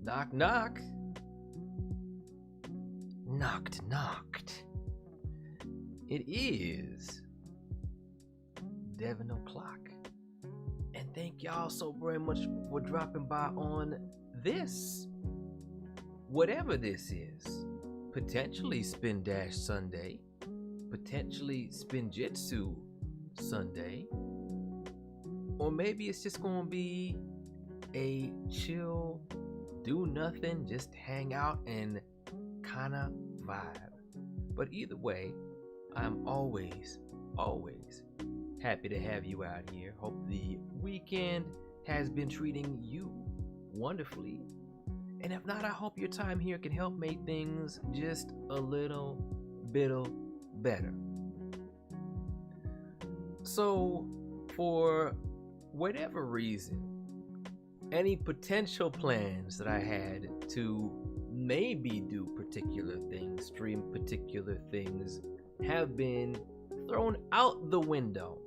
Knock, knock. Knocked, knocked. It is Deven o'clock. And thank y'all so very much for dropping by on this, whatever this is. Potentially Spin Dash Sunday, potentially Spin Jitsu Sunday, or maybe it's just gonna be a chill, do nothing, just hang out and kinda vibe. But either way, I'm always happy to have you out here. Hope the weekend has been treating you wonderfully. And if not, I hope your time here can help make things just a little bit better. So, for whatever reason, any potential plans that I had to maybe do particular things, stream particular things, have been thrown out the window.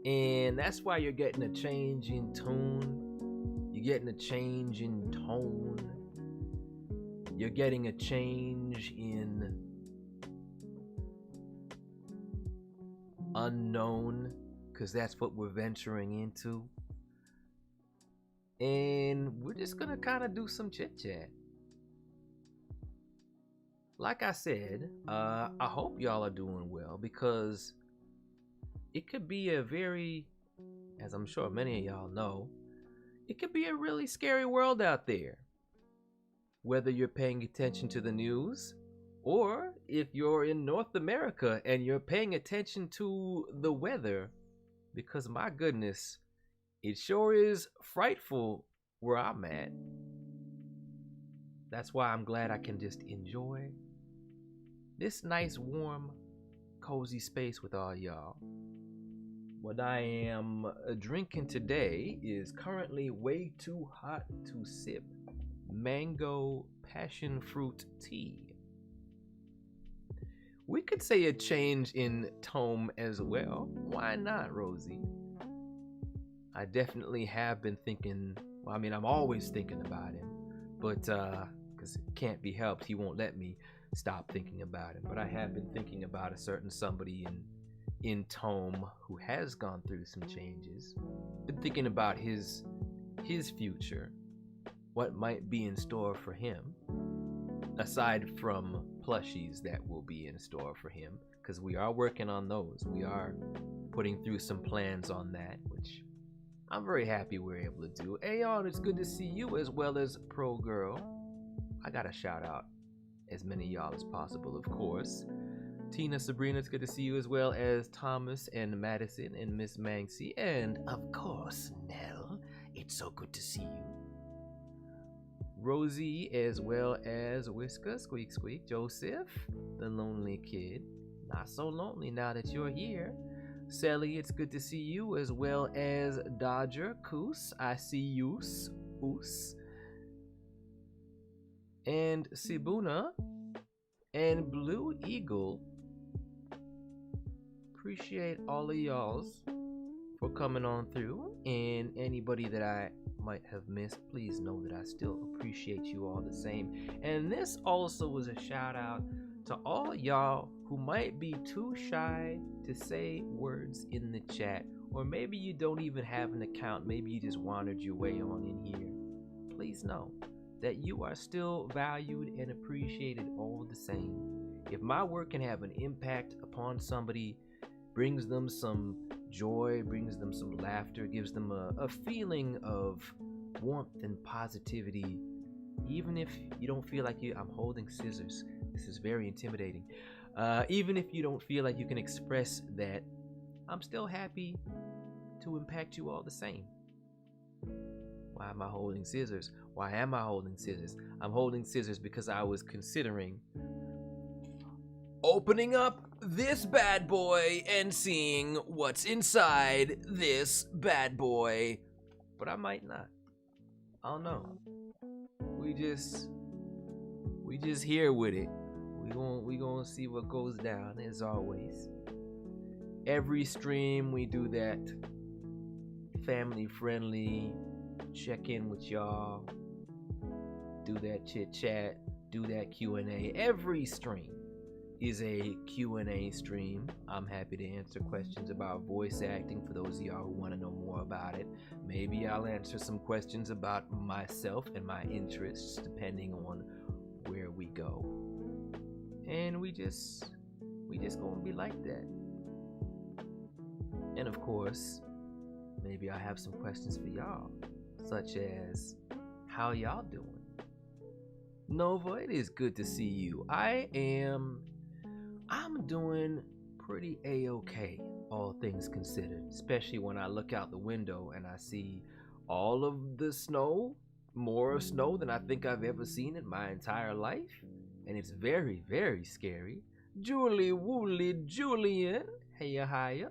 And that's why you're getting a change in tune. You're getting a change in tone. You're getting a change in unknown, because that's what we're venturing into. And we're just gonna kind of do some chit chat. Like I said, I hope y'all are doing well, because it could be a very, as I'm sure many of y'all know, it could be a really scary world out there. Whether you're paying attention to the news, or if you're in North America and you're paying attention to the weather, because my goodness, it sure is frightful where I'm at. That's why I'm glad I can just enjoy this nice, warm, cozy space with all y'all. What I am drinking today is currently way too hot to sip mango passion fruit tea. We could say a change in tone as well. Why not, Rosie? I definitely have been thinking, well, I mean, I'm always thinking about him, but because it can't be helped, he won't let me stop thinking about him. But I have been thinking about a certain somebody in Tome who has gone through some changes. Been thinking about his future, what might be in store for him, aside from plushies that will be in store for him, because we are working on those. We are putting through some plans on that, which I'm very happy we're able to do. Aeon, it's good to see you, as well as Pro Girl. I gotta shout out as many of y'all as possible, of course. Tina, Sabrina, it's good to see you, as well as Thomas and Madison and Miss Manxie, and of course Nell, it's so good to see you. Rosie, as well as Whisker, Squeak Squeak, Joseph, the lonely kid, not so lonely now that you're here. Sally, it's good to see you, as well as Dodger, Koos, I see you, Oos, and Sibuna, and Blue Eagle. Appreciate all of y'all's for coming on through, and anybody that I might have missed, please know that I still appreciate you all the same. And this also is a shout out to all y'all who might be too shy to say words in the chat, or maybe you don't even have an account, maybe you just wandered your way on in here. Please know that you are still valued and appreciated all the same. If my work can have an impact upon somebody, brings them some joy, brings them some laughter, gives them a feeling of warmth and positivity, even if you don't feel like I'm holding scissors. This is very intimidating. Even if you don't feel like you can express that, I'm still happy to impact you all the same. Why am I holding scissors? Why am I holding scissors? I'm holding scissors because I was considering opening up this bad boy and seeing what's inside this bad boy. But I might not. I don't know. We just here with it. We gonna see what goes down, as always. Every stream we do that family friendly check in with y'all. do that chit chat, do that Q&A. Every stream is a Q&A stream. I'm happy to answer questions about voice acting for those of y'all who want to know more about it. Maybe I'll answer some questions about myself and my interests depending on where we go. And we just gonna be like that. And of course, maybe I have some questions for y'all, such as, how y'all doing? Nova, it is good to see you. I'm doing pretty a-okay, all things considered, especially when I look out the window and I see all of the snow, more snow than I think I've ever seen in my entire life, and it's very, very scary. Julie Wooly Julian, heya hiya.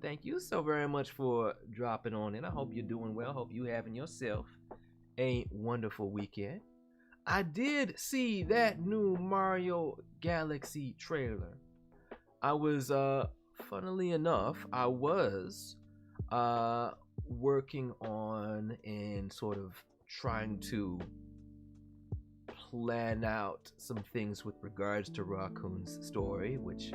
Thank you so very much for dropping on in. I hope you're doing well. Hope you having yourself a wonderful weekend. I did see that new Mario Galaxy trailer. I was, funnily enough, I was working on and sort of trying to plan out some things with regards to Raccoon's story, which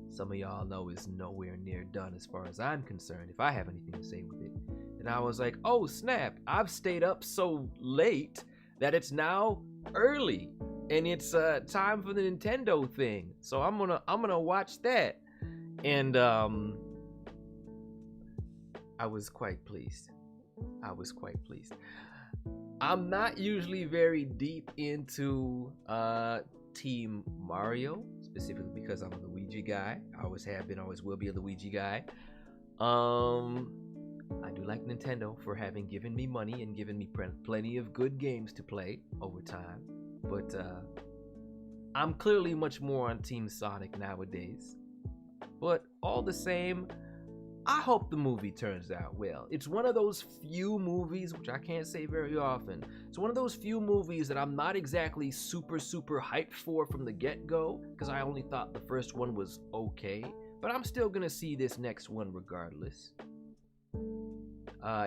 some of y'all know is nowhere near done as far as I'm concerned, if I have anything to say with it. And I was like, oh snap, I've stayed up so late that it's now early and it's time for the Nintendo thing. So I'm gonna watch that. And I was quite pleased. I'm not usually very deep into Team Mario, specifically because I'm a Luigi guy. I always have been, always will be a Luigi guy. I do like Nintendo for having given me money and given me plenty of good games to play over time. But I'm clearly much more on Team Sonic nowadays. But all the same, I hope the movie turns out well. It's one of those few movies, which I can't say very often, it's one of those few movies that I'm not exactly super hyped for from the get-go, because I only thought the first one was okay, but I'm still gonna see this next one regardless.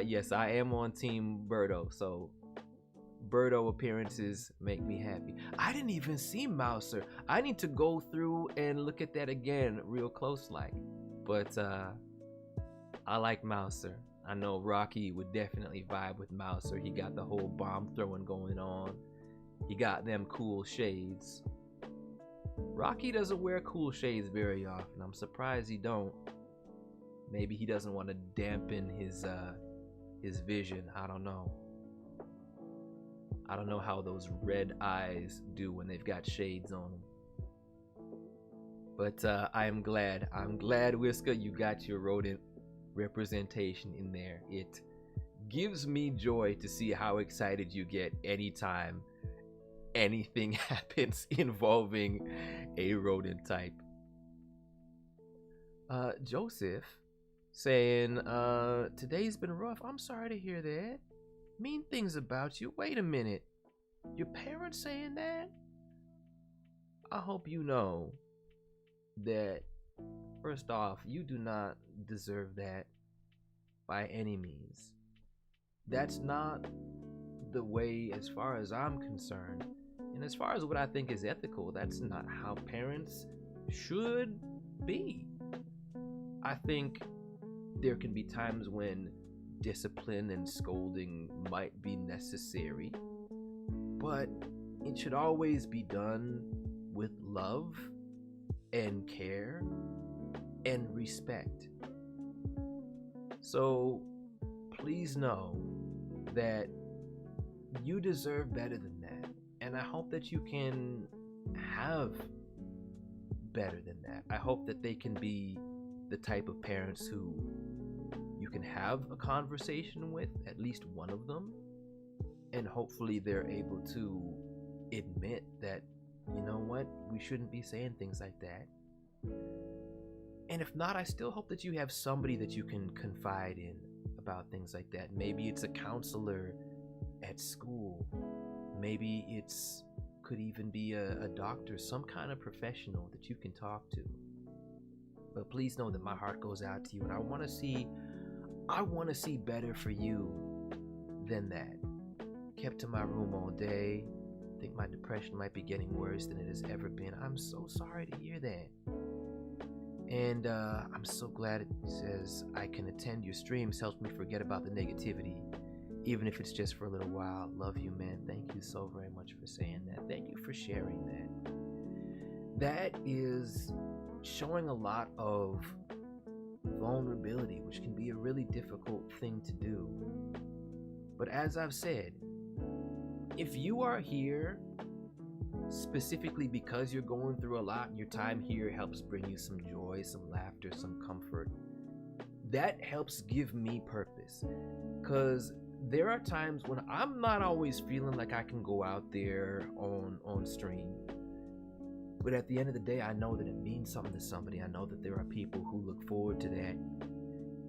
Yes, I am on Team Birdo, so Birdo appearances make me happy. I didn't even see Mouser. I need to go through and look at that again real close like. But I like Mouser. I know Rocky would definitely vibe with Mouser. He got the whole bomb throwing going on. He got them cool shades. Rocky doesn't wear cool shades very often. I'm surprised he don't. Maybe he doesn't want to dampen his vision. I don't know. I don't know how those red eyes do when they've got shades on them. But I'm glad, Whisker, you got your rodent representation in there. It gives me joy to see how excited you get anytime anything happens involving a rodent type. Joseph saying, today's been rough. I'm sorry to hear that. Mean things about you. Wait a minute. Your parents saying that? I hope you know that, first off, you do not deserve that by any means. That's not the way, as far as I'm concerned, and as far as what I think is ethical, that's not how parents should be. I think there can be times when discipline and scolding might be necessary, but it should always be done with love and care and respect. So please know that you deserve better than that, and I hope that you can have better than that. I hope that they can be the type of parents who you can have a conversation with, at least one of them, and hopefully they're able to admit that, you know what, we shouldn't be saying things like that. And if not, I still hope that you have somebody that you can confide in about things like that. Maybe it's a counselor at school. Maybe it's could even be a doctor, some kind of professional that you can talk to. But please know that my heart goes out to you, and I want to see better for you than that. Kept in my room all day, think my depression might be getting worse than it has ever been. I'm so sorry to hear that. And I'm so glad it says I can attend your streams, helps me forget about the negativity, even if it's just for a little while. Love you, man. Thank you so very much for saying that. Thank you for sharing that. That is showing a lot of vulnerability, which can be a really difficult thing to do. But as I've said, if you are here specifically because you're going through a lot and your time here helps bring you some joy, some laughter, some comfort, that helps give me purpose. Because there are times when I'm not always feeling like I can go out there on stream. But at the end of the day, I know that it means something to somebody. I know that there are people who look forward to that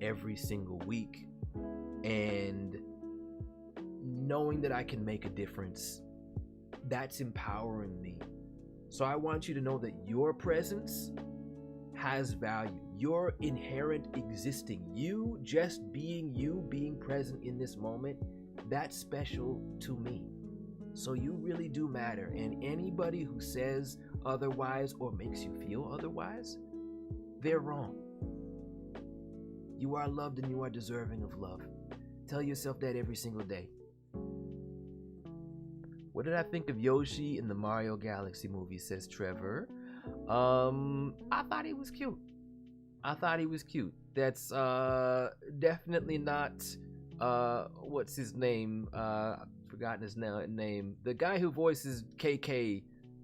every single week. And knowing that I can make a difference, that's empowering me. So I want you to know that your presence has value. Your inherent existing, you just being you, being present in this moment, that's special to me. So you really do matter. And anybody who says otherwise or makes you feel otherwise, they're wrong. You are loved and you are deserving of love. Tell yourself that every single day. What did I think of Yoshi in the Mario Galaxy movie, says Trevor. I thought he was cute. That's definitely not what's his name? Forgotten his name. The guy who voices KK,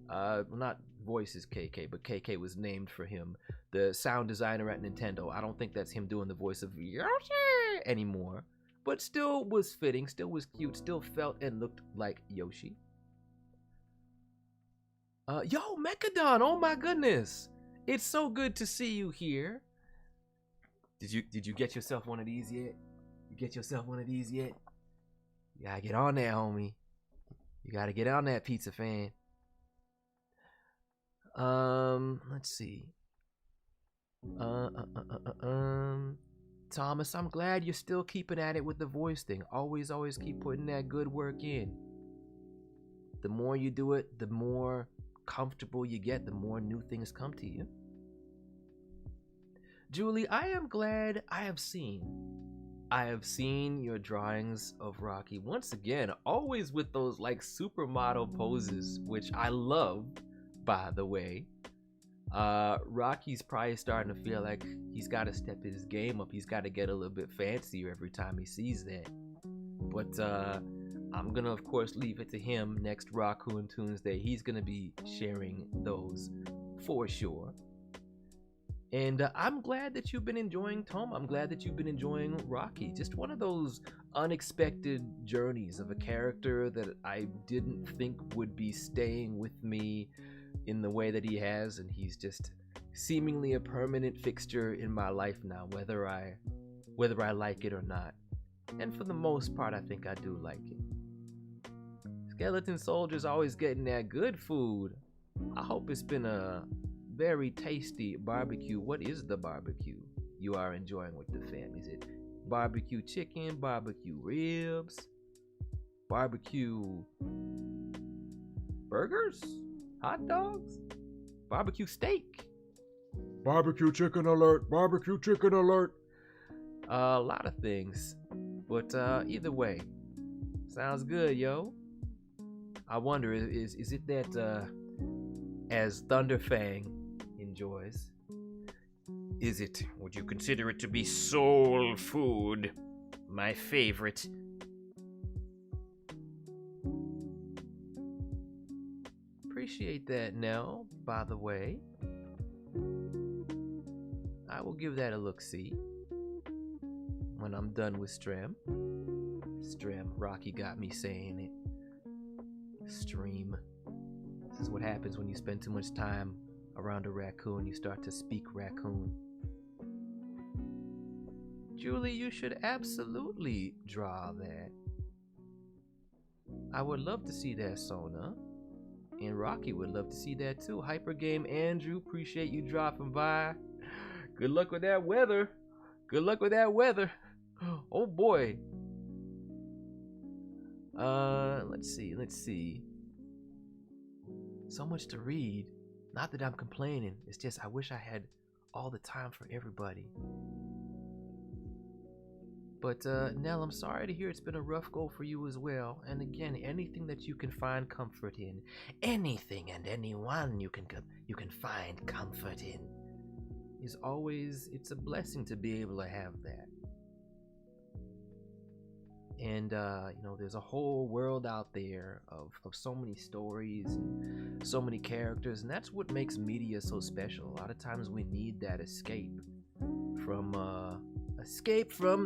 not voices KK, but KK was named for him. The sound designer at Nintendo. I don't think that's him doing the voice of Yoshi anymore. But still was fitting, still was cute, still felt and looked like Yoshi. Yo, Mechadon, oh my goodness. It's so good to see you here. Did you get yourself one of these yet? You gotta get on that, homie. You gotta get on that, pizza fan. Let's see. Thomas, I'm glad you're still keeping at it with the voice thing. Always keep putting that good work in. The more you do it, the more comfortable you get, the more new things come to you. Julie, I am glad I have seen your drawings of Rocky. Once again, always with those like supermodel poses, which I love, by the way. Rocky's probably starting to feel like he's got to step his game up. He's got to get a little bit fancier every time he sees that. But I'm gonna of course leave it to him. Next Raccoon Tuesday, he's gonna be sharing those for sure. And I'm glad that you've been enjoying Tom. I'm glad that you've been enjoying Rocky. Just one of those unexpected journeys of a character that I didn't think would be staying with me in the way that he has, and he's just seemingly a permanent fixture in my life now, whether I like it or not. And for the most part, I think I do like it. Skeleton Soldier's always getting that good food. I hope it's been a very tasty barbecue. What is the barbecue you are enjoying with the fam? Is it barbecue chicken, barbecue ribs, barbecue burgers, hot dogs, barbecue steak? Barbecue chicken alert, barbecue chicken alert. A lot of things, but either way, sounds good, yo. I wonder, is it that as Thunderfang enjoys, would you consider it to be soul food? My favorite. Appreciate that, Nell, by the way. I will give that a look-see when I'm done with Stream. Rocky got me saying it. Stream. This is what happens when you spend too much time around a raccoon. You start to speak raccoon. Julie, you should absolutely draw that. I would love to see that, Sona. And Rocky would love to see that too. Hyper Game Andrew, appreciate you dropping by. Good luck with that weather. Oh boy. Let's see. So much to read. Not that I'm complaining. It's just I wish I had all the time for everybody. But Nell, I'm sorry to hear it's been a rough go for you as well. And again, anything that you can find comfort in, anything and anyone you can find comfort in, is always, it's a blessing to be able to have that. And there's a whole world out there of so many stories and so many characters, and that's what makes media so special. A lot of times we need that escape from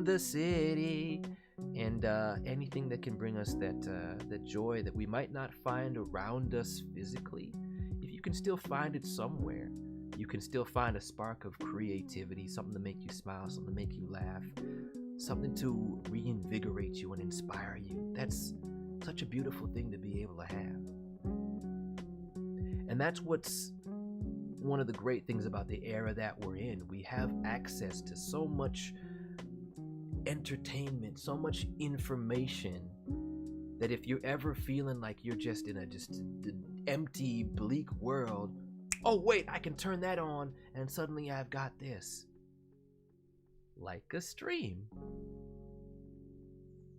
the city, and anything that can bring us that joy that we might not find around us physically. If you can still find it somewhere, you can still find a spark of creativity, something to make you smile, something to make you laugh, something to reinvigorate you and inspire you. That's such a beautiful thing to be able to have. And that's what's one of the great things about the era that we're in. We have access to so much entertainment, so much information, that if you're ever feeling like you're just in an empty, bleak world, oh wait, I can turn that on and suddenly I've got this. Like a stream.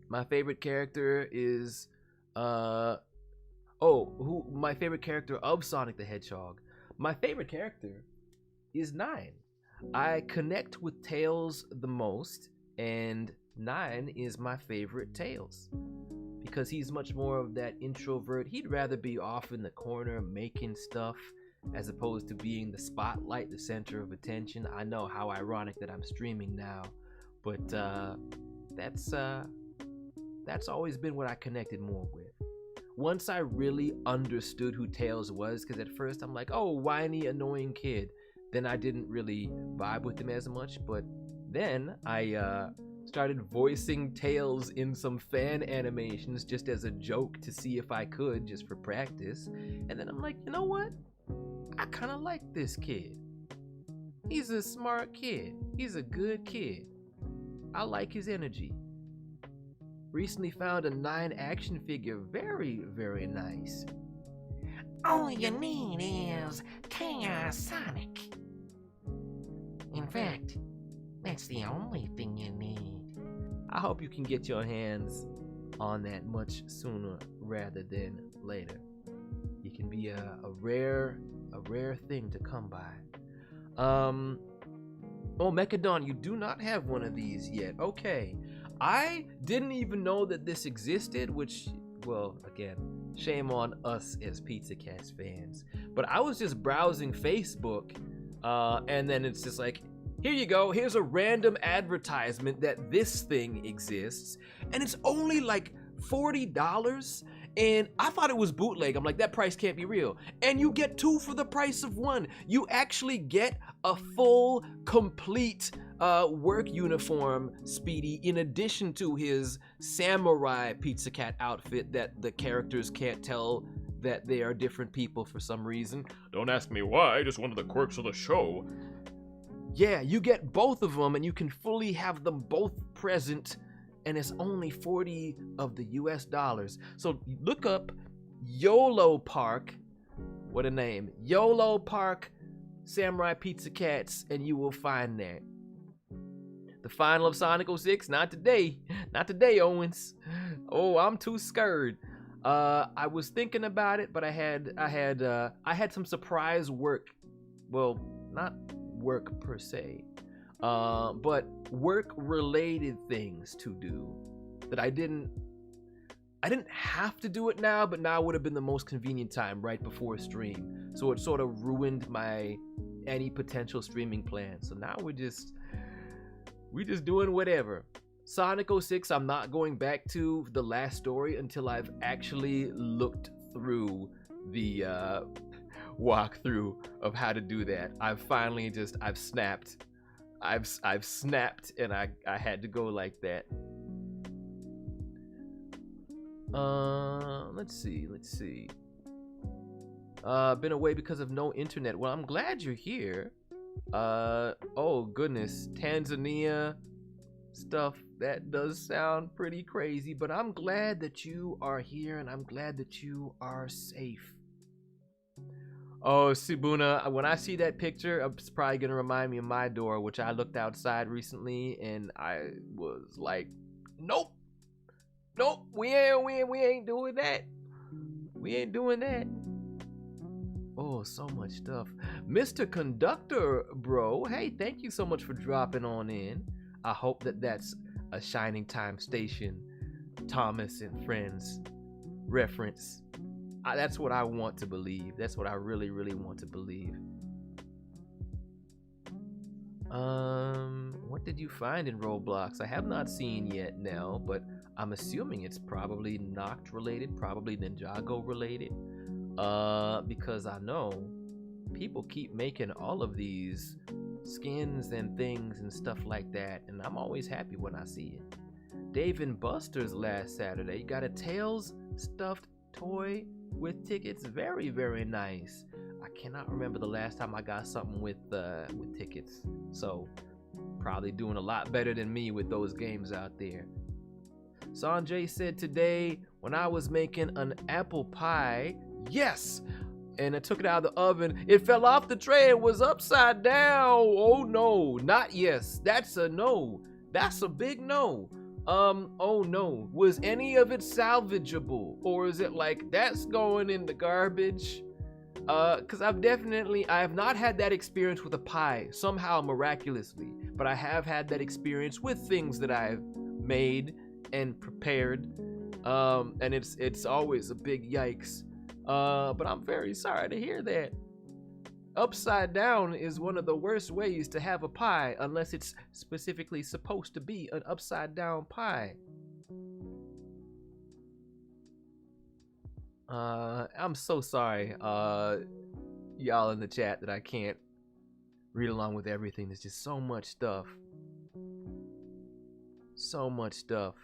My favorite character is my favorite character of Sonic the Hedgehog. My favorite character is Nine. I connect with Tails the most, and Nine is my favorite Tails because he's much more of that introvert. He'd rather be off in the corner making stuff as opposed to being the spotlight, the center of attention. I know how ironic that I'm streaming now, but that's always been what I connected more with. Once I really understood who Tails was, because at first I'm like, oh, whiny, annoying kid. Then I didn't really vibe with him as much, but then I started voicing Tails in some fan animations just as a joke to see if I could, just for practice. And then I'm like, you know what? I kind of like this kid. He's a smart kid. He's a good kid. I like his energy. Recently found a 9 action figure. Very, very nice. All you need is Chaos Sonic. In fact, that's the only thing you need. I hope you can get your hands on that much sooner rather than later. He can be a rare thing to come by. Mechadon, you do not have one of these yet. Okay. I didn't even know that this existed, which, well, again, shame on us as Pizza Cats fans. But I was just browsing Facebook, and then it's just like, here you go, here's a random advertisement that this thing exists, and it's only like $40, and I thought it was bootleg. I'm like, that price can't be real. And you get 2 for the price of 1. You actually get a full, complete work uniform, Speedy, in addition to his samurai Pizza Cat outfit that the characters can't tell that they are different people for some reason. Don't ask me why, just one of the quirks of the show. Yeah, you get both of them and you can fully have them both present, and it's only 40 of the US dollars. So look up YOLO Park, what a name, YOLO Park Samurai Pizza Cats, and you will find that. The final of Sonic 06, not today, Owens. Oh, I'm too scared. I was thinking about it, but I had some surprise work. Well, not work per se, but work-related things to do that I didn't have to do it now, but now would have been the most convenient time right before stream. So it sort of ruined any potential streaming plan. So now we just doing whatever. Sonic 06, I'm not going back to the last story until I've actually looked through the walkthrough of how to do that. I've snapped. I've snapped, and I had to go like that. Let's see. Been away because of no internet. Well, I'm glad you're here. Oh goodness, Tanzania stuff, that does sound pretty crazy, but I'm glad that you are here and I'm glad that you are safe. Oh, Sibuna, when I see that picture, it's probably gonna remind me of my door, which I looked outside recently, and I was like, nope, nope, we ain't doing that. We ain't doing that. Oh, so much stuff. Mr. Conductor, bro, hey, thank you so much for dropping on in. I hope that that's a Shining Time Station, Thomas and Friends reference. That's what I want to believe. That's what I really, really want to believe. What did you find in Roblox? I have not seen yet now, but I'm assuming it's probably Noct related, probably Ninjago related. Because I know people keep making all of these skins and things and stuff like that, and I'm always happy when I see it. Deven Buster's last Saturday, you got a Tails stuffed toy with tickets. Very, very nice. I cannot remember the last time I got something with tickets, so probably doing a lot better than me with those games out there. Sanjay said today when I was making an apple pie, yes, and I took it out of the oven, it fell off the tray and was upside down. Oh no, not yes. That's a no. That's a big no. Oh no. Was any of it salvageable? Or is it like that's going in the garbage? Cause I have not had that experience with a pie, somehow miraculously, but I have had that experience with things that I've made and prepared. And it's always a big yikes. But I'm very sorry to hear that. Upside down is one of the worst ways to have a pie, unless it's specifically supposed to be an upside down pie. I'm so sorry, y'all in the chat, that I can't read along with everything. There's just so much stuff. So much stuff.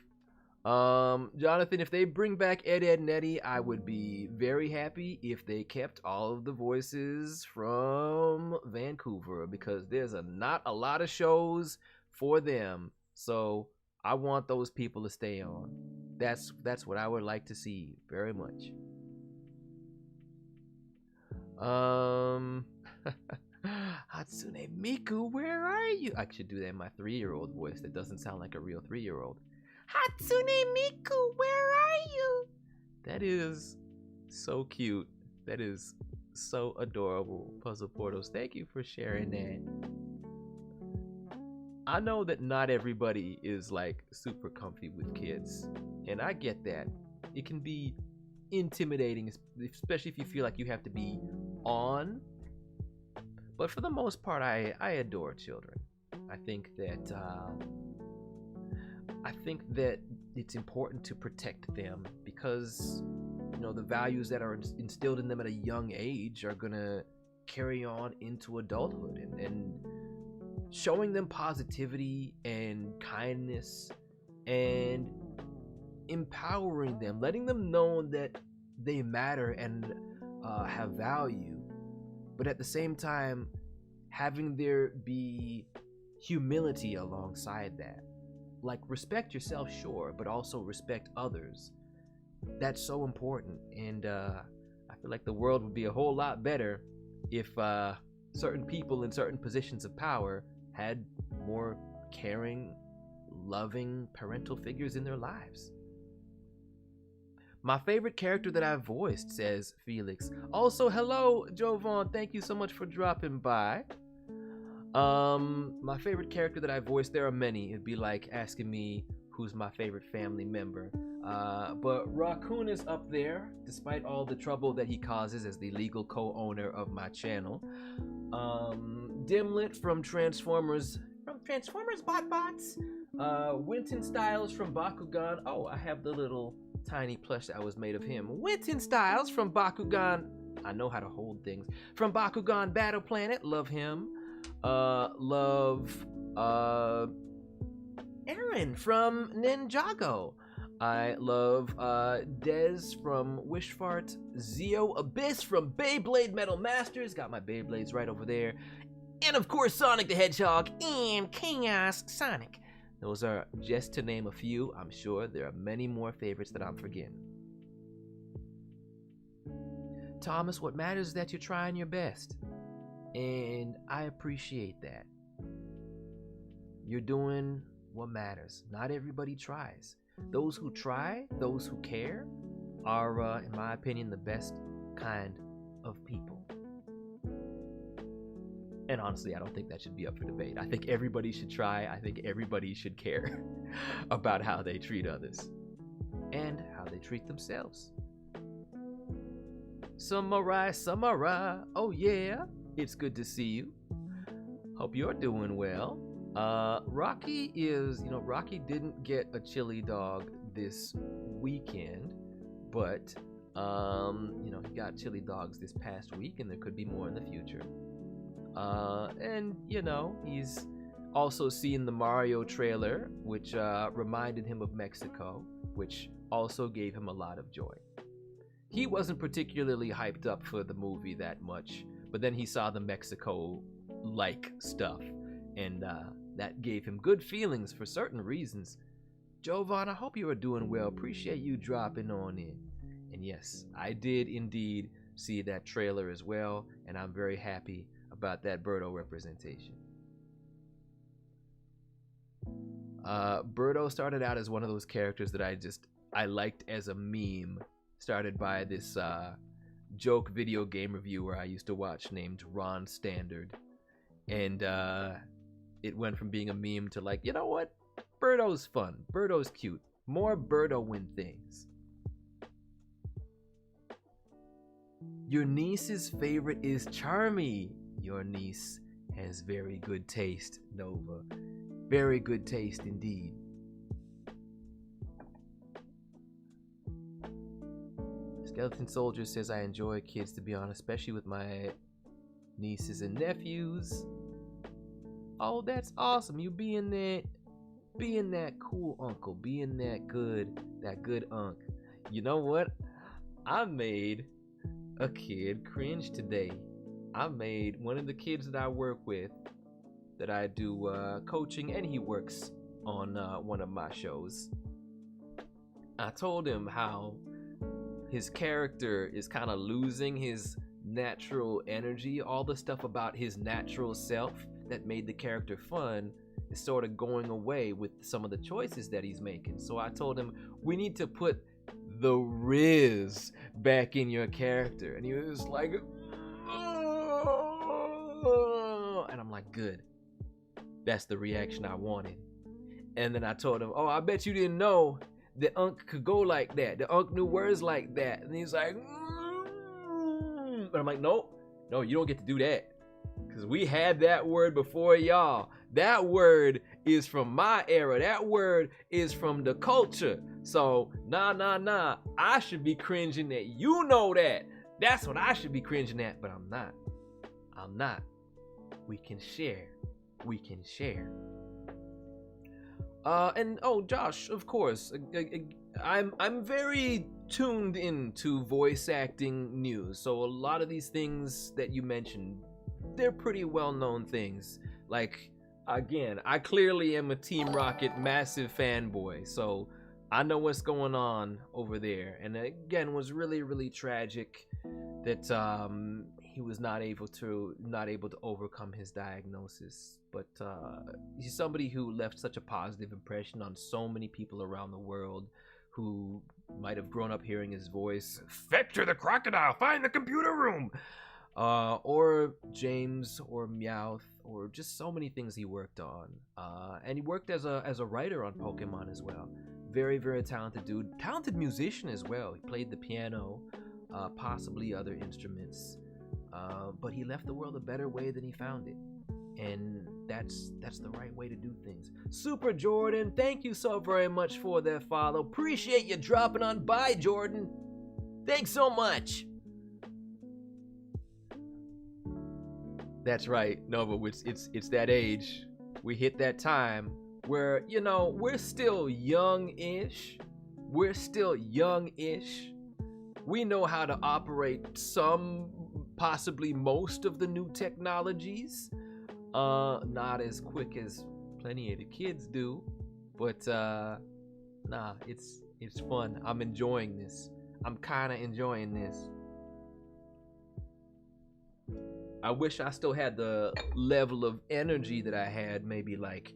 Jonathan, if they bring back Ed, Edd n Eddy, I would be very happy if they kept all of the voices from Vancouver, because there's not a lot of shows for them. So I want those people to stay on. That's what I would like to see very much. Hatsune Miku, where are you? I should do that in my 3-year-old voice. That doesn't sound like a real 3-year-old. Hatsune Miku, where are you? That is so cute. That is so adorable. Puzzle Portals, thank you for sharing that. I know that not everybody is like super comfy with kids, and I get that. It can be intimidating, especially if you feel like you have to be on. But for the most part, I adore children. I think that it's important to protect them, because you know the values that are instilled in them at a young age are gonna carry on into adulthood, and showing them positivity and kindness and empowering them, letting them know that they matter and have value, but at the same time having there be humility alongside that. Like, respect yourself, sure, but also respect others. That's so important, and I feel like the world would be a whole lot better if certain people in certain positions of power had more caring, loving parental figures in their lives. My favorite character that I've voiced, says Felix. Also, hello, Jovan. Thank you so much for dropping by. My favorite character that I voiced, there are many. It'd be like asking me who's my favorite family member. But Raccoon is up there, despite all the trouble that he causes as the legal co-owner of my channel. Dimlit from Transformers Botbots. Winton Styles from Bakugan. Oh, I have the little tiny plush that was made of him. Winton Styles from Bakugan. I know how to hold things. From Bakugan Battle Planet. Love him. Love Aaron from Ninjago. I love Dez from Wishfart. Zio Abyss from Beyblade Metal Masters. Got my Beyblades right over there. And of course, Sonic the Hedgehog and Chaos Sonic. Those are just to name a few. I'm sure there are many more favorites that I'm forgetting. Thomas, what matters is that you're trying your best. And I appreciate that. You're doing what matters. Not everybody tries. Those who try, those who care, are, in my opinion, the best kind of people. And honestly, I don't think that should be up for debate. I think everybody should try. I think everybody should care about how they treat others and how they treat themselves. Samurai, oh yeah, it's good to see you. Hope you're doing well. Rocky didn't get a chili dog this weekend, but he got chili dogs this past week, and there could be more in the future. And he's also seen the Mario trailer, which reminded him of Mexico, which also gave him a lot of joy. He wasn't particularly hyped up for the movie that much, but then he saw the Mexico-like stuff, and that gave him good feelings for certain reasons. Jovan, I hope you are doing well. Appreciate you dropping on in. And yes, I did indeed see that trailer as well, and I'm very happy about that Birdo representation. Birdo started out as one of those characters that I liked as a meme, started by this joke video game reviewer I used to watch named Ron Standard. And it went from being a meme to like, you know what? Birdo's fun. Birdo's cute. More Birdo win things. Your niece's favorite is Charmy. Your niece has very good taste, Nova. Very good taste indeed. Skeleton Soldier says, I enjoy kids, to be honest, especially with my nieces and nephews. Oh, that's awesome. You being that cool uncle, being that good unc. You know what? I made a kid cringe today. I made one of the kids that I work with, that I do coaching, and he works on one of my shows. I told him how his character is kind of losing his natural energy. All the stuff about his natural self that made the character fun is sort of going away with some of the choices that he's making. So I told him, we need to put the Riz back in your character. And he was like, oh. And I'm like, good. That's the reaction I wanted. And then I told him, oh, I bet you didn't know the Unc could go like that. The Unc knew words like that. And he's like, but I'm like, no, you don't get to do that. Because we had that word before y'all. That word is from my era. That word is from the culture. So, nah. I should be cringing at. You know that. That's what I should be cringing at, but I'm not. We can share. And Josh, of course, I'm very tuned into voice acting news. So a lot of these things that you mentioned, they're pretty well-known things. Like, again, I clearly am a Team Rocket massive fanboy, so I know what's going on over there. And again, it was really, really tragic that he was not able to overcome his diagnosis. But he's somebody who left such a positive impression on so many people around the world who might have grown up hearing his voice. Fetch her the crocodile, find the computer room. Or James, or Meowth, or just so many things he worked on. And he worked as a writer on Pokemon as well. Very, very talented dude. Talented musician as well. He played the piano, possibly other instruments. But he left the world a better way than he found it. And that's the right way to do things. Super Jordan, thank you so very much for that follow. Appreciate you dropping on by, Jordan. Thanks so much. That's right, Nova. It's that age. We hit that time where, we're still young-ish. We know how to operate some, possibly most of the new technologies. Not as quick as plenty of the kids do, but it's fun. I'm enjoying this. I'm kind of enjoying this. I wish I still had the level of energy that I had maybe like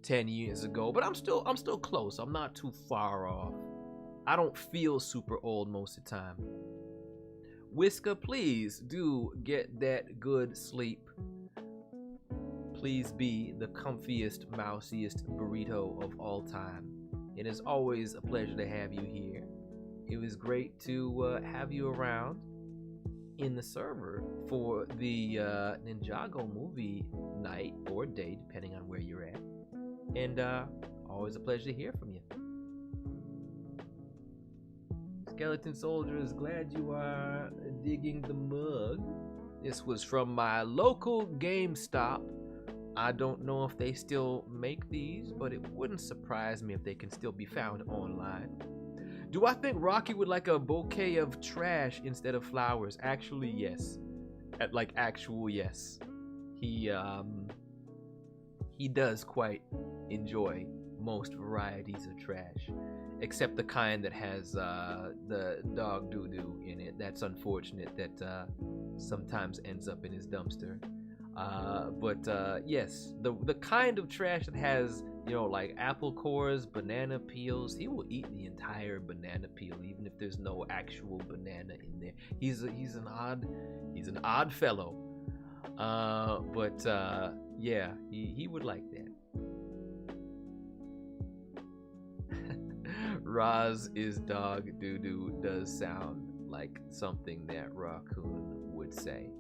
10 years ago, but I'm still close. I'm not too far off. I don't feel super old most of the time. Whisker, please do get that good sleep. Please be the comfiest, mousiest burrito of all time. It is always a pleasure to have you here. It was great to have you around in the server for the Ninjago movie night or day, depending on where you're at. And always a pleasure to hear from you. Skeleton Soldiers, glad you are digging the mug. This was from my local GameStop. I don't know if they still make these, but it wouldn't surprise me if they can still be found online. Do I think Rocky would like a bouquet of trash instead of flowers? Actually, yes. Actual yes. He does quite enjoy most varieties of trash, except the kind that has the dog doo-doo in it. That's unfortunate that sometimes ends up in his dumpster. But yes, the kind of trash that has, like apple cores, banana peels, he will eat the entire banana peel, even if there's no actual banana in there. He's an odd fellow. But yeah, he would like that. Roz is dog doo-doo does sound like something that Raccoon would say.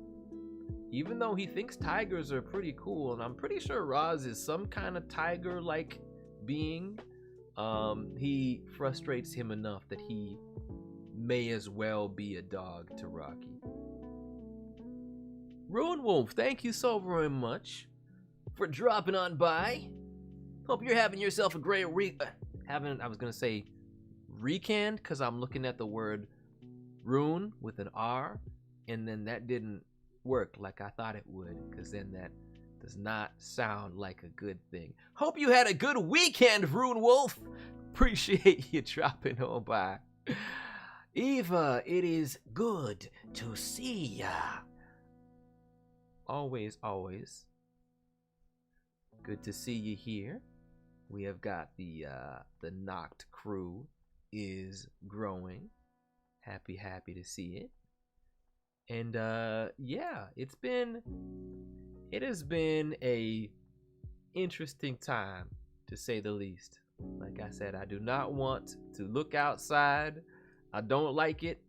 Even though he thinks tigers are pretty cool, and I'm pretty sure Roz is some kind of tiger-like being, he frustrates him enough that he may as well be a dog to Rocky. Ruin Wolf, thank you so very much for dropping on by. Hope you're having yourself a great I was gonna say weekend, because I'm looking at the word rune with an R, and then that didn't work like I thought it would, because then that does not sound like a good thing. Hope you had a good weekend, Rune Wolf. Appreciate you dropping on by. Eva, it is good to see ya. Always good to see you here. We have got the Noct crew is growing. Happy to see it. And yeah, it has been a interesting time, to say the least. Like I said, I do not want to look outside. I don't like it.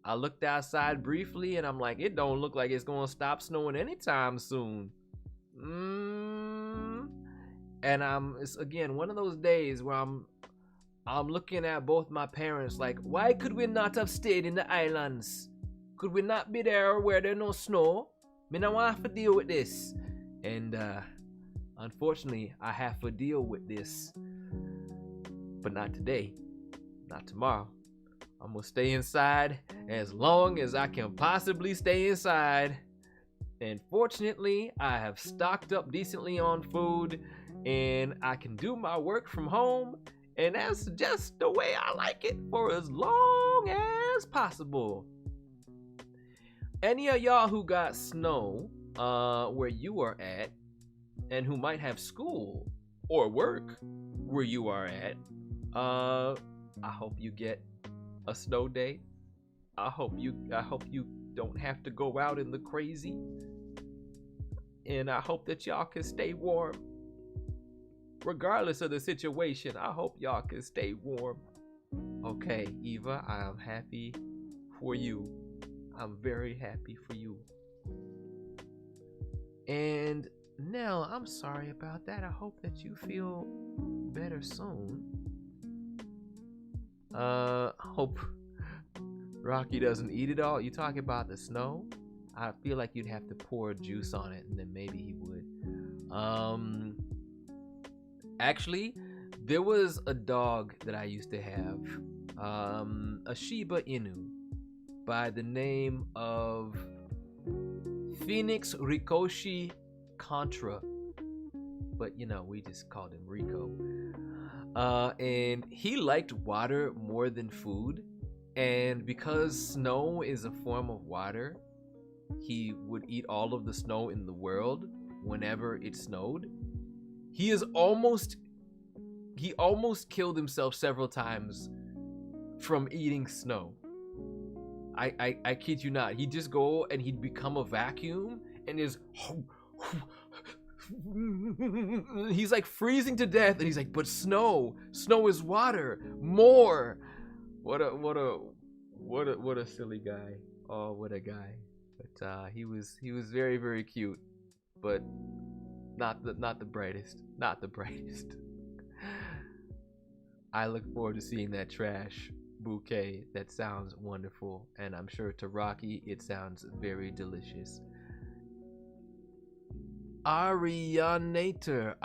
I looked outside briefly and I'm like, it don't look like it's gonna stop snowing anytime soon. And it's again one of those days where I'm looking at both my parents like, why could we not have stayed in the islands? Could we not be there where there's no snow? Me not want to have to deal with this. And unfortunately, I have to deal with this. But not today. Not tomorrow. I'm going to stay inside as long as I can possibly stay inside. And fortunately, I have stocked up decently on food. And I can do my work from home. And that's just the way I like it for as long as possible. Any of y'all who got snow where you are at, and who might have school or work where you are at, I hope you get a snow day. I hope you don't have to go out in the crazy. And I hope that y'all can stay warm. Regardless of the situation, I hope y'all can stay warm. Okay, Eva, I am happy for you. I'm very happy for you. And Nell, I'm sorry about that. I hope that you feel better soon. Hope Rocky doesn't eat it all. You talking about the snow? I feel like you'd have to pour juice on it and then maybe he would. Actually, there was a dog that I used to have, a Shiba Inu, by the name of Phoenix Rikoshi Contra, but we just called him Rico. And he liked water more than food, and because snow is a form of water, he would eat all of the snow in the world whenever it snowed. He almost killed himself several times from eating snow. I kid you not. He'd just go and he'd become a vacuum and he's like freezing to death, and he's like, but snow is water, more. What a silly guy. Oh, what a guy. But he was very, very cute, but not the brightest. Not the brightest. I look forward to seeing that trash bouquet. That sounds wonderful, and I'm sure to Rocky it sounds very delicious. Arianator.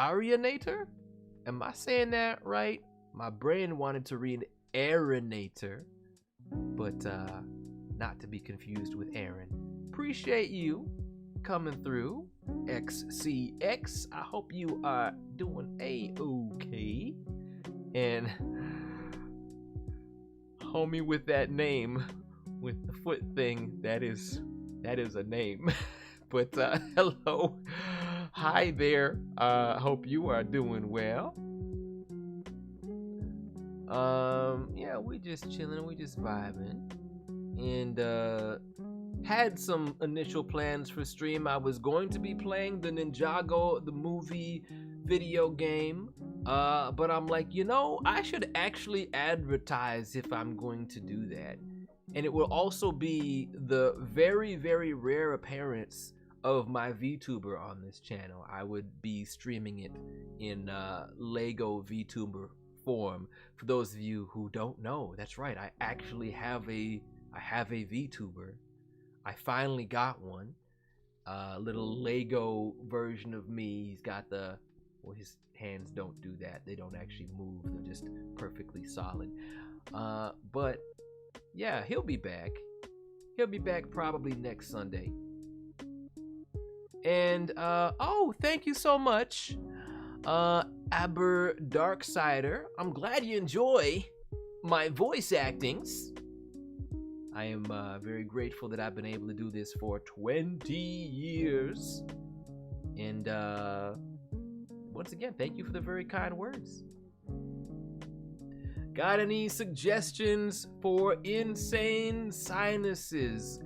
Am I saying that right? My brain wanted to read Aeronator, but not to be confused with Aaron. Appreciate you coming through, XCX. I hope you are doing A-okay. And homie with that name, with the foot thing, that is a name. But hello, hi there. Hope you are doing well. Yeah, we just chilling, we just vibing, and had some initial plans for stream. I was going to be playing the Ninjago, the movie video game, but I'm like, I should actually advertise if I'm going to do that. And it will also be the very, very rare appearance of my VTuber on this channel. I would be streaming it in Lego VTuber form. For those of you who don't know, that's right, I actually have a VTuber. I finally got one. Little Lego version of me. He's got his hands don't do that. They don't actually move. They're just perfectly solid. But yeah, he'll be back. He'll be back probably next Sunday. And thank you so much, Aber Darksider. I'm glad you enjoy my voice actings. I am very grateful that I've been able to do this for 20 years. And once again, thank you for the very kind words. Got any suggestions for insane sinuses?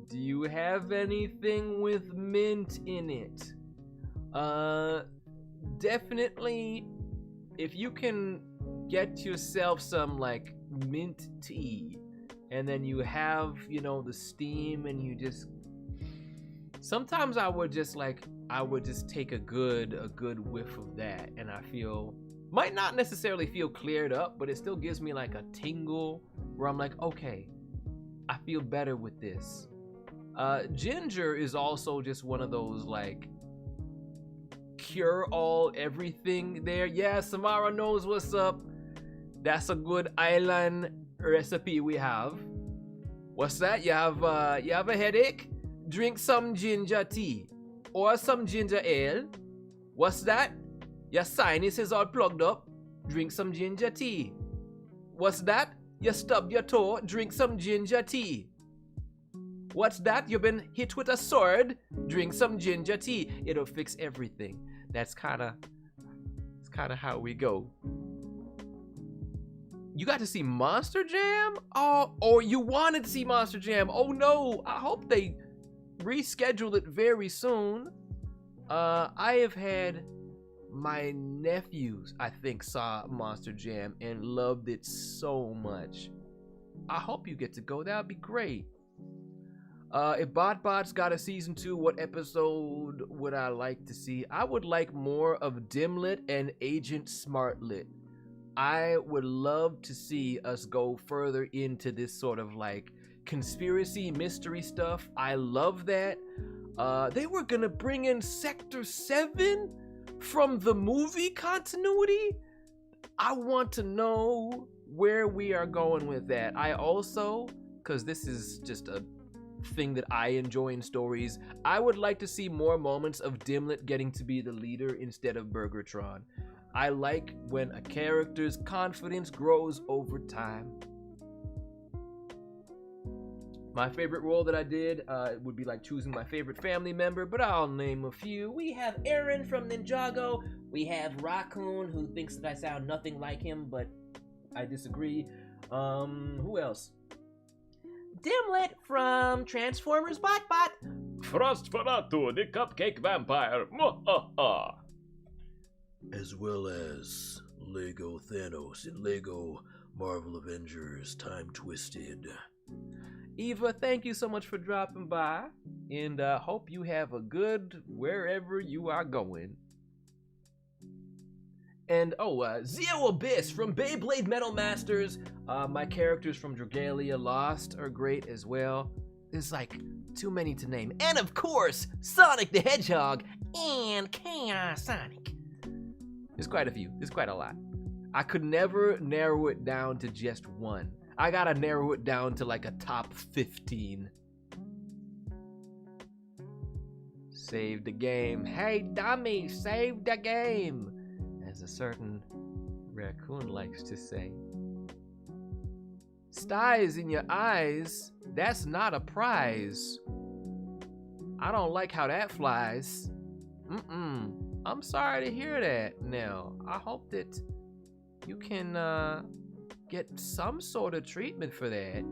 Do you have anything with mint in it? Definitely, if you can get yourself some like mint tea, and then you have, the steam, and you just, sometimes I would just take a good whiff of that, and I might not necessarily feel cleared up, but it still gives me like a tingle where I'm like, okay, I feel better with this. Ginger is also just one of those like cure all everything there. Yeah, Samara knows what's up. That's a good island recipe we have. What's that? You have a headache? Drink some ginger tea or some ginger ale. What's that? Your sinus is all plugged up. Drink some ginger tea. What's that? You stubbed your toe. Drink some ginger tea. What's that? You've been hit with a sword? Drink some ginger tea. It'll fix everything. It's kind of how we go. You got to see Monster Jam? Oh, or you wanted to see Monster Jam? Oh no! I hope they reschedule it very soon. I have had my nephews, I think, saw Monster Jam and loved it so much. I hope you get to go. That would be great. If BotBot's got a season 2, what episode would I like to see? I would like more of Dimlit and Agent Smartlit. I would love to see us go further into this sort of like conspiracy mystery stuff. I love that. They were gonna bring in Sector 7 from the movie continuity. I want to know where we are going with that. I also, because this is just a thing that I enjoy in stories, I would like to see more moments of Dimlit getting to be the leader instead of Burgertron. I like when a character's confidence grows over time. My favorite role that I did would be like choosing my favorite family member, but I'll name a few. We have Aaron from Ninjago. We have Raccoon, who thinks that I sound nothing like him, but I disagree. Who else? Dimlet from Transformers Bot. Frostfanato, the cupcake vampire. As well as Lego Thanos and Lego Marvel Avengers Time Twisted. Eva, thank you so much for dropping by, and hope you have a good wherever you are going. And Zeo Abyss from Beyblade Metal Masters. My characters from Dragalia Lost are great as well. There's like too many to name. And of course, Sonic the Hedgehog and Chaos Sonic. There's quite a few. There's quite a lot. I could never narrow it down to just one. I gotta narrow it down to like a top 15. Save the game. Hey, dummy, save the game, as a certain raccoon likes to say. Styes in your eyes, that's not a prize. I don't like how that flies. I'm sorry to hear that, Nell. I hope that you can get some sort of treatment for that.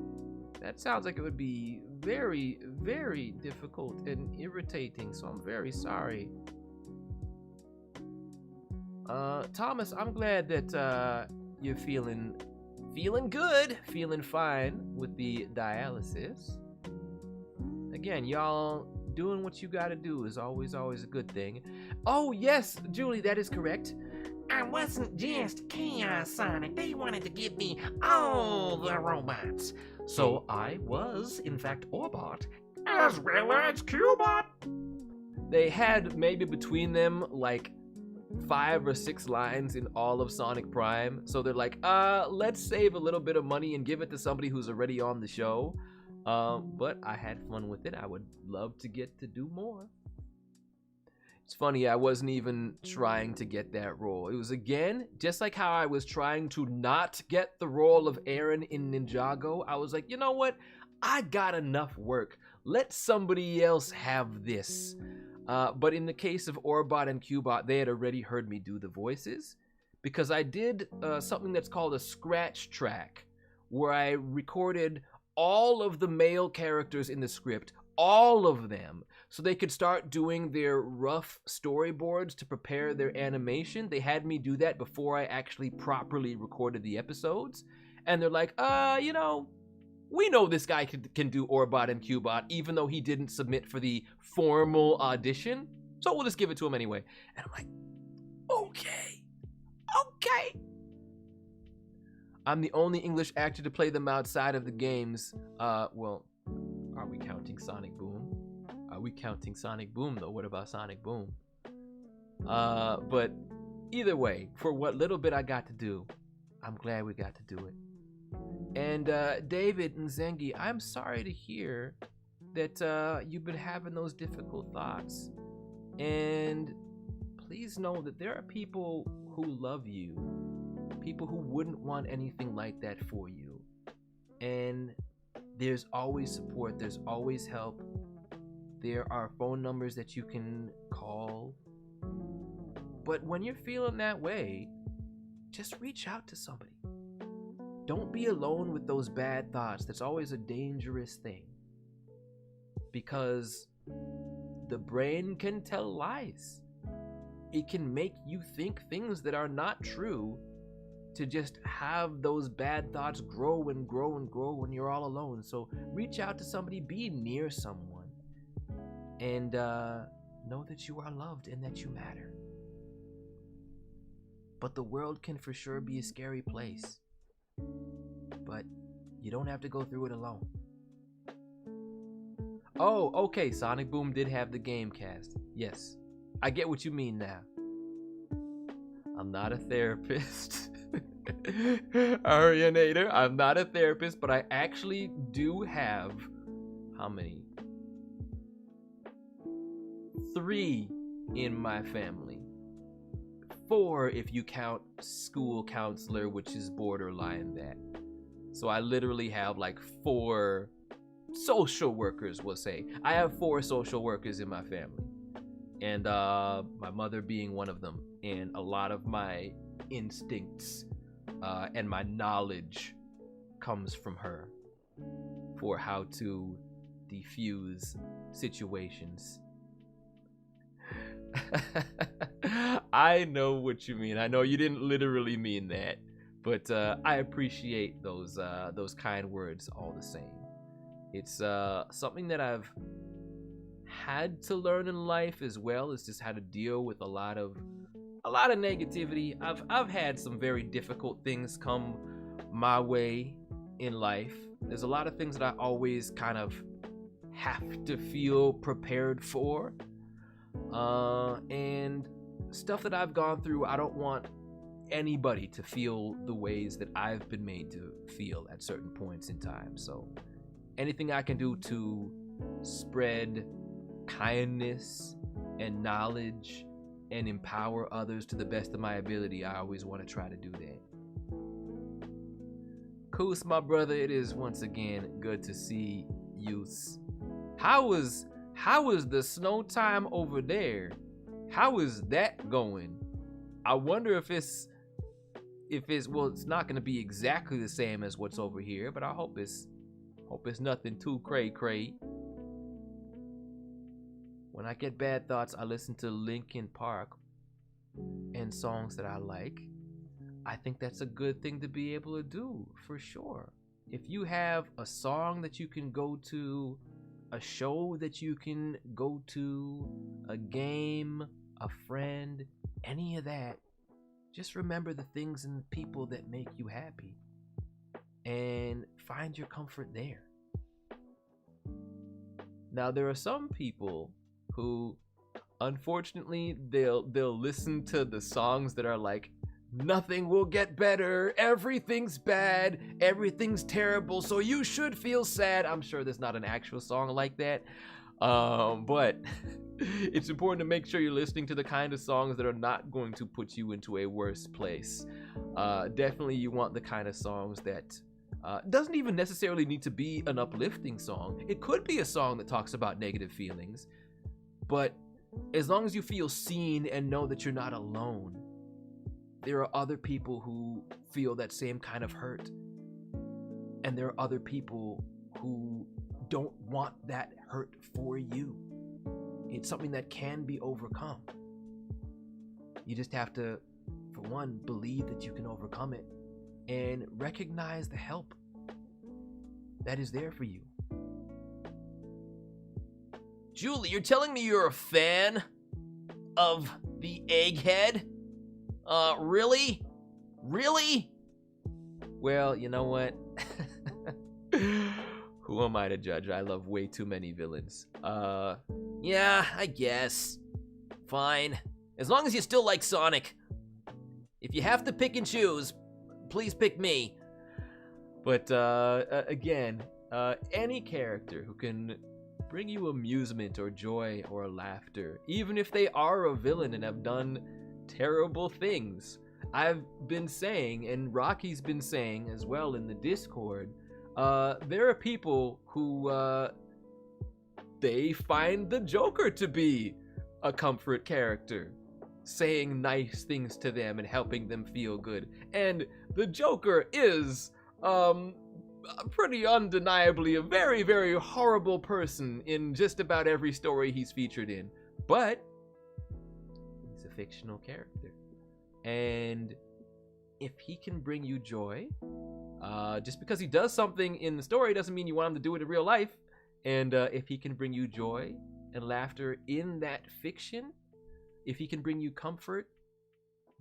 That sounds like it would be very, very difficult and irritating, so I'm very sorry. Thomas, I'm glad that you're feeling good, feeling fine with the dialysis. Again, y'all doing what you gotta do is always a good thing. Oh yes, Julie, that is correct. I wasn't just Chaos Sonic. They wanted to give me all the robots. So I was, in fact, Orbot, as well as Cubot. They had maybe between them like 5 or 6 lines in all of Sonic Prime. So they're like, let's save a little bit of money and give it to somebody who's already on the show. But I had fun with it. I would love to get to do more. It's funny, I wasn't even trying to get that role. It was, again, just like how I was trying to not get the role of Aaron in Ninjago. I was like, you know what? I got enough work. Let somebody else have this. But in the case of Orbot and Cubot, they had already heard me do the voices, because I did something that's called a scratch track, where I recorded all of the male characters in the script, all of them, so they could start doing their rough storyboards to prepare their animation. They had me do that before I actually properly recorded the episodes. And they're like, you know, we know this guy can do Orbot and Cubot, even though he didn't submit for the formal audition. So we'll just give it to him anyway. And I'm like, okay. I'm the only English actor to play them outside of the games. Well, are we counting Sonic Boom? Are we counting Sonic Boom, though? What about Sonic Boom? But either way, for what little bit I got to do, I'm glad we got to do it. And David and Zengi, I'm sorry to hear that you've been having those difficult thoughts. And please know that there are people who love you, people who wouldn't want anything like that for you. And there's always support, there's always help. There are phone numbers that you can call. But when you're feeling that way, just reach out to somebody. Don't be alone with those bad thoughts. That's always a dangerous thing, because the brain can tell lies. It can make you think things that are not true, to just have those bad thoughts grow and grow and grow when you're all alone. So reach out to somebody, be near someone, and know that you are loved and that you matter. But the world can for sure be a scary place. But you don't have to go through it alone. Oh, okay, Sonic Boom did have the game cast. Yes, I get what you mean now. I'm not a therapist. Arianator, I'm not a therapist, but I actually do have, how many? 3 in my family. 4 if you count school counselor, which is borderline that. So I literally have like 4 social workers will say. I have 4 social workers in my family, and my mother being one of them. And a lot of my instincts and my knowledge comes from her for how to defuse situations. I know what you mean. I know you didn't literally mean that, but I appreciate those kind words all the same. It's something that I've had to learn in life, as well as just how to deal with a lot of negativity. I've had some very difficult things come my way in life. There's a lot of things that I always kind of have to feel prepared for. And stuff that I've gone through, I don't want anybody to feel the ways that I've been made to feel at certain points in time. So anything I can do to spread kindness and knowledge and empower others to the best of my ability, I always want to try to do that. Koos, my brother, it is once again good to see you. How is the snow time over there? How is that going? I wonder if it's well, it's not going to be exactly the same as what's over here, but I hope it's nothing too cray. When I get bad thoughts, I listen to Linkin Park and songs that I like. I think that's a good thing to be able to do, for sure. If you have a song that you can go to, a show that you can go to, a game, a friend, any of that, just remember the things and people that make you happy and find your comfort there. Now, there are some people who, unfortunately, they'll listen to the songs that are like, nothing will get better, everything's bad, everything's terrible, so you should feel sad. I'm sure there's not an actual song like that, but it's important to make sure you're listening to the kind of songs that are not going to put you into a worse place. Definitely you want the kind of songs that doesn't even necessarily need to be an uplifting song. It could be a song that talks about negative feelings, but as long as you feel seen and know that you're not alone, there are other people who feel that same kind of hurt. And there are other people who don't want that hurt for you. It's something that can be overcome. You just have to, for one, believe that you can overcome it and recognize the help that is there for you. Julie, you're telling me you're a fan of the Egghead? Really? Really? Well, you know what? Who am I to judge? I love way too many villains. Yeah, I guess. Fine. As long as you still like Sonic. If you have to pick and choose, please pick me. But, again, any character who can bring you amusement or joy or laughter, even if they are a villain and have done terrible things. I've been saying, and Rocky's been saying as well in the Discord, there are people who they find the Joker to be a comfort character, saying nice things to them and helping them feel good. And the Joker is pretty undeniably a very, very horrible person in just about every story he's featured in. But he's a fictional character, and if he can bring you joy, just because he does something in the story doesn't mean you want him to do it in real life. And if he can bring you joy and laughter in that fiction, if he can bring you comfort,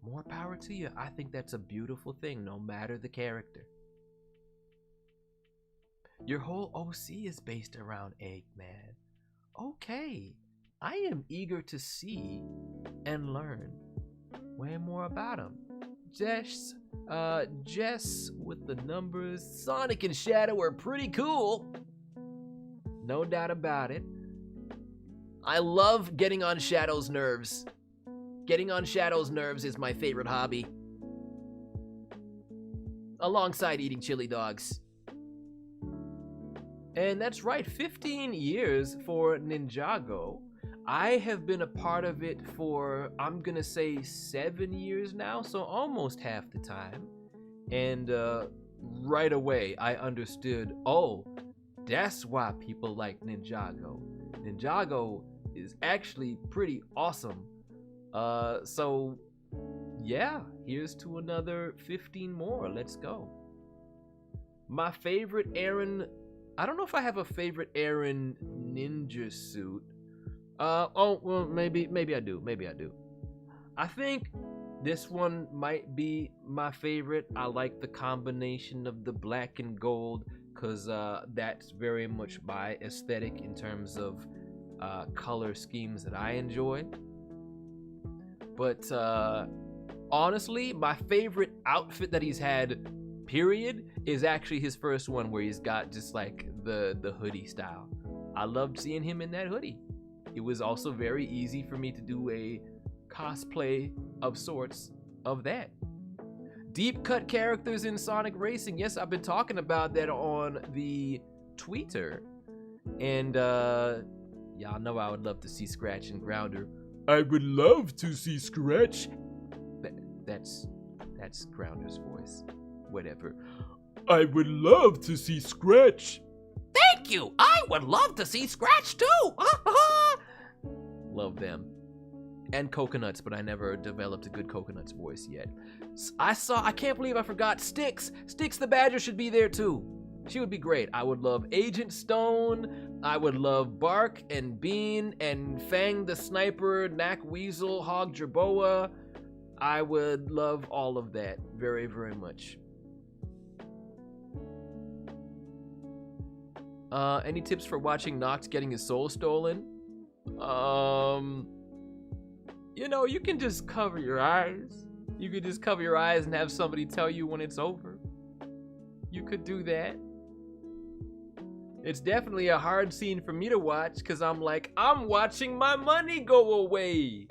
more power to you. I think that's a beautiful thing, no matter the character. Your whole OC is based around Eggman. Okay, I am eager to see and learn way more about him. Jess with the numbers. Sonic and Shadow are pretty cool. No doubt about it. I love getting on Shadow's nerves. Getting on Shadow's nerves is my favorite hobby, alongside eating chili dogs. And that's right, 15 years for Ninjago. I have been a part of it for, I'm gonna say 7 years now, so almost half the time. And right away, I understood, oh, that's why people like Ninjago. Ninjago is actually pretty awesome. So yeah, here's to another 15 more. Let's go. My favorite Aaron, I don't know if I have a favorite Aaron ninja suit. Oh, well, maybe I do. I think this one might be my favorite. I like the combination of the black and gold because that's very much my aesthetic in terms of color schemes that I enjoy. But honestly, my favorite outfit that he's had, period, is actually his first one where he's got just like the hoodie style. I loved seeing him in that hoodie. It was also very easy for me to do a cosplay of sorts of that. Deep cut characters in Sonic Racing. Yes, I've been talking about that on the Twitter. And y'all know I would love to see Scratch and Grounder. I would love to see Scratch. That's Grounder's voice. Whatever. I would love to see Scratch. Thank you. I would love to see Scratch too. Love them. And Coconuts, but I never developed a good Coconuts voice yet. I can't believe I forgot Styx. Styx the Badger should be there too. She would be great. I would love Agent Stone. I would love Bark and Bean and Fang the Sniper, Knack Weasel, Hog Jerboa. I would love all of that very, very much. Any tips for watching Noct getting his soul stolen? You know, you can just cover your eyes. You could just cover your eyes and have somebody tell you when it's over. You could do that. It's definitely a hard scene for me to watch because I'm like, I'm watching my money go away.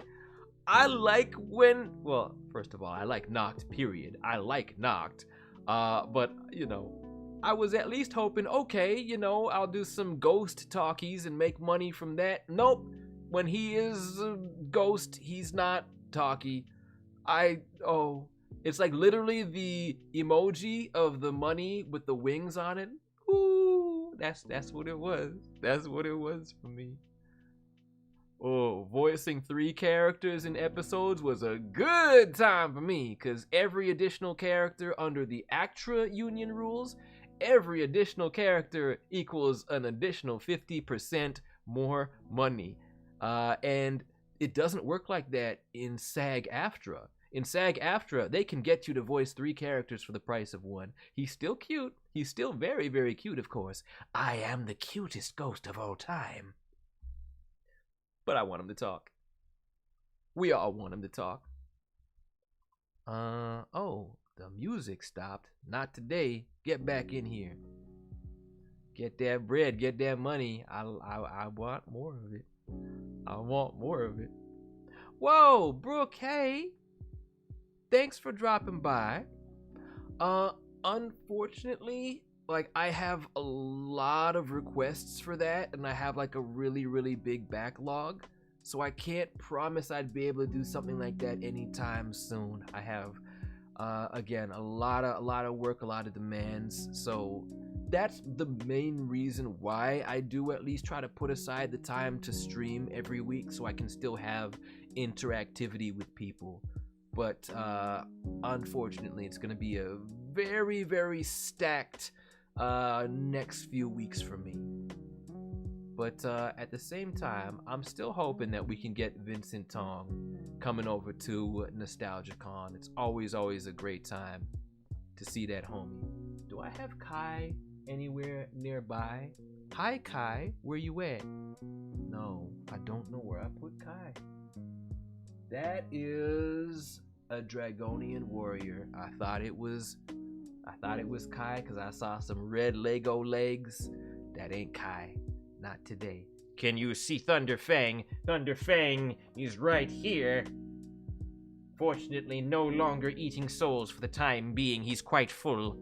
I like when, well, first of all, I like Noct, period. I like Noct. But, you know, I was at least hoping, okay, you know, I'll do some ghost talkies and make money from that. Nope. When he is a ghost, he's not talky. It's like literally the emoji of the money with the wings on it. Ooh, that's what it was. That's what it was for me. Oh, voicing 3 characters in episodes was a good time for me, because every additional character under the ACTRA union rules, every additional character equals an additional 50% more money. And it doesn't work like that in SAG-AFTRA. In SAG-AFTRA, they can get you to voice 3 characters for the price of 1. He's still cute. He's still very, very cute, of course. I am the cutest ghost of all time. But I want him to talk. We all want him to talk. Oh, the music stopped. Not today. Get back in here. Get that bread, get that money. I want more of it. I want more of it. Whoa, Brooke, hey. Thanks for dropping by. Unfortunately, like, I have a lot of requests for that, and I have like a really, really big backlog. So I can't promise I'd be able to do something like that anytime soon. I have, again, a lot of work, a lot of demands. So that's the main reason why I do at least try to put aside the time to stream every week, so I can still have interactivity with people. But unfortunately, it's going to be a very, very stacked next few weeks for me. But at the same time, I'm still hoping that we can get Vincent Tong coming over to NostalgiaCon. It's always a great time to see that homie. Do I have Kai anywhere nearby? Hi, Kai. Where you at? No, I don't know where I put Kai. That is a Dragonian warrior. I thought it was Kai because I saw some red Lego legs. That ain't Kai. Not today. Can you see Thunder Fang? Thunder Fang is right here. Fortunately, no longer eating souls for the time being. He's quite full.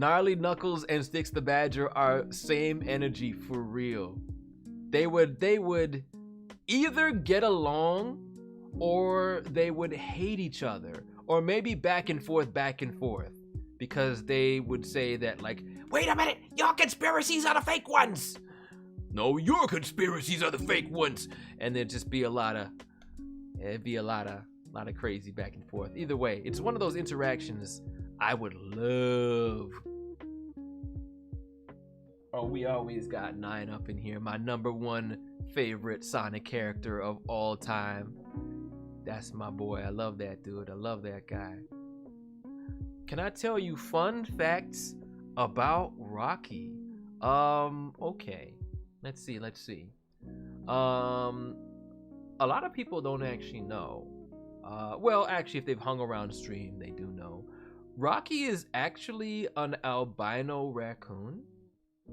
Gnarly Knuckles and Sticks the Badger are same energy for real. They would either get along or they would hate each other, or maybe back and forth, because they would say that, like, Wait a minute, your conspiracies are the fake ones. no, your conspiracies are the fake ones, and there'd just be a lot of crazy back and forth. Either way, it's one of those interactions I would love. Oh, we always got 9 up in here, my number 1 favorite Sonic character of all time. That's my boy. I love that dude. I love that guy. Can I tell you fun facts about Rocky? Okay. Let's see. A lot of people don't actually know. Well, actually, if they've hung around stream, they do know. Rocky is actually an albino raccoon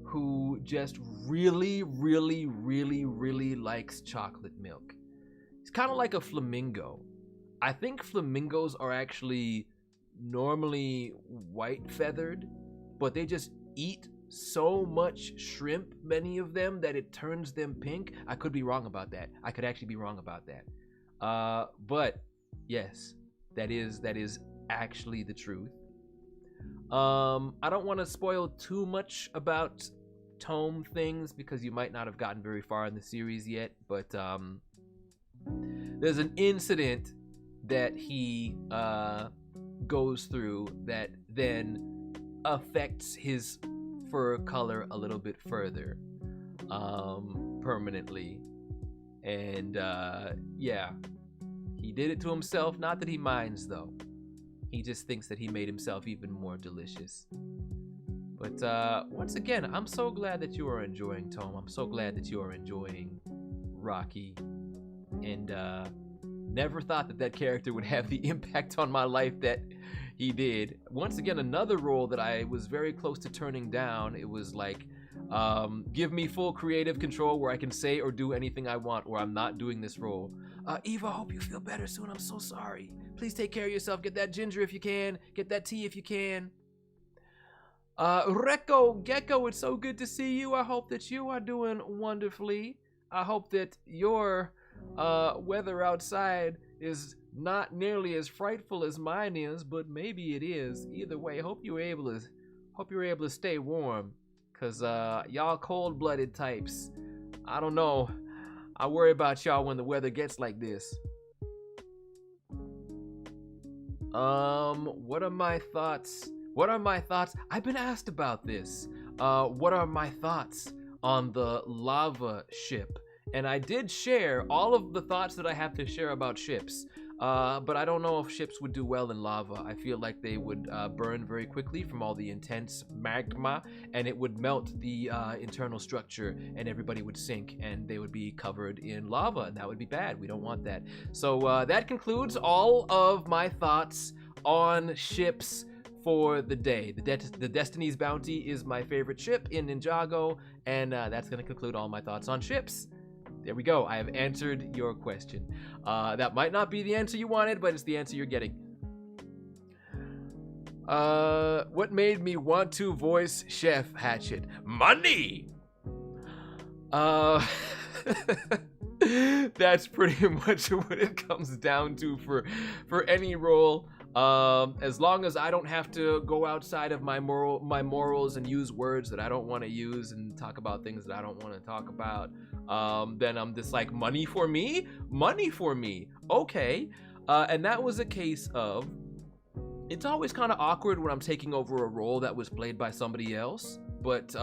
who just really likes chocolate milk. It's kind of like a flamingo. I think flamingos are actually normally white feathered, but they just eat so much shrimp, many of them, that it turns them pink. I could be wrong about that. I could actually be wrong about that. But yes, that is actually the truth. I don't want to spoil too much about Tome things because you might not have gotten very far in the series yet, but there's an incident that he goes through that then affects his fur color a little bit further, permanently. And yeah, he did it to himself. Not that he minds though. He just thinks that he made himself even more delicious. But once again, I'm so glad that you are enjoying Tome. I'm so glad that you are enjoying Rocky. And never thought that character would have the impact on my life that he did. Once again, another role that I was very close to turning down. It was like, give me full creative control where I can say or do anything I want, or I'm not doing this role. Eva, I hope you feel better soon. I'm so sorry. Please take care of yourself. Get that ginger if you can. Get that tea if you can. Reko Gecko, it's so good to see you. I hope that you are doing wonderfully. I hope that your weather outside is not nearly as frightful as mine is, but maybe it is. Either way, hope you're able to stay warm, cause y'all cold-blooded types, I don't know. I worry about y'all when the weather gets like this. What are my thoughts? I've been asked about this. What are my thoughts on the lava ship? And I did share all of the thoughts that I have to share about ships. But I don't know if ships would do well in lava. I feel like they would burn very quickly from all the intense magma, and it would melt the internal structure, and everybody would sink, and they would be covered in lava, and that would be bad. We don't want that. So that concludes all of my thoughts on ships for the day. The Destiny's Bounty is my favorite ship in Ninjago, and that's going to conclude all my thoughts on ships. There we go. I have answered your question. That might not be the answer you wanted, but it's the answer you're getting. What made me want to voice Chef Hatchet? Money! That's pretty much what it comes down to for any role. As long as I don't have to go outside of my morals and use words that I don't want to use and talk about things that I don't want to talk about, then I'm just like, money for me? Money for me. Okay. And that was a case of, it's always kind of awkward when I'm taking over a role that was played by somebody else, but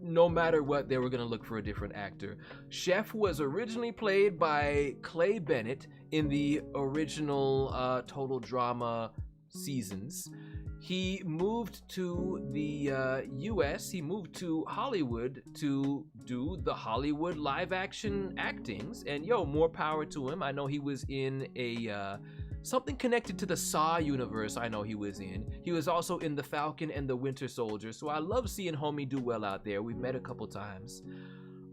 no matter what, they were going to look for a different actor. Chef was originally played by Clay Bennett in the original Total Drama seasons. He moved to the US, he moved to Hollywood to do the Hollywood live action actings, and more power to him. I know he was in a something connected to the Saw universe. I know he was in. He was also in The Falcon and the Winter Soldier, so I love seeing homie do well out there. We've met a couple times.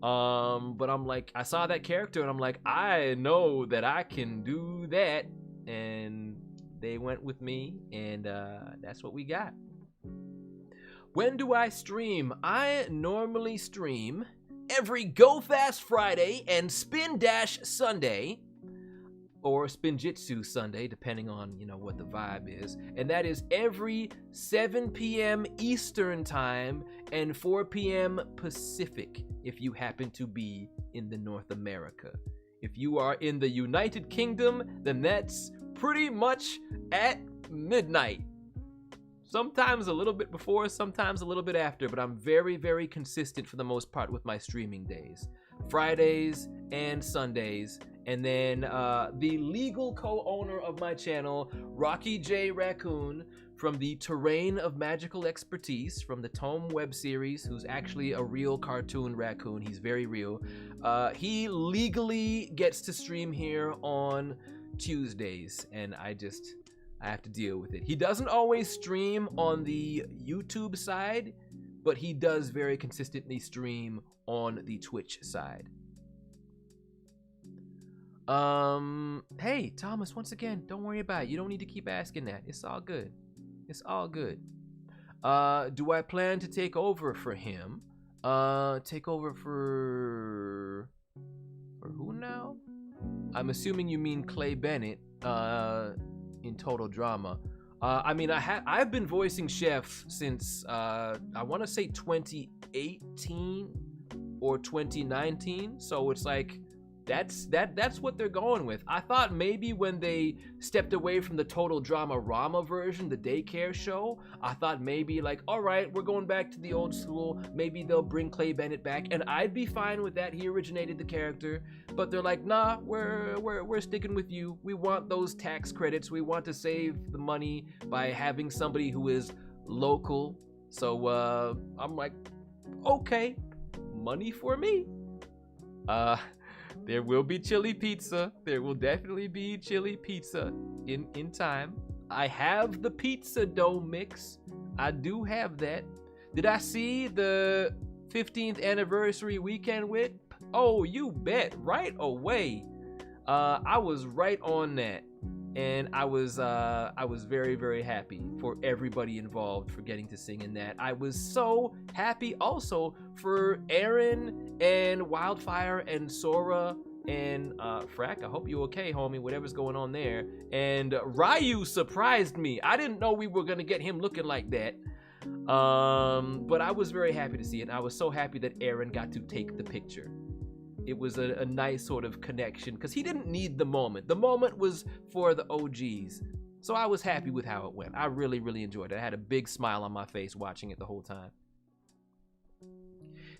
But I'm like, I saw that character and I'm like, I know that I can do that, and they went with me, and that's what we got. When do I stream? I normally stream every Go Fast Friday and Spin Dash Sunday, or Spin Jitsu Sunday, depending on, what the vibe is. And that is every 7 p.m. Eastern Time and 4 p.m. Pacific, if you happen to be in the North America. If you are in the United Kingdom, then that's pretty much at midnight. Sometimes a little bit before, sometimes a little bit after, but I'm very, very consistent for the most part with my streaming days. Fridays and Sundays. And then the legal co-owner of my channel, Rocky J. Raccoon, from the Terrain of Magical Expertise, from the Tome web series, who's actually a real cartoon raccoon. He's very real. He legally gets to stream here on Tuesdays, and I have to deal with it. He doesn't always stream on the YouTube side, but he does very consistently stream on the Twitch side. Hey, Thomas, once again, don't worry about it. You don't need to keep asking that. It's all good. It's all good. Do I plan to take over for him? Take over for who now? I'm assuming you mean Clay Bennett, in Total Drama. I've been voicing Chef since, I want to say 2018 or 2019, so it's like, that's what they're going with. I thought maybe when they stepped away from the Total Drama Rama version, the daycare show, I thought maybe like, all right, we're going back to the old school. Maybe they'll bring Clay Bennett back, and I'd be fine with that. He originated the character, but they're like, nah, we're sticking with you. We want those tax credits. We want to save the money by having somebody who is local. So I'm like, okay, money for me. There will be chili pizza. There will definitely be chili pizza in time. I have the pizza dough mix. I do have that. Did I see the 15th anniversary weekend whip? Oh, you bet. Right away. I was right on that. And I was very, very happy for everybody involved for getting to sing in that. I was so happy also for Aaron and Wildfire and Sora and Frack. I hope you okay, homie, whatever's going on there. And Ryu surprised me. I didn't know we were gonna get him looking like that. But I was very happy to see it. And I was so happy that Aaron got to take the picture. It was a nice sort of connection because he didn't need the moment. The moment was for the OGs. So I was happy with how it went. I really, really enjoyed it. I had a big smile on my face watching it the whole time.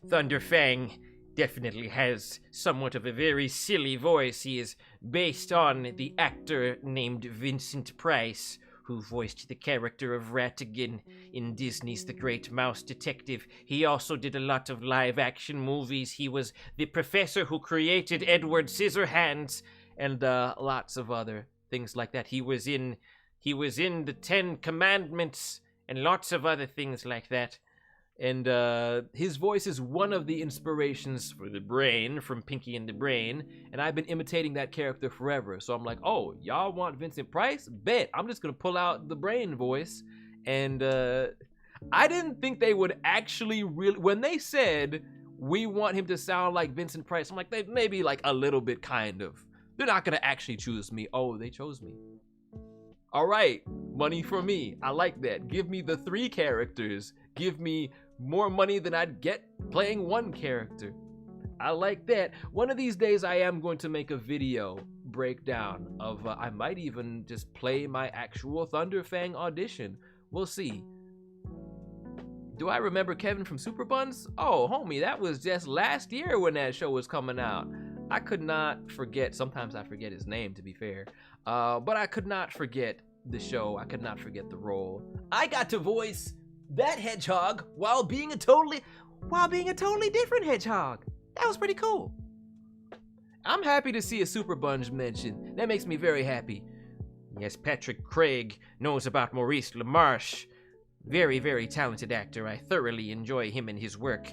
Thunderfang definitely has somewhat of a very silly voice. He is based on the actor named Vincent Price, who voiced the character of Ratigan in Disney's The Great Mouse Detective. He also did a lot of live-action movies. He was the professor who created Edward Scissorhands and lots of other things like that. He was in the 10 Commandments and lots of other things like that. And his voice is one of the inspirations for the Brain from Pinky and the Brain, and I've been imitating that character forever. So I'm like, oh, y'all want Vincent Price? Bet. I'm just gonna pull out the Brain voice. And I didn't think they would actually really, when they said we want him to sound like Vincent Price, I'm like, they maybe like a little bit, kind of. They're not gonna actually choose me. Oh, they chose me. All right, money for me. I like that. Give me the 3 characters. Give me more money than I'd get playing one character. I like that. One of these days I am going to make a video breakdown of, I might even just play my actual Thunderfang audition. We'll see. Do I remember Kevin from Super Buns? Oh, homie, that was just last year when that show was coming out. I could not forget, sometimes I forget his name to be fair, but I could not forget the show. I could not forget the role. I got to voice that hedgehog while being a totally different hedgehog. That was pretty cool. I'm happy to see a Super Bunge mention. That makes me very happy. Yes, Patrick Craig knows about Maurice LaMarche. Very, very talented actor. I thoroughly enjoy him and his work.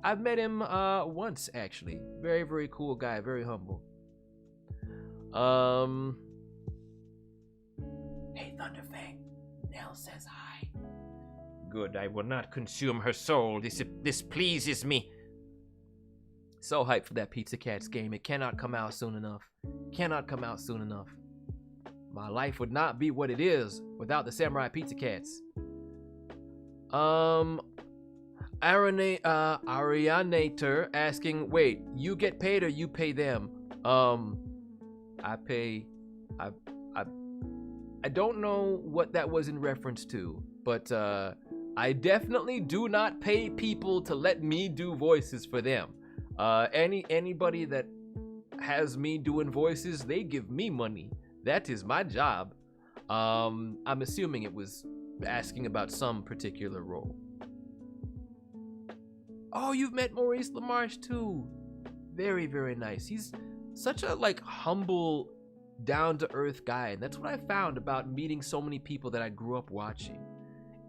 I've met him once, actually. Very, very cool guy. Very humble. Hey, Thunderfang. Nell says hi. Good, I will not consume her soul. This pleases me. So hyped for that Pizza Cats game. It cannot come out soon enough. Cannot come out soon enough. My life would not be what it is without the Samurai Pizza Cats. Arianator asking, wait, you get paid or you pay them? I pay. I don't know what that was in reference to, but I definitely do not pay people to let me do voices for them. Anybody that has me doing voices, they give me money. That is my job. I'm assuming it was asking about some particular role. Oh, you've met Maurice LaMarche too. Very, very nice. He's such a humble, down-to-earth guy, and that's what I found about meeting so many people that I grew up watching.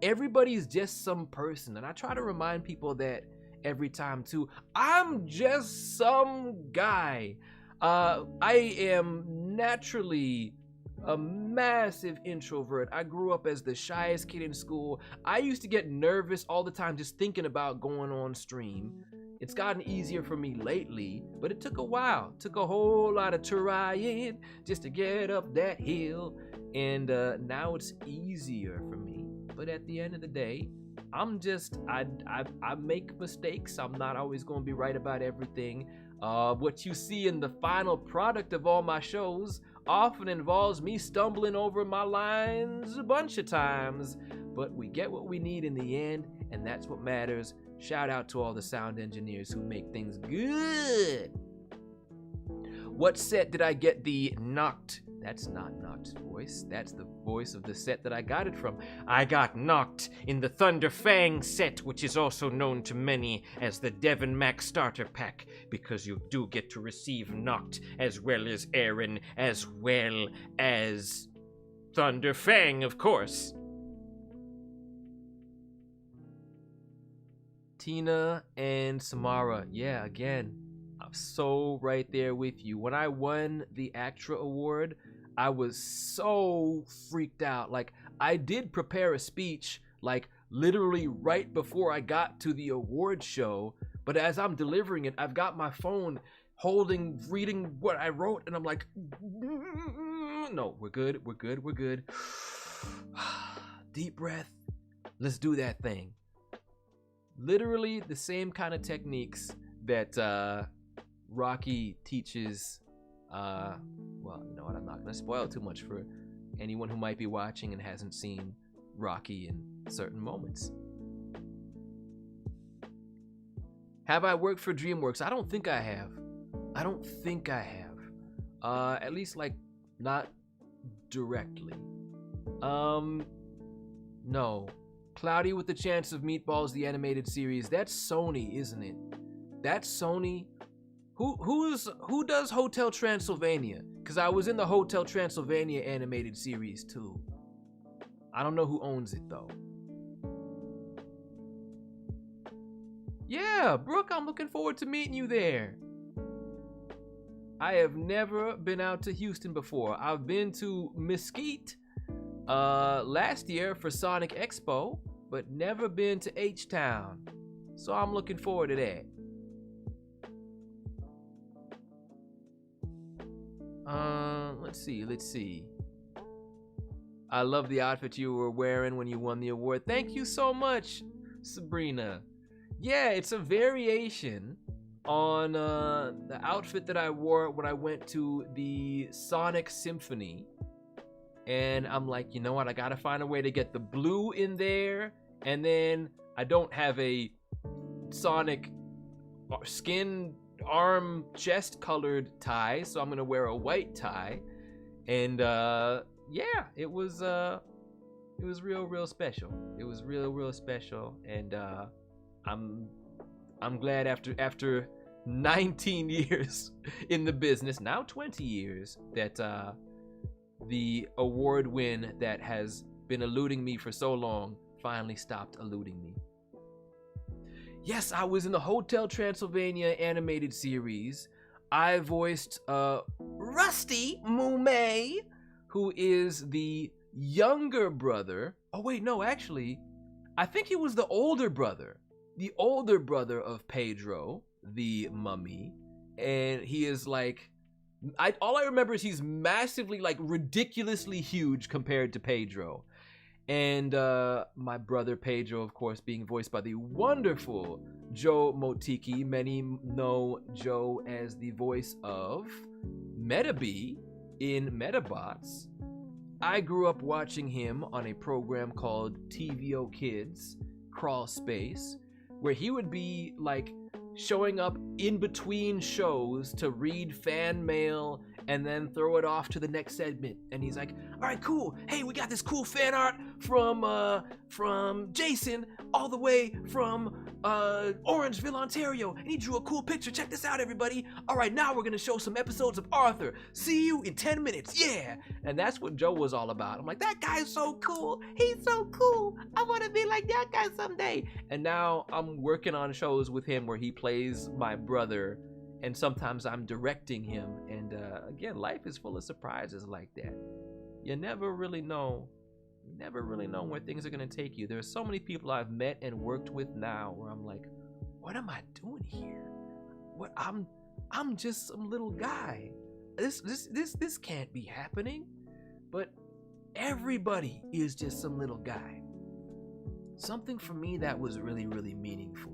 Everybody's just some person, and I try to remind people that every time too. I'm just some guy. I am naturally a massive introvert. I grew up as the shyest kid in school. I used to get nervous all the time just thinking about going on stream. It's gotten easier for me lately, but it took a while. It took a whole lot of trying just to get up that hill, and now it's easier for me. But at the end of the day, I make mistakes. I'm not always going to be right about everything. What you see in the final product of all my shows often involves me stumbling over my lines a bunch of times, but we get what we need in the end, and that's what matters. Shout out to all the sound engineers who make things good. What set did I get the knocked? That's not Knocked voice. That's the voice of the set that I got it from. I got knocked in the Thunder Fang set, which is also known to many as the Deven Mack Starter Pack, because you do get to receive knocked as well as Aaron, as well as Thunder Fang, of course. Tina and Samara, yeah, again, I'm so right there with you. When I won the ACTRA award, I was so freaked out. I did prepare a speech, literally right before I got to the award show, but as I'm delivering it, I've got my phone reading what I wrote, and I'm like, no, we're good. Deep breath, let's do that thing. Literally the same kind of techniques that Rocky teaches. Well, you know what? I'm not gonna spoil too much for anyone who might be watching and hasn't seen Rocky in certain moments. Have I worked for DreamWorks? I don't think I have. At least not directly. No. Cloudy with the Chance of Meatballs, the animated series. That's Sony, isn't it? That's Sony. Who does Hotel Transylvania? Because I was in the Hotel Transylvania animated series too. I don't know who owns it though. Yeah, Brooke, I'm looking forward to meeting you there. I have never been out to Houston before. I've been to Mesquite last year for Sonic Expo, but never been to H-Town. So I'm looking forward to that. Let's see. I love the outfit you were wearing when you won the award. Thank you so much, Sabrina. Yeah, it's a variation on the outfit that I wore when I went to the Sonic Symphony. And I'm like, you know what? I gotta find a way to get the blue in there. And then I don't have a Sonic skin, arm, chest colored tie, so I'm gonna wear a white tie. And yeah, it was real special. It was real special. And I'm glad after 19 years in the business, now 20 years, that the award win that has been eluding me for so long finally stopped eluding me. Yes, I was in the Hotel Transylvania animated series. I voiced Rusty Mume, who is the younger brother. Oh wait, no, actually, I think he was the older brother of Pedro, the mummy, and he is like, all I remember is he's massively, like, ridiculously huge compared to Pedro. And my brother Pedro, of course, being voiced by the wonderful Joe Motiki. Many know Joe as the voice of Metabee in Metabots. I grew up watching him on a program called TVO Kids Crawl Space, where he would be like showing up in between shows to read fan mail and then throw it off to the next segment. And he's like, all right, cool. Hey, we got this cool fan art from Jason all the way from Orangeville, Ontario. And he drew a cool picture. Check this out, everybody. All right, now we're going to show some episodes of Arthur. See you in 10 minutes. Yeah. And that's what Joe was all about. I'm like, that guy's so cool. He's so cool. I want to be like that guy someday. And now I'm working on shows with him where he plays my brother, and sometimes I'm directing him. And again, life is full of surprises like that. You never really know where things are gonna take you. There's so many people I've met and worked with now where I'm like, what am I doing here? What I'm just some little guy. This can't be happening. But everybody is just some little guy. Something for me that was really, really meaningful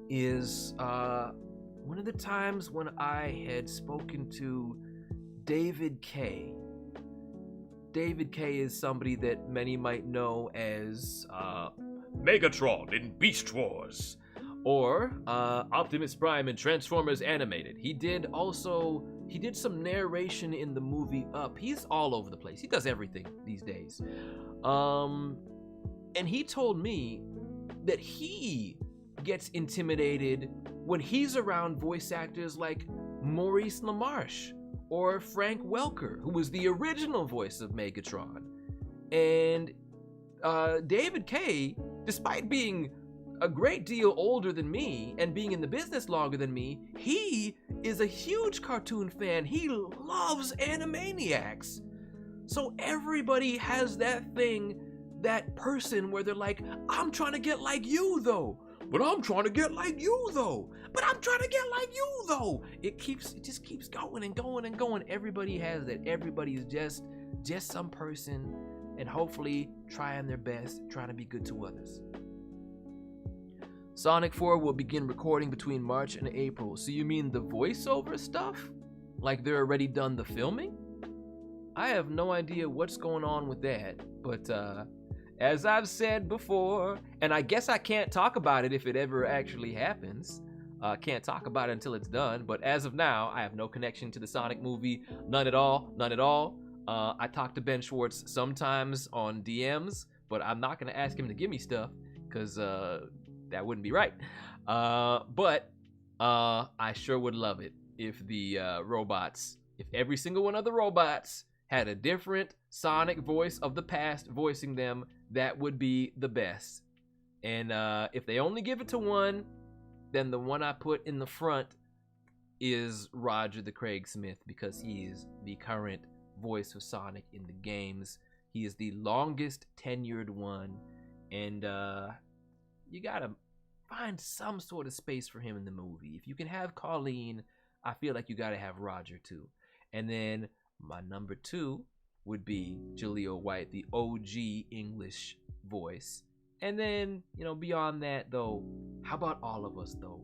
is one of the times when I had spoken to David K. David K is somebody that many might know as Megatron in Beast Wars. or Optimus Prime in Transformers Animated. He did some narration in the movie Up. He's all over the place. He does everything these days. And he told me that he gets intimidated when he's around voice actors like Maurice LaMarche or Frank Welker, who was the original voice of Megatron. And David K, despite being a great deal older than me and being in the business longer than me, he is a huge cartoon fan. He loves Animaniacs. So everybody has that thing, that person where they're like, I'm trying to get like you though, but I'm trying to get like you though, but I'm trying to get like you though. It just keeps going and going and going. Everybody has that. Everybody's just some person, and hopefully trying their best, trying to be good to others. Sonic 4 will begin recording between March and April. So you mean the voiceover stuff? Like they're already done the filming? I have no idea what's going on with that, but as I've said before, and I guess I can't talk about it if it ever actually happens. Can't talk about it until it's done, but as of now, I have no connection to the Sonic movie. None at all. I talk to Ben Schwartz sometimes on DMs, but I'm not going to ask him to give me stuff, because that wouldn't be right. But I sure would love it if the robots, if every single one of the robots had a different Sonic voice of the past voicing them. That would be the best. And if they only give it to one, then the one I put in the front is Roger the Craig Smith, because he is the current voice of Sonic in the games. He is the longest tenured one, and you gotta find some sort of space for him in the movie. If you can have Colleen, I feel like you gotta have Roger too. And then my number 2 would be Jaleel White, the OG English voice. And then, beyond that though, how about all of us though?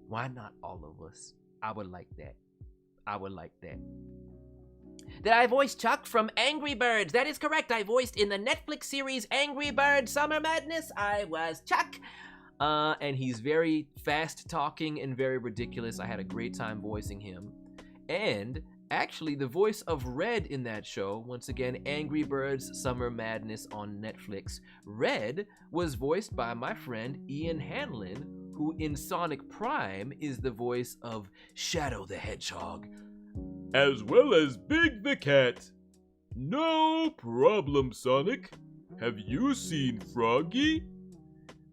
Why not all of us? I would like that. Did I voice Chuck from Angry Birds? That is correct. I voiced in the Netflix series Angry Birds Summer Madness. I was Chuck. And he's very fast talking and very ridiculous. I had a great time voicing him. And actually, the voice of Red in that show, once again, Angry Birds Summer Madness on Netflix, Red was voiced by my friend Ian Hanlon, who in Sonic Prime is the voice of Shadow the Hedgehog. As well as Big the Cat. No problem, Sonic. Have you seen Froggy?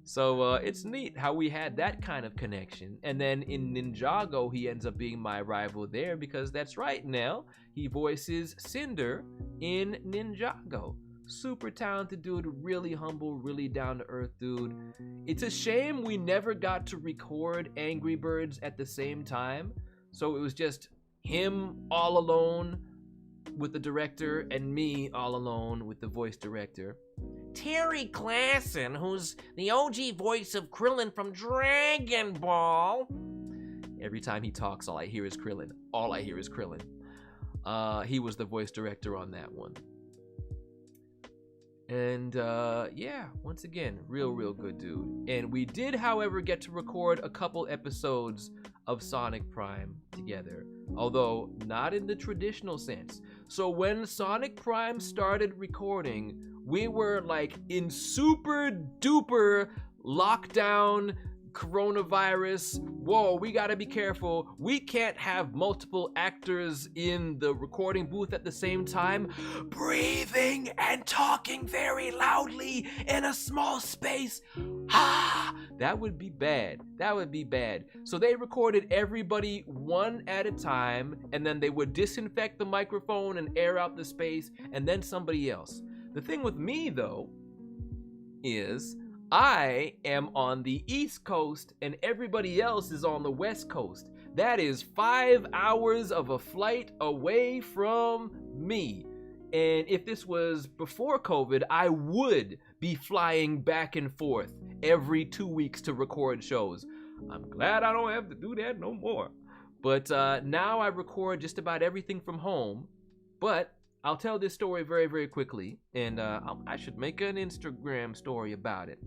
So it's neat how we had that kind of connection. And then in Ninjago, he ends up being my rival there, because that's right, Nell. He voices Cinder in Ninjago. super talented dude, really humble, really down to earth dude. It's a shame we never got to record Angry Birds at the same time. So it was just him all alone with the director and me all alone with the voice director. Terry Klassen, who's the OG voice of Krillin from Dragon Ball. Every time he talks, all I hear is Krillin. All I hear is Krillin. He was the voice director on that one. And yeah, once again, real good dude. And we did, however, get to record a couple episodes of Sonic Prime together, although not in the traditional sense. So when Sonic Prime started recording, we were like in super duper lockdown, coronavirus. Whoa, we gotta be careful. We can't have multiple actors in the recording booth at the same time, breathing and talking very loudly in a small space. That would be bad. That would be bad. So they recorded everybody one at a time, and then they would disinfect the microphone and air out the space, and then somebody else. The thing with me, though, is I am on the East Coast and everybody else is on the West Coast. That is 5 hours of a flight away from me. And if this was before COVID, I would be flying back and forth every 2 weeks to record shows. I'm glad I don't have to do that no more. But now I record just about everything from home. But I'll tell this story very quickly, and I should make an Instagram story about it.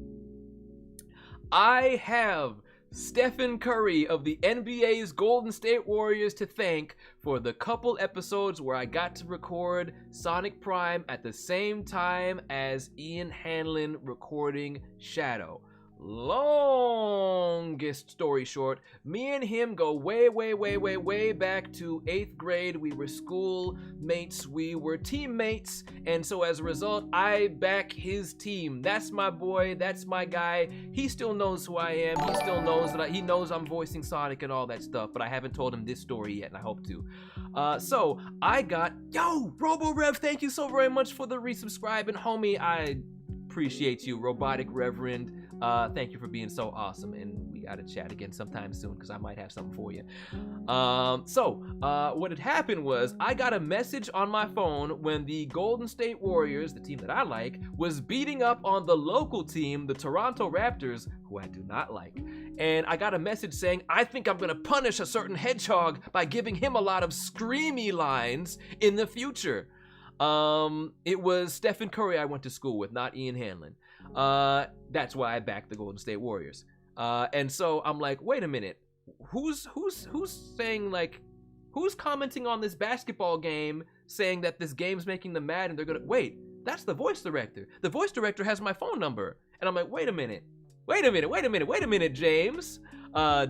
I have Stephen Curry of the NBA's Golden State Warriors to thank for the couple episodes where I got to record Sonic Prime at the same time as Ian Hanlon recording Shadow. Longest story short, me and him go way back to 8th grade. We were schoolmates, we were teammates, and so as a result, I back his team. That's my boy, that's my guy. He still knows who I am. He still knows that he knows I'm voicing Sonic and all that stuff, but I haven't told him this story yet, and I hope to. So I got, RoboRev, thank you so very much for the resubscribe, and homie, I appreciate you, Robotic Reverend. Thank you for being so awesome, and we gotta chat again sometime soon because I might have something for you. What had happened was I got a message on my phone when the Golden State Warriors, the team that I like, was beating up on the local team, the Toronto Raptors, who I do not like. And I got a message saying, I think I'm gonna punish a certain hedgehog by giving him a lot of screamy lines in the future. It was Stephen Curry I went to school with, not Ian Hanlon. That's why I backed the Golden State Warriors. And so I'm like, wait a minute, who's saying, like, who's commenting on this basketball game saying that this game's making them mad and they're gonna, wait, that's the voice director. The voice director has my phone number. And I'm like, wait a minute, James.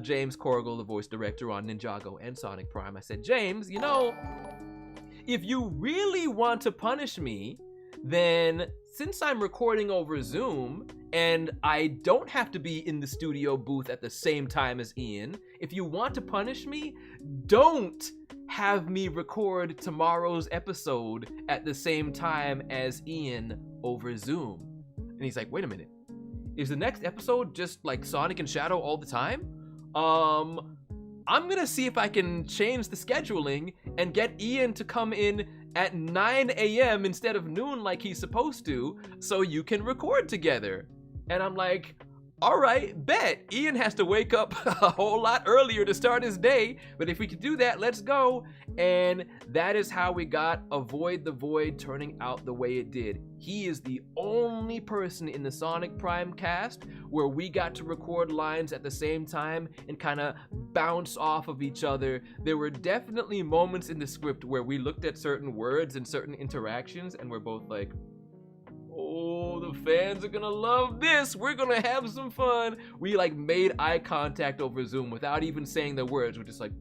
James Corrigal, the voice director on Ninjago and Sonic Prime. I said, James, you know, if you really want to punish me, then since I'm recording over Zoom and I don't have to be in the studio booth at the same time as Ian, if you want to punish me, don't have me record tomorrow's episode at the same time as Ian over Zoom. And he's like, wait a minute, is the next episode just like Sonic and Shadow all the time? I'm gonna see if I can change the scheduling and get Ian to come in at 9 a.m. instead of noon like he's supposed to, so you can record together. And I'm like, all right, bet. Ian has to wake up a whole lot earlier to start his day, but if we could do that, let's go. And that is how we got Avoid the Void turning out the way it did. He is the only person in the Sonic Prime cast where we got to record lines at the same time and kind of bounce off of each other. There were definitely moments in the script where we looked at certain words and certain interactions and we're both like, oh, the fans are gonna love this. We're gonna have some fun. We like made eye contact over Zoom without even saying the words. We're just like,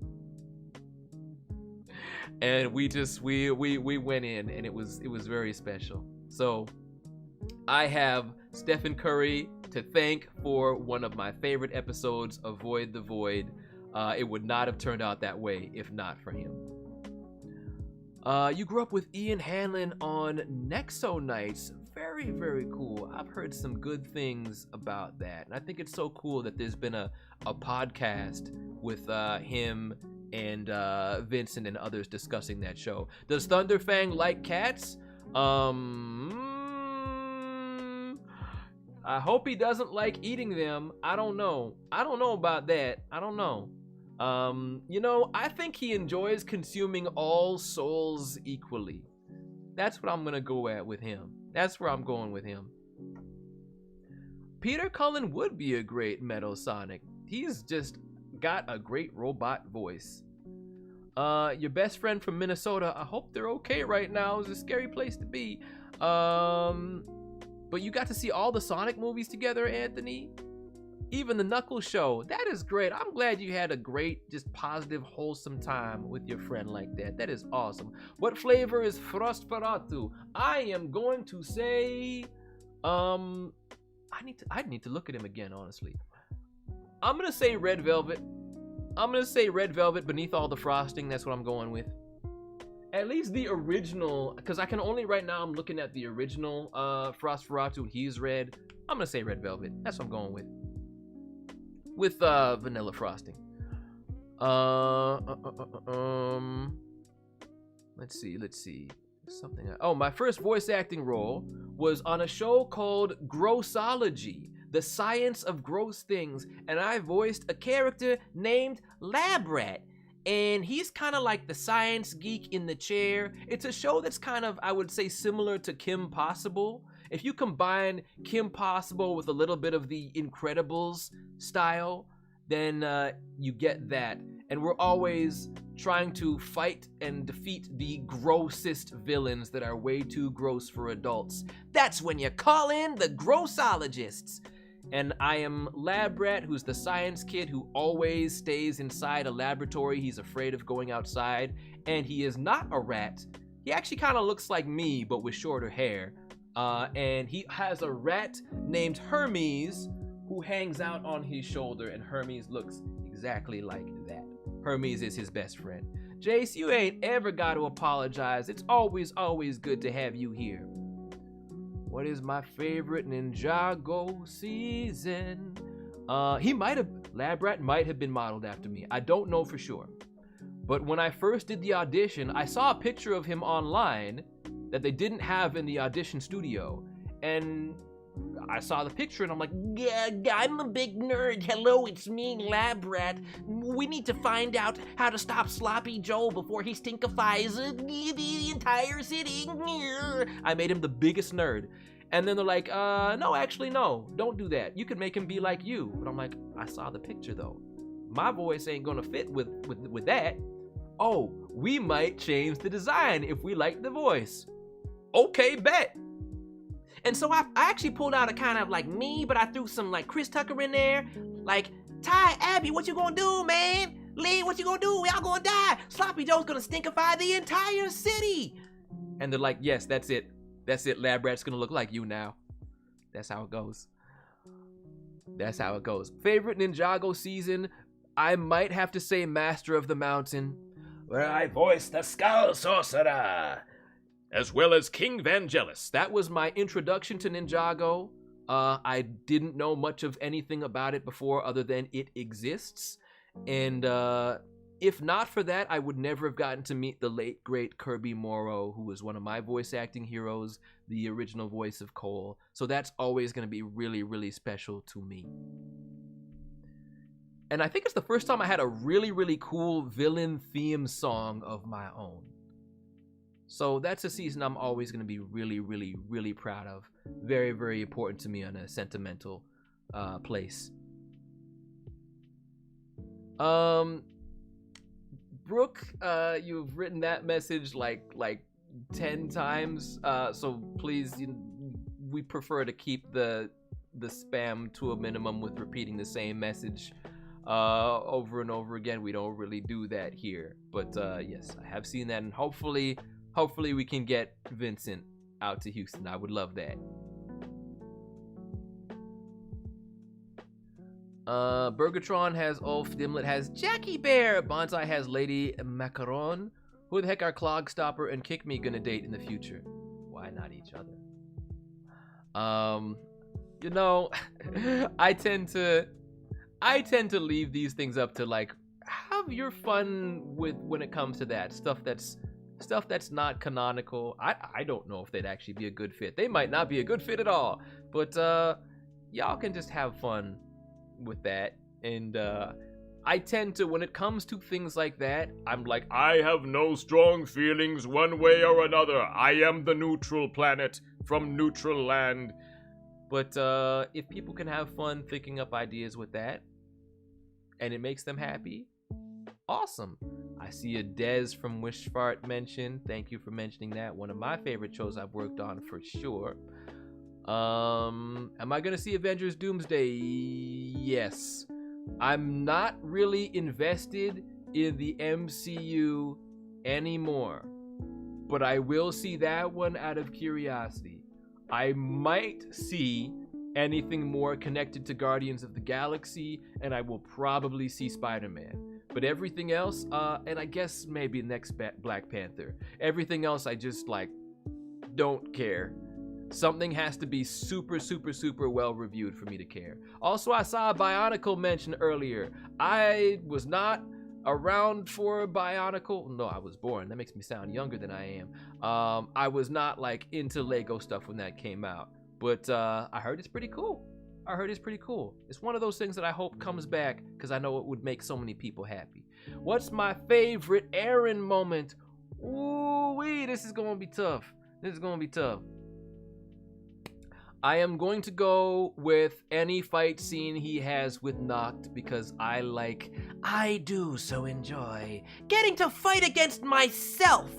and we went in, and it was very special. So I have Stephen Curry to thank for one of my favorite episodes, Avoid the Void. It would not have turned out that way if not for him. You grew up with Ian Hanlon on Nexo Nights. Very, very cool. I've heard some good things about that. And I think it's so cool that there's been a podcast with him and Vincent and others discussing that show. Does Thunderfang like cats? I hope he doesn't like eating them. I don't know. I don't know about that. I don't know. I think he enjoys consuming all souls equally. That's what I'm gonna go at with him. That's where I'm going with him. Peter Cullen would be a great Metal Sonic. He's just got a great robot voice. Your best friend from Minnesota, I hope they're okay right now. It's a scary place to be. But you got to see all the Sonic movies together, Anthony. Even the Knuckles show. That is great. I'm glad you had a great, just positive, wholesome time with your friend like that. That is awesome. What flavor is Frostferatu? I am going to say, I need to look at him again, honestly. I'm gonna say red velvet. I'm gonna say red velvet beneath all the frosting. That's what I'm going with. At least the original, because I can only right now I'm looking at the original Frostferatu. He's red. I'm gonna say red velvet. That's what I'm going with. With vanilla frosting. Let's see. Something. Oh, my first voice acting role was on a show called Grossology, the science of gross things, and I voiced a character named Lab Rat. And he's kind of like the science geek in the chair. It's a show that's kind of, I would say, similar to Kim Possible. If you combine Kim Possible with a little bit of the Incredibles style, then you get that. And we're always trying to fight and defeat the grossest villains that are way too gross for adults. That's when you call in the Grossologists. And I am Lab Rat, who's the science kid who always stays inside a laboratory. He's afraid of going outside. And he is not a rat. He actually kind of looks like me, but with shorter hair. And he has a rat named Hermes who hangs out on his shoulder, and Hermes looks exactly like that. Hermes is his best friend. Jace, you ain't ever got to apologize. It's always good to have you here. What is my favorite Ninjago season? Lab Rat might have been modeled after me. I don't know for sure. But when I first did the audition, I saw a picture of him online that they didn't have in the audition studio. And I saw the picture and I'm like, yeah, I'm a big nerd. Hello, it's me, Lab Rat. We need to find out how to stop Sloppy Joe before he stinkifies the entire city. I made him the biggest nerd. And then they're like, no, actually, no, don't do that. You could make him be like you. But I'm like, I saw the picture though. My voice ain't gonna fit with that. Oh, we might change the design if we like the voice. Okay, bet. And so I actually pulled out a kind of like me, but I threw some like Chris Tucker in there. Like, Ty, Abby, what you gonna do, man? Lee, what you gonna do? We all gonna die. Sloppy Joe's gonna stinkify the entire city. And they're like, yes, that's it. That's it. Lab Rat's gonna look like you now. That's how it goes. That's how it goes. Favorite Ninjago season? I might have to say Master of the Mountain, where I voiced the Skull Sorcerer, as well as King Vangelis. That was my introduction to Ninjago. I didn't know much of anything about it before other than it exists. And if not for that, I would never have gotten to meet the late, great Kirby Morrow, who was one of my voice acting heroes, the original voice of Cole. So that's always going to be really, really special to me. And I think it's the first time I had a really, really cool villain theme song of my own. So that's a season I'm always going to be really, really, really proud of. Very, very important to me on a sentimental place. Brooke, you've written that message like 10 times. So please, we prefer to keep the spam to a minimum with repeating the same message over and over again. We don't really do that here. But yes, I have seen that, and hopefully we can get Vincent out to Houston. I would love that. Burgertron has Ulf, Dimlet has Jackie Bear, Bonsai has Lady Macaron, Who the heck are Clogstopper and Kick Me gonna date in the future? Why not each other? You know, I tend to leave these things up to like have your fun with when it comes to that stuff that's not canonical. I don't know if they'd actually be a good fit. They might not be a good fit at all, but y'all can just have fun with that. And I tend to, when it comes to things like that, I'm like, I have no strong feelings one way or another. I am the neutral planet from neutral land. But if people can have fun thinking up ideas with that, and it makes them happy, awesome. I see a Dez from Wishfart mentioned. Thank you for mentioning that. One of my favorite shows I've worked on for sure. Am I gonna see Avengers Doomsday? Yes. I'm not really invested in the MCU anymore, but I will see that one out of curiosity. I might see anything more connected to Guardians of the Galaxy, and I will probably see Spider-Man. But everything else, and I guess maybe next Black Panther. Everything else I just like don't care. Something has to be super, super, super well reviewed for me to care. Also, I saw Bionicle mentioned earlier. I was not around for Bionicle. No, I was born. That makes me sound younger than I am. I was not like into Lego stuff when that came out. But I heard it's pretty cool. It's one of those things that I hope comes back because I know it would make so many people happy. What's my favorite Aaron moment? Ooh-wee, this is going to be tough. I am going to go with any fight scene he has with Noct because I do so enjoy getting to fight against myself.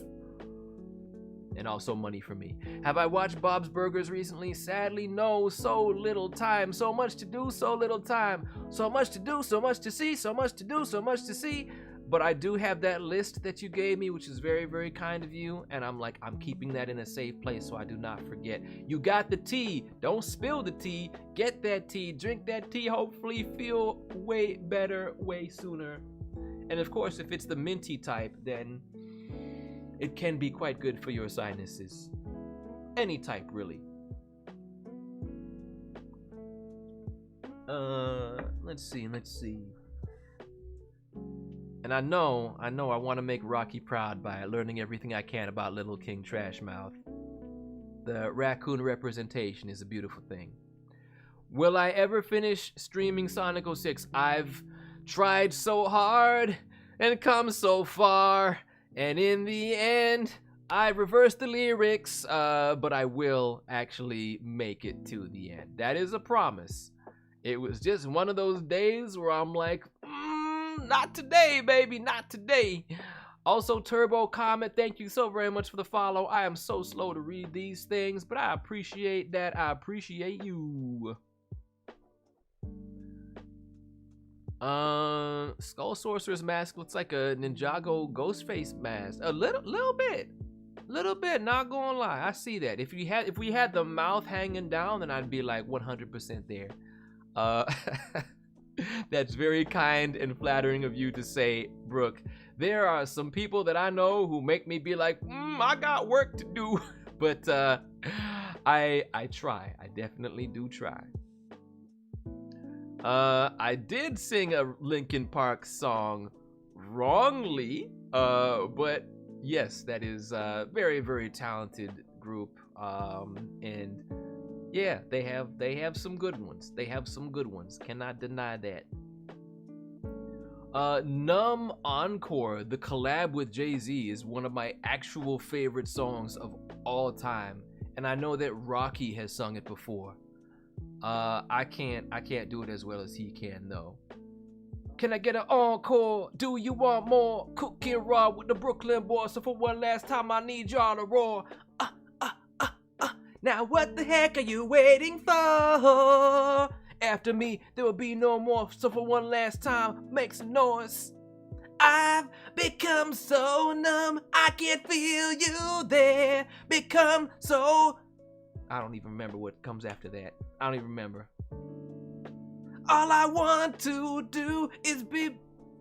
And also money for me. Have I watched Bob's Burgers recently? Sadly, no. So little time. So much to do, so little time. So much to do, so much to see. So much to do, so much to see. But I do have that list that you gave me, which is very, very kind of you. And I'm keeping that in a safe place so I do not forget. You got the tea. Don't spill the tea. Get that tea. Drink that tea. Hopefully feel way better way sooner. And of course, if it's the minty type, then it can be quite good for your sinuses. Any type, really. Let's see. And I know I want to make Rocky proud by learning everything I can about Little King Trashmouth. The raccoon representation is a beautiful thing. Will I ever finish streaming Sonic 06? I've tried so hard and come so far, and in the end, I reversed the lyrics, but I will actually make it to the end. That is a promise. It was just one of those days where I'm like, not today, baby, not today. Also, Turbo Comet, thank you so very much for the follow. I am so slow to read these things, but I appreciate that. I appreciate you. Skull Sorcerer's mask looks like a Ninjago Ghostface mask. A little bit, not gonna lie. I see that. If we had the mouth hanging down, then I'd be like 100% there. That's very kind and flattering of you to say, Brooke. There are some people that I know who make me be like, I got work to do. But I try. I definitely do try. I did sing a Linkin Park song wrongly, but yes, that is a very, very talented group. And yeah, they have some good ones. Cannot deny that. Numb Encore, the collab with Jay-Z, is one of my actual favorite songs of all time, and I know that Rocky has sung it before. I can't do it as well as he can though. Can I get an encore? Do you want more? Cooking raw with the Brooklyn boys. So for one last time, I need y'all to roar. Now what the heck are you waiting for? After me, there will be no more. So for one last time, make some noise. I've become so numb, I can't feel you there. Become so... I don't even remember what comes after that. All I want to do is be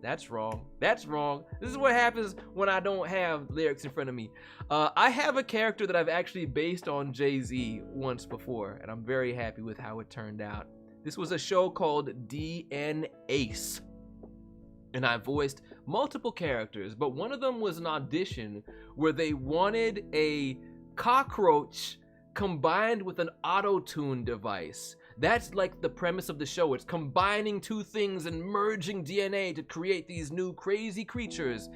That's wrong. That's wrong. This is what happens when I don't have lyrics in front of me. I have a character that I've actually based on Jay-Z once before, and I'm very happy with how it turned out. This was a show called DN Ace, and I voiced multiple characters, but one of them was an audition where they wanted a cockroach combined with an auto-tune device. That's like the premise of the show. It's combining two things and merging DNA to create these new crazy creatures.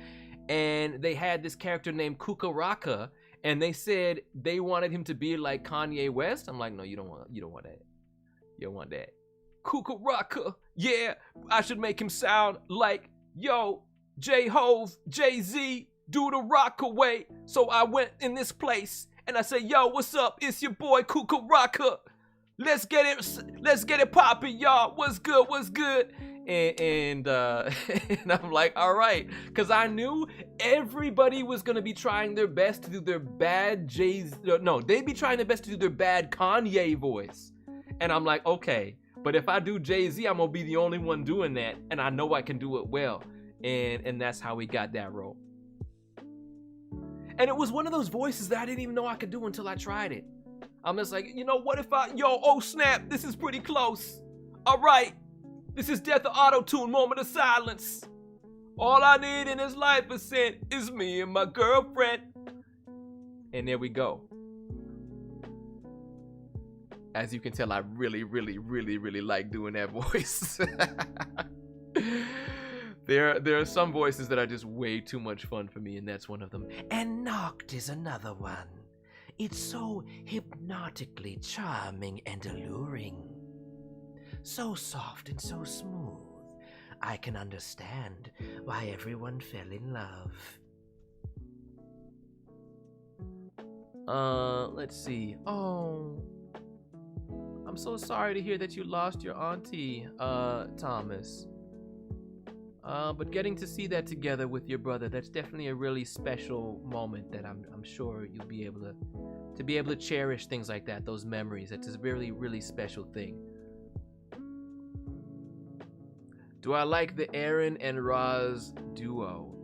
And they had this character named Kukaraka, and they said they wanted him to be like Kanye West. I'm like, no, you don't want that. You don't want that. Kukaraka, yeah, I should make him sound like, yo, J-Hove, Jay-Z, do the rock away. So I went in this place and I said, yo, what's up? It's your boy Kukaraka. Let's get it poppin', y'all. What's good? What's good? And I'm like, all right, because I knew everybody was gonna be trying their best to do their bad they'd be trying their best to do their bad Kanye voice. And I'm like, okay, but if I do Jay-Z, I'm gonna be the only one doing that, and I know I can do it well. And that's how we got that role. And it was one of those voices that I didn't even know I could do until I tried it. I'm just like, you know, what if oh snap, this is pretty close. All right, this is Death of Auto-Tune, moment of silence. All I need in this life is me and my girlfriend. And there we go. As you can tell, I really, really, really, really like doing that voice. There are some voices that are just way too much fun for me, and that's one of them. And Knocked is another one. It's so hypnotically charming and alluring. So soft and so smooth. I can understand why everyone fell in love. Let's see. Oh, I'm so sorry to hear that you lost your auntie, Thomas. But getting to see that together with your brother, that's definitely a really special moment that I'm sure you'll be able to cherish things like that, those memories. It's a really, really special thing. Do I like the Aaron and Roz duo?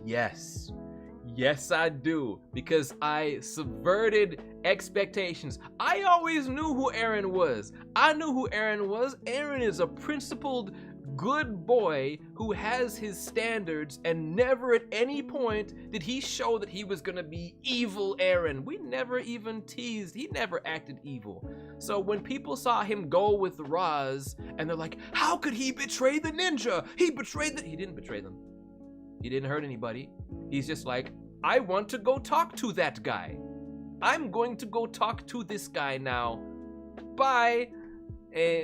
Yes. Yes, I do, because I subverted expectations. I always knew who Aaron was. I knew who Aaron was. Aaron is a principled, good boy who has his standards, and never at any point did he show that he was gonna be evil Aaron. We never even teased. He never acted evil. So when people saw him go with Roz, and they're like, how could he betray the ninja? He didn't betray them. He didn't hurt anybody. He's just like, I want to go talk to that guy. I'm going to go talk to this guy now. Bye.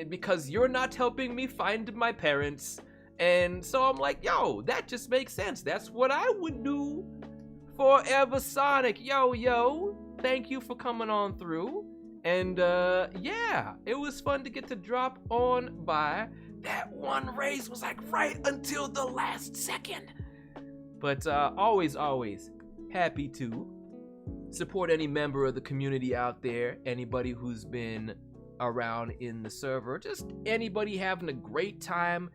Because you're not helping me find my parents. And so I'm like, yo, that just makes sense. That's what I would do. Forever Sonic. Yo, thank you for coming on through. And yeah, it was fun to get to drop on by. That one race was like right until the last second. But always happy to support any member of the community out there, anybody who's been around in the server, just anybody having a great time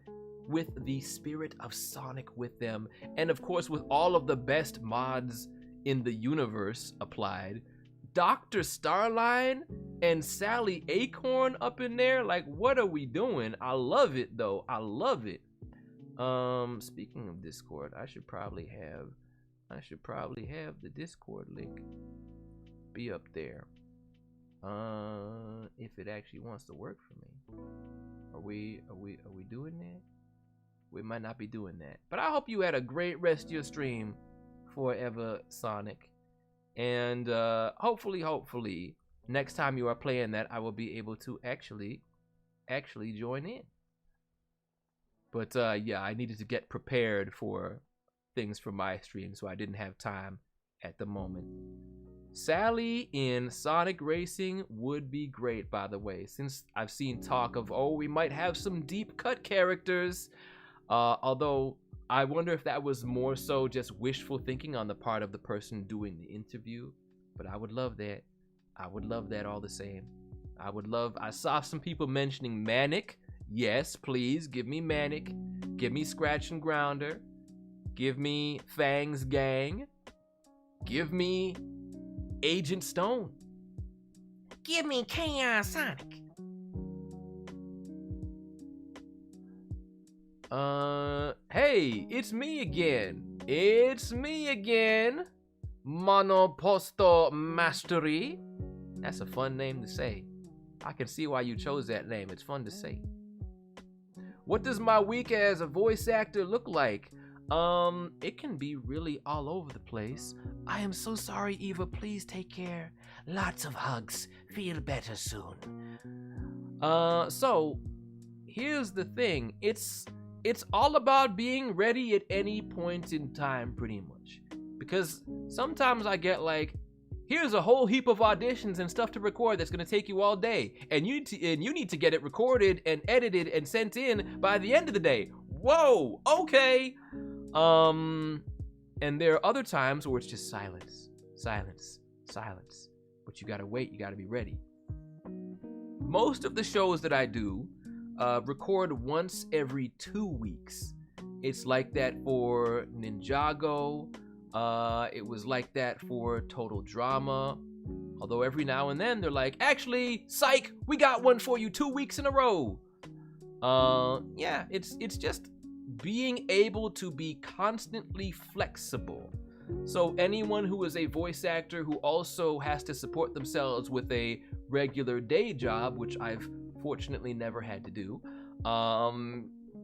with the spirit of Sonic with them, and of course with all of the best mods in the universe applied. Dr. Starline and Sally Acorn up in there, like, what are we doing? I love it though. I love it. Speaking of Discord, I should probably have the Discord link be up there. If it actually wants to work for me. Are we doing that? We might not be doing that. But I hope you had a great rest of your stream, Forever Sonic. And hopefully next time you are playing that, I will be able to actually join in. But yeah, I needed to get prepared for things for my stream, so I didn't have time at the moment. Sally in Sonic Racing would be great, by the way, since I've seen talk of, oh, we might have some deep cut characters. Although I wonder if that was more so just wishful thinking on the part of the person doing the interview. But I would love that. I would love that all the same. I saw some people mentioning Mack Yes, please, give me Manic. Give me Scratch and Grounder. Give me Fangs Gang. Give me Agent Stone. Give me Chaos Sonic. Hey, it's me again. It's me again. Monoposto Mastery. That's a fun name to say. I can see why you chose that name. It's fun to say. What does my week as a voice actor look like? It can be really all over the place. I am so sorry, Eva. Please take care. Lots of hugs. Feel better soon. So here's the thing. It's all about being ready at any point in time, pretty much. Because sometimes I get like, here's a whole heap of auditions and stuff to record that's gonna take you all day, and you need to get it recorded and edited and sent in by the end of the day. Whoa, okay. And there are other times where it's just silence, silence, silence. But you gotta wait, you gotta be ready. Most of the shows that I do record once every 2 weeks. It's like that for Ninjago. It was like that for Total Drama. Although every now and then they're like, actually, psych, we got one for you 2 weeks in a row. Yeah, it's just being able to be constantly flexible. So anyone who is a voice actor who also has to support themselves with a regular day job, which I've fortunately never had to do,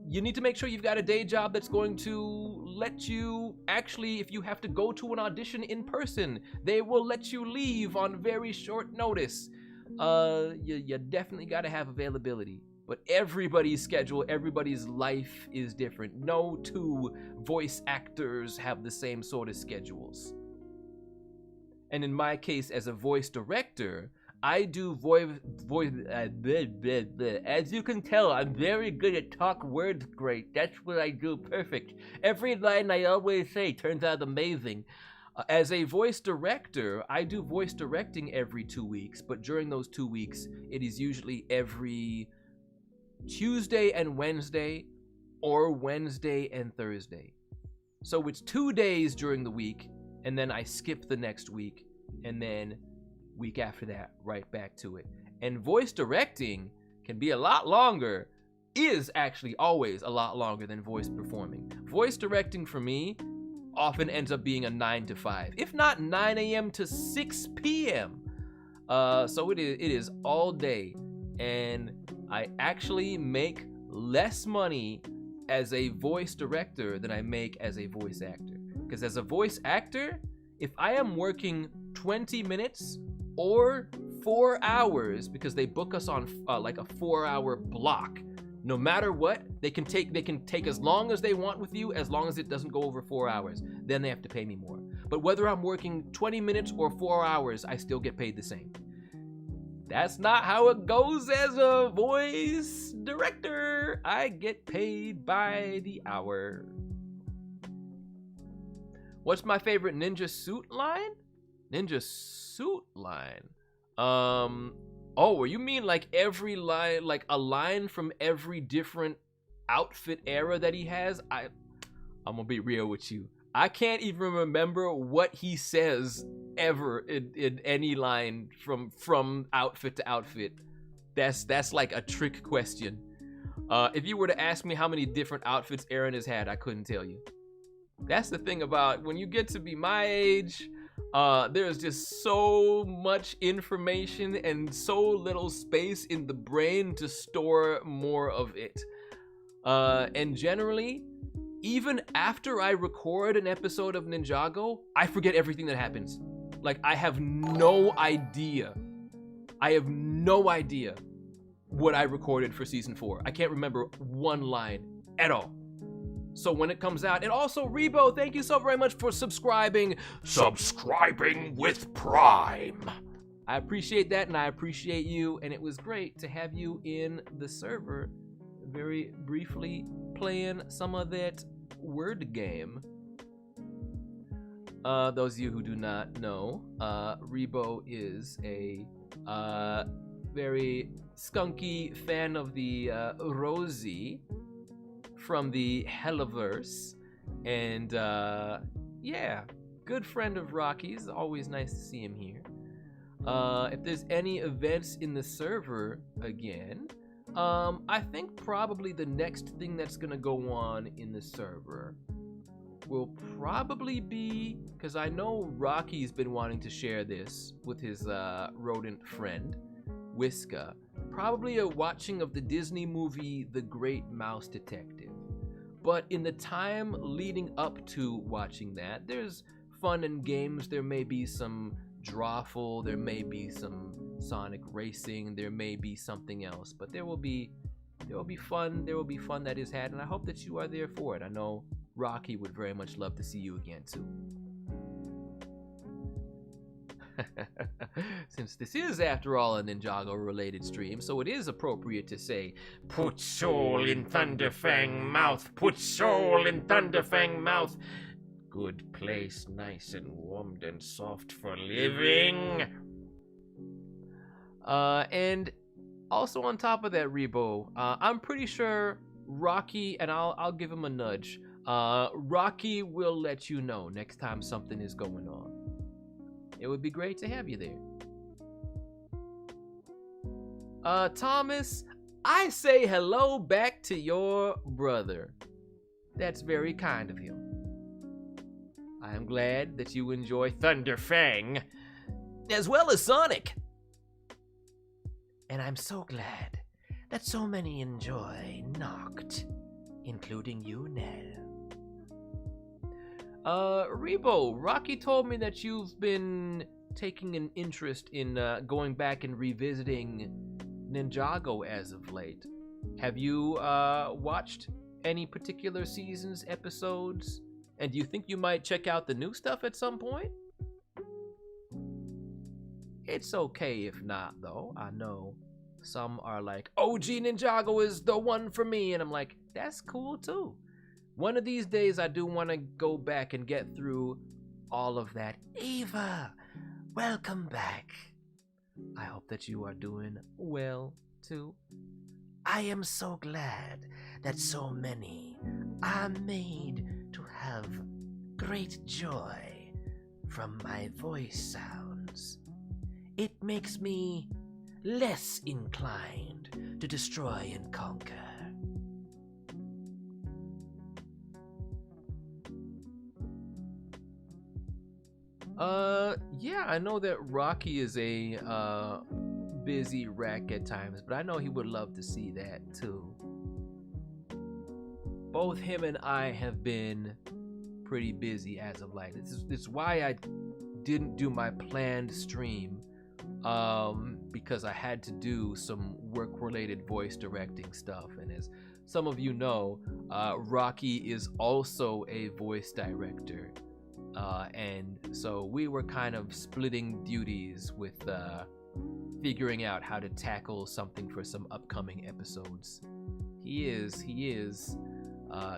you need to make sure you've got a day job that's going to let you actually, if you have to go to an audition in person, they will let you leave on very short notice. You definitely got to have availability. But everybody's schedule, everybody's life is different. No two voice actors have the same sort of schedules. And in my case, as a voice director, I do as you can tell, I'm very good at talk words great. That's what I do perfect. Every line I always say turns out amazing. As a voice director, I do voice directing every 2 weeks, but during those 2 weeks, it is usually every Tuesday and Wednesday, or Wednesday and Thursday. So it's 2 days during the week, and then I skip the next week, and then week after that, right back to it. And voice directing can be a lot longer, is actually always a lot longer than voice performing. Voice directing for me often ends up being a 9 to 5, if not 9 a.m. to 6 p.m. So it is all day, and I actually make less money as a voice director than I make as a voice actor. Because as a voice actor, if I am working 20 minutes or 4 hours, because they book us on like a 4-hour block, no matter what, they can take as long as they want with you, as long as it doesn't go over 4 hours. Then they have to pay me more. But whether I'm working 20 minutes or 4 hours, I still get paid the same. That's not how it goes as a voice director. I get paid by the hour. What's my favorite ninja suit line? Ninja suit line. Oh, you mean like every line, like a line from every different outfit era that he has? I'm gonna be real with you. I can't even remember what he says ever in any line from outfit to outfit. That's like a trick question. If you were to ask me how many different outfits Aaron has had, I couldn't tell you. That's the thing about when you get to be my age, there's just so much information and so little space in the brain to store more of it. And generally, even after I record an episode of Ninjago, I forget everything that happens. Like, I have no idea. I have no idea what I recorded for season 4. I can't remember one line at all. So when it comes out, and also Rebo, thank you so very much for subscribing. Subscribing with Prime. I appreciate that, and I appreciate you, and it was great to have you in the server very briefly playing some of that word game. Those of you who do not know, Rebo is a very skunky fan of the Rosie from the Helliverse. And yeah, good friend of Rocky's. Always nice to see him here. If there's any events in the server again, I think probably the next thing that's gonna go on in the server will probably be, because I know Rocky's been wanting to share this with his rodent friend, Whiska, probably a watching of the Disney movie The Great Mouse Detective. But in the time leading up to watching that, there's fun and games. There may be some Drawful, there may be some Sonic Racing, there may be something else, but there will be fun that is had, and I hope that you are there for it. I know Rocky would very much love to see you again too. Since this is, after all, a Ninjago related stream, so it is appropriate to say, Put soul in Thunderfang mouth, put soul in Thunderfang mouth. Good place, nice and warm and soft for living. And also on top of that, Rebo, I'm pretty sure Rocky, and I'll give him a nudge, Rocky will let you know next time something is going on. It would be great to have you there. Thomas, I say hello back to your brother. That's very kind of him. I am glad that you enjoy Thunderfang, as well as Sonic. And I'm so glad that so many enjoy Noct, including you, Nell. Rebo, Rocky told me that you've been taking an interest in going back and revisiting Ninjago as of late. Have you watched any particular seasons, episodes? And do you think you might check out the new stuff at some point? It's okay if not, though. I know some are like, OG Ninjago is the one for me, and I'm like, that's cool too. One of these days, I do want to go back and get through all of that. Eva, welcome back. I hope that you are doing well, too. I am so glad that so many are made to have great joy from my voice sounds. It makes me less inclined to destroy and conquer. Yeah, I know that Rocky is a busy wreck at times, but I know he would love to see that too. Both him and I have been pretty busy as of late. This is why I didn't do my planned stream, because I had to do some work-related voice directing stuff. And as some of you know, Rocky is also a voice director. And so we were kind of splitting duties with figuring out how to tackle something for some upcoming episodes. He is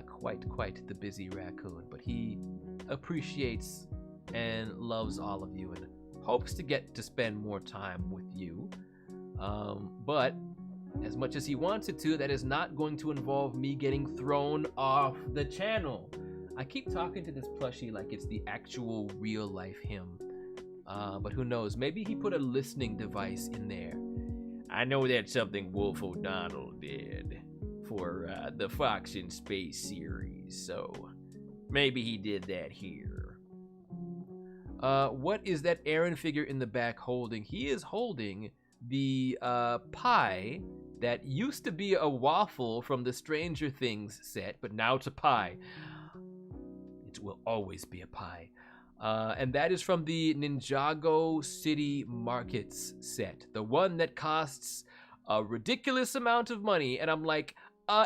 quite the busy raccoon, but he appreciates and loves all of you and hopes to get to spend more time with you. But as much as he wanted to, that is not going to involve me getting thrown off the channel. I keep talking to this plushie like it's the actual real life him. But who knows? Maybe he put a listening device in there. I know that's something Wolf O'Donnell did for the Fox in Space series, so maybe he did that here. What is that Aaron figure in the back holding? He is holding the pie that used to be a waffle from the Stranger Things set, but now it's a pie. It will always be a pie. And that is from the Ninjago City Markets set, the one that costs a ridiculous amount of money. And I'm like,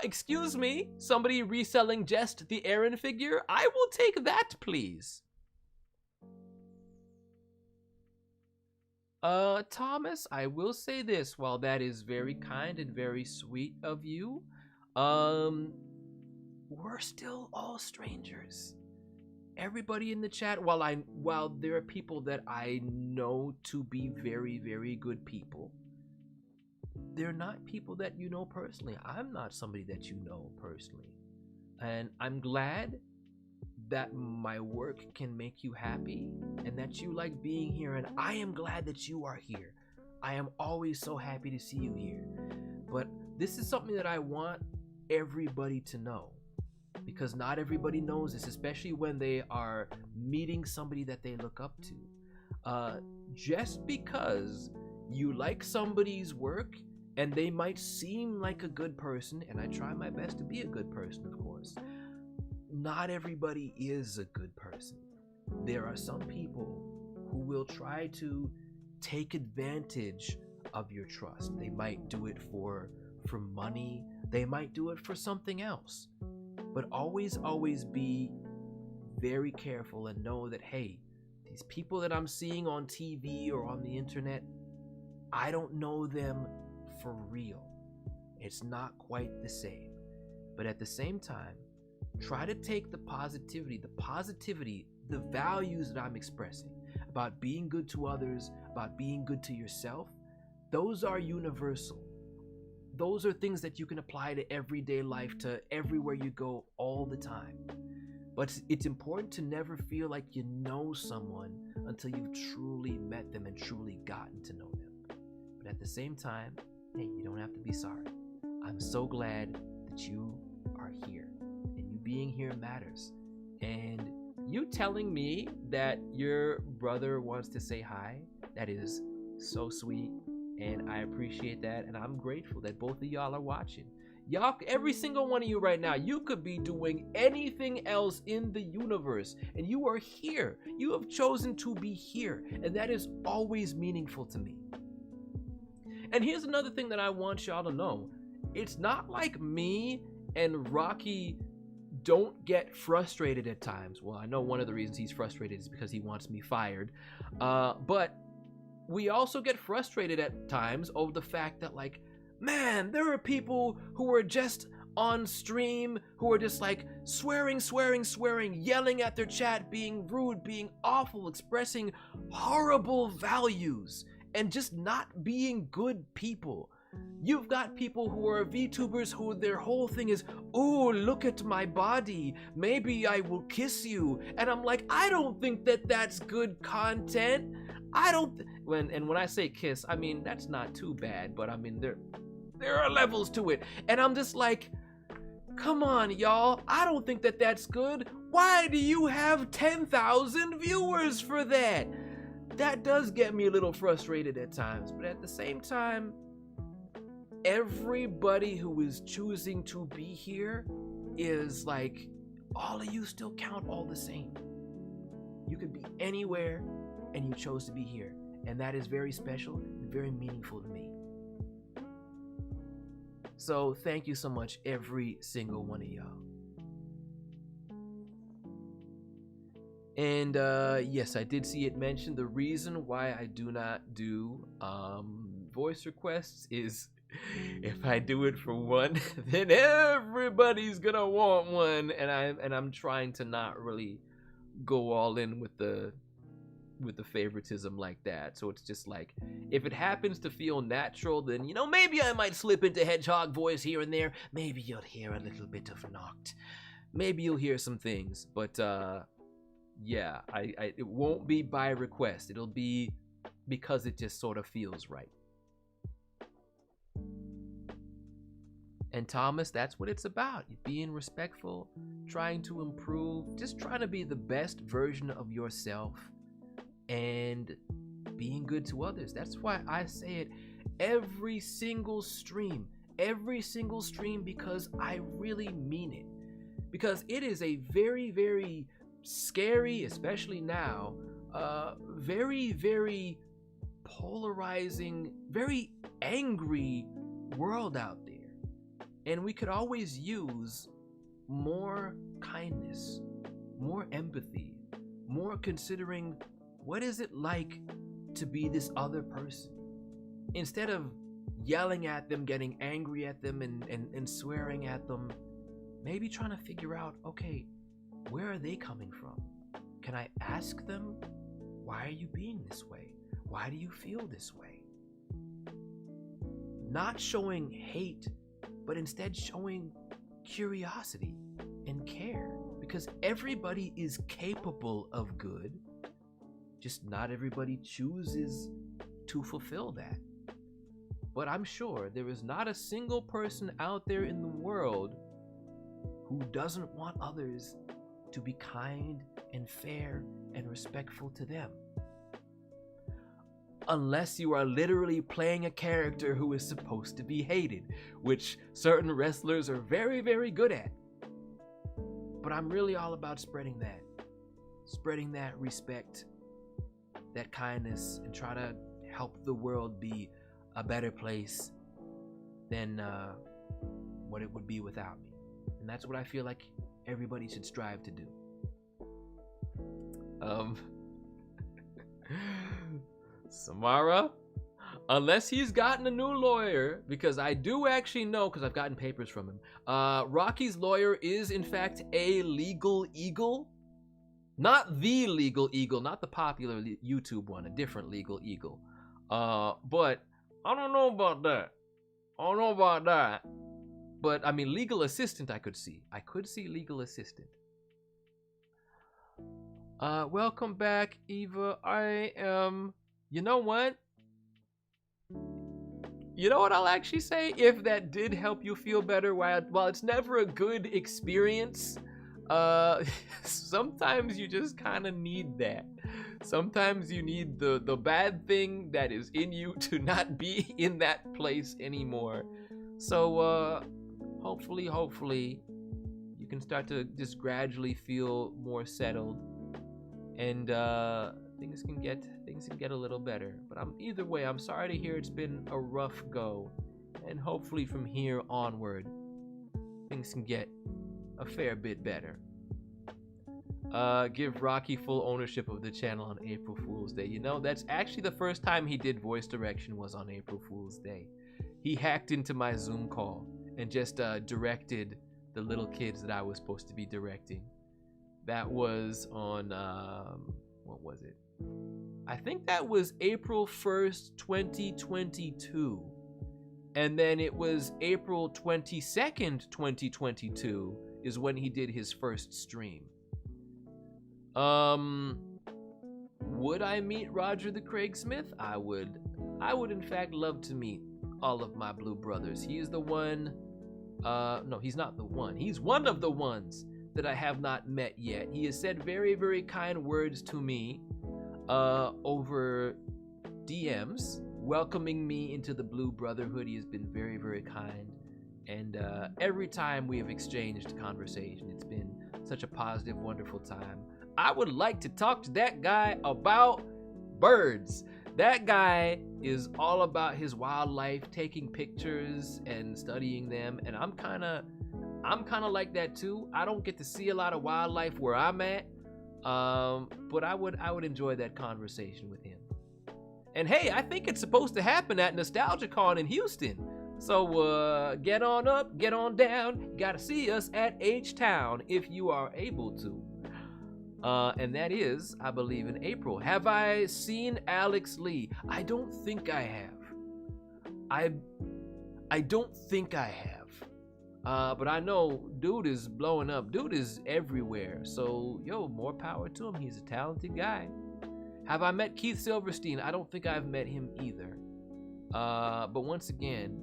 excuse me, somebody reselling just the Aaron figure? I will take that, please. Thomas, I will say this, while that is very kind and very sweet of you, we're still all strangers. Everybody in the chat, while there are people that I know to be very, very good people, they're not people that you know personally. I'm not somebody that you know personally. And I'm glad that my work can make you happy and that you like being here. And I am glad that you are here. I am always so happy to see you here. But this is something that I want everybody to know, because not everybody knows this, especially when they are meeting somebody that they look up to. Just because you like somebody's work and they might seem like a good person, and I try my best to be a good person, of course, not everybody is a good person. There are some people who will try to take advantage of your trust. They might do it for money. They might do it for something else. But always be very careful and know that, hey, these people that I'm seeing on TV or on the internet, I don't know them for real. It's not quite the same. But at the same time, try to take the positivity, the values that I'm expressing about being good to others, about being good to yourself. Those are universal. Those are things that you can apply to everyday life, to everywhere you go all the time. But it's important to never feel like you know someone until you've truly met them and truly gotten to know them. But at the same time, hey, you don't have to be sorry. I'm so glad that you are here, and you being here matters. And you telling me that your brother wants to say hi, that is so sweet. And I appreciate that, and I'm grateful that both of y'all are watching. Y'all, every single one of you right now, you could be doing anything else in the universe, and you are here. You have chosen to be here, and that is always meaningful to me. And here's another thing that I want y'all to know. It's not like me and Rocky don't get frustrated at times. Well, I know one of the reasons he's frustrated is because he wants me fired. But we also get frustrated at times over the fact that, like, man, there are people who are just on stream who are just like swearing, yelling at their chat, being rude, being awful, expressing horrible values, and just not being good people. You've got people who are VTubers who their whole thing is, oh, look at my body, maybe I will kiss you. And I'm like, I don't think that that's good content. When I say kiss, I mean that's not too bad, but I mean there are levels to it. And I'm just like, come on, y'all, I don't think that that's good. Why do you have 10,000 viewers for that? That does get me a little frustrated at times, but at the same time, everybody who is choosing to be here is like, all of you still count all the same. You could be anywhere and you chose to be here, and that is very special and very meaningful to me. So thank you so much, every single one of y'all. And yes, I did see it mentioned. The reason why I do not do voice requests is if I do it for one, then everybody's gonna want one, and I'm trying to not really go all in with the favoritism like that. So it's just like, if it happens to feel natural, then, you know, maybe I might slip into hedgehog voice here and there. Maybe you'll hear a little bit of Noct. Maybe you'll hear some things, but yeah, it won't be by request. It'll be because it just sort of feels right. And Thomas, that's what it's about. Being respectful, trying to improve, just trying to be the best version of yourself, and being good to others. That's why I say it every single stream, because I really mean it. Because it is a very, very scary, especially now, very, very polarizing, very angry world out there. And we could always use more kindness, more empathy, more considering what is it like to be this other person. Instead of yelling at them, getting angry at them, and swearing at them, maybe trying to figure out, okay, where are they coming from? Can I ask them, why are you being this way? Why do you feel this way? not showing hate, but instead showing curiosity and care, because everybody is capable of good, just not everybody chooses to fulfill that. But I'm sure there is not a single person out there in the world who doesn't want others to be kind and fair and respectful to them. Unless you are literally playing a character who is supposed to be hated, which certain wrestlers are very, very good at. But I'm really all about spreading that respect, that kindness, and try to help the world be a better place than what it would be without me. And that's what I feel like everybody should strive to do. Samara, unless he's gotten a new lawyer, because I do actually know, because I've gotten papers from him, Rocky's lawyer is in fact a legal eagle. Not the legal eagle, not the popular YouTube one, a different legal eagle. But I don't know about that. But I mean, legal assistant I could see legal assistant. Welcome back, Eva. I am, you know what I'll actually say, if that did help you feel better, while it's never a good experience, sometimes you just kind of need that. Sometimes you need the bad thing that is in you to not be in that place anymore. So hopefully you can start to just gradually feel more settled, and things can get a little better. But either way, I'm sorry to hear it's been a rough go, and hopefully from here onward things can get a fair bit better. Give Rocky full ownership of the channel on April Fool's Day. You know, that's actually the first time he did voice direction was on April Fool's Day. He hacked into my Zoom call and just directed the little kids that I was supposed to be directing. That was on, what was it? I think that was April 1st, 2022. And then it was April 22nd, 2022 is when he did his first stream. Would I meet Roger the Craig Smith? I would in fact love to meet all of my blue brothers. He is the one, no, he's not the one. He's one of the ones that I have not met yet. He has said very, very kind words to me over DMs, welcoming me into the Blue Brotherhood. He has been very, very kind. And every time we have exchanged conversation, it's been such a positive, wonderful time. I would like to talk to that guy about birds. That guy is all about his wildlife, taking pictures and studying them, and I'm kind of like that too. I don't get to see a lot of wildlife where I'm at, but I would enjoy that conversation with him. And hey, I think it's supposed to happen at NostalgiaCon in Houston. So get on up, get on down. You gotta see us at H-Town if you are able to. And that is, I believe, in April. Have I seen Alex Lee? I don't think I have. I don't think I have. But I know dude is blowing up. Dude is everywhere. So, yo, more power to him. He's a talented guy. Have I met Keith Silverstein? I don't think I've met him either. But once again,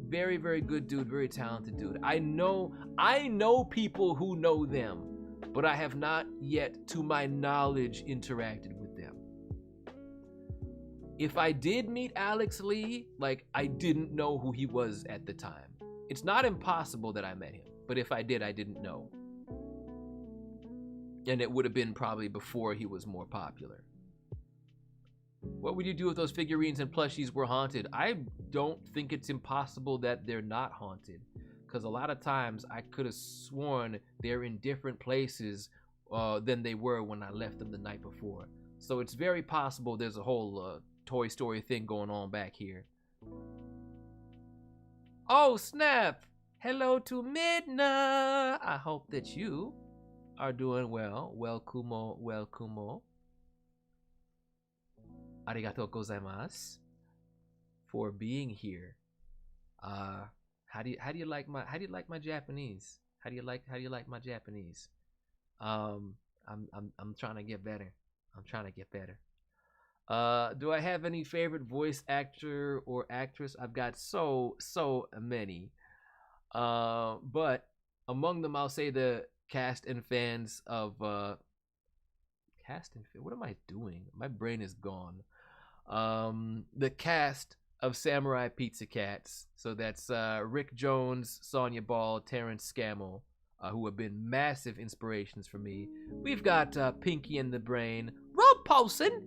very, very good dude, very talented dude. I know people who know them, but I have not yet, to my knowledge, interacted with them. If I did meet Alex Lee, like, I didn't know who he was at the time. It's not impossible that I met him, but if I did, I didn't know. And it would have been probably before he was more popular. What would you do if those figurines and plushies were haunted? I don't think it's impossible that they're not haunted, because a lot of times I could have sworn they're in different places than they were when I left them the night before. So it's very possible there's a whole Toy Story thing going on back here. Oh, snap! Hello to Midna! I hope that you are doing well. Welkumo, welkumo. Arigatou gozaimasu for being here How do you like my Japanese? How do you like my Japanese? I'm trying to get better. I'm trying to get better. Do I have any favorite voice actor or actress? I've got so many. But among them, I'll say the cast and fans of what am I doing? My brain is gone. The cast of Samurai Pizza Cats. So that's Rick Jones, Sonya Ball, Terrence Scammell, who have been massive inspirations for me. We've got Pinky and the Brain, Rob Paulson,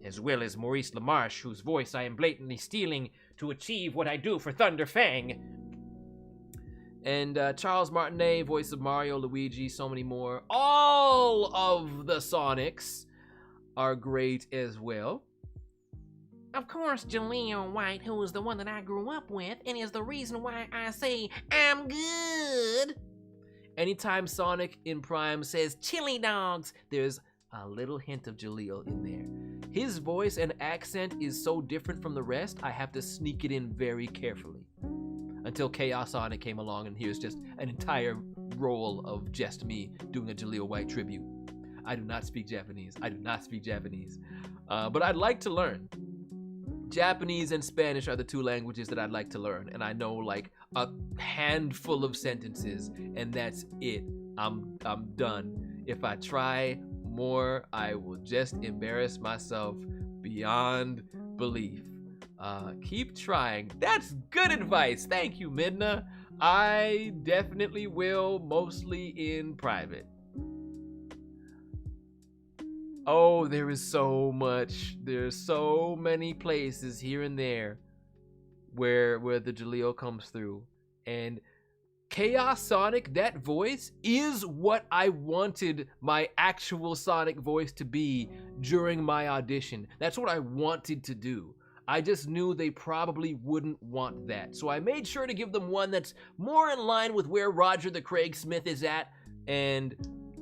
as well as Maurice LaMarche, whose voice I am blatantly stealing to achieve what I do for Thunder Fang. And Charles Martinet, voice of Mario, Luigi, so many more. All of the Sonics are great as well. Of course, Jaleel White, who is the one that I grew up with, and is the reason why I say I'm good. Anytime Sonic in Prime says chili dogs, there's a little hint of Jaleel in there. His voice and accent is so different from the rest, I have to sneak it in very carefully. Until Chaos Sonic came along, and here's just an entire role of just me doing a Jaleel White tribute. I do not speak Japanese. But I'd like to learn. Japanese and Spanish are the two languages that I'd like to learn, and I know like a handful of sentences, and that's it. I'm done. If I try more, I will just embarrass myself beyond belief. Keep trying. That's good advice. Thank you, Midna. I definitely will, mostly in private. Oh, there is so much. There's so many places here and there where the Jaleel comes through. And Chaos Sonic, that voice, is what I wanted my actual Sonic voice to be during my audition. That's what I wanted to do. I just knew they probably wouldn't want that. So I made sure to give them one that's more in line with where Roger the Craig Smith is at. And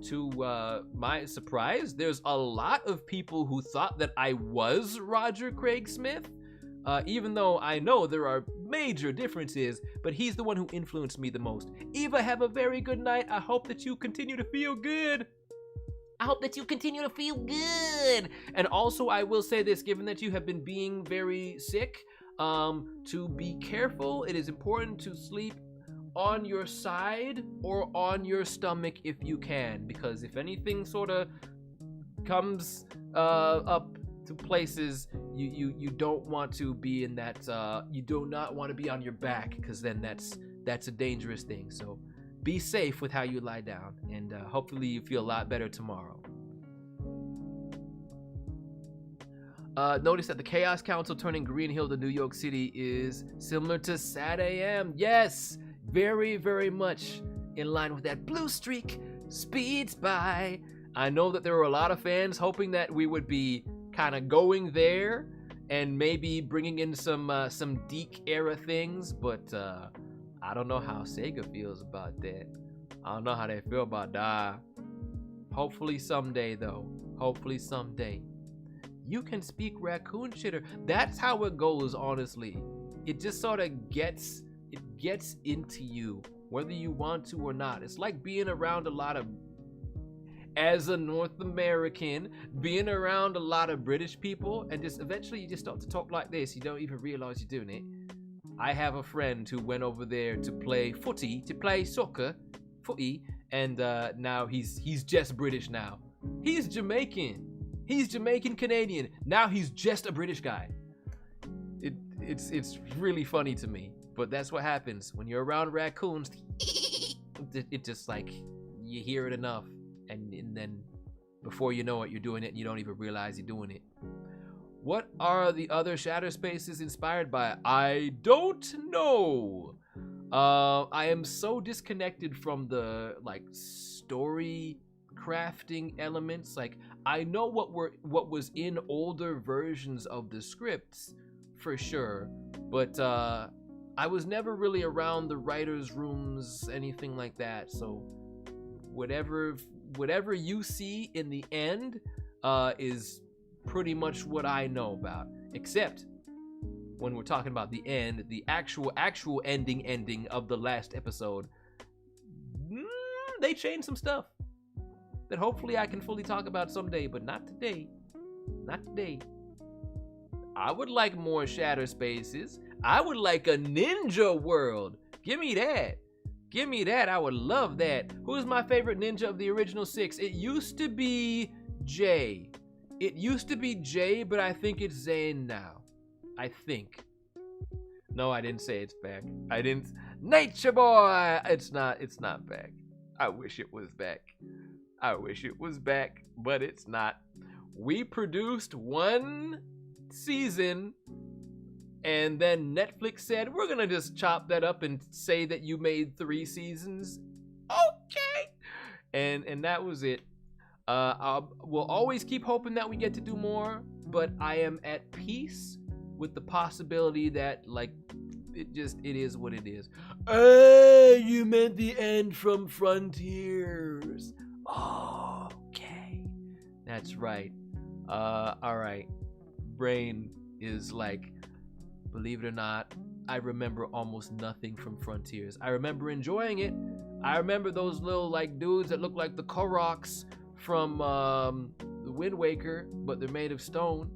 to my surprise, there's a lot of people who thought that I was Roger Craig Smith, even though I know there are major differences, but he's the one who influenced me the most. Eva, have a very good night. I hope that you continue to feel good. I hope that you continue to feel good. And also, I will say this, given that you have been being very sick, to be careful. It is important to sleep on your side or on your stomach if you can, because if anything sort of comes up to places, you don't want to be in that, you do not want to be on your back, because then that's a dangerous thing. So be safe with how you lie down, and hopefully you feel a lot better tomorrow. Notice that the Chaos Council turning Green Hill to New York City is similar to Sad AM. Yes, very, very much in line with that blue streak speeds by. I know that there were a lot of fans hoping that we would be kind of going there and maybe bringing in some Deke era things, but I don't know how Sega feels about that. I don't know how they feel about that. Hopefully someday, though. Hopefully someday. You can speak raccoon shitter. That's how it goes, honestly. It just sort of gets into you, whether you want to or not. It's like being around a lot of, as a North American, being around a lot of British people, and just eventually you just start to talk like this. You don't even realize you're doing it. I have a friend who went over there to play soccer, footy, and now he's just British now. He's Jamaican. He's Jamaican Canadian. Now he's just a British guy. It's really funny to me, but that's what happens when you're around raccoons. It just like you hear it enough, and then before you know it, you're doing it, and you don't even realize you're doing it. What are the other Shatter Spaces inspired by? I don't know. I am so disconnected from the like story crafting elements. Like, I know what was in older versions of the scripts for sure, but I was never really around the writers' rooms, anything like that. So whatever you see in the end is pretty much what I know about, except when we're talking about the end, the actual ending of the last episode, they changed some stuff that hopefully I can fully talk about someday, but not today. Not today. I would like more Shatter Spaces. I would like a ninja world. Give me that. Give me that. I would love that. Who's my favorite ninja of the original 6? It used to be Jay. It used to be Jay, but I think it's Zane now. I think. No, I didn't say it's back. I didn't. Nature Boy! It's not back. I wish it was back. I wish it was back, but it's not. We produced 1 season, and then Netflix said, we're gonna just chop that up and say that you made 3 seasons. Okay. And that was it. We'll always keep hoping that we get to do more, but I am at peace with the possibility that, like, it is what it is. You meant the end from Frontiers. Okay. That's right. Alright. Brain is like, believe it or not, I remember almost nothing from Frontiers. I remember enjoying it. I remember those little, like, dudes that look like the Koroks from the Wind Waker, but they're made of stone.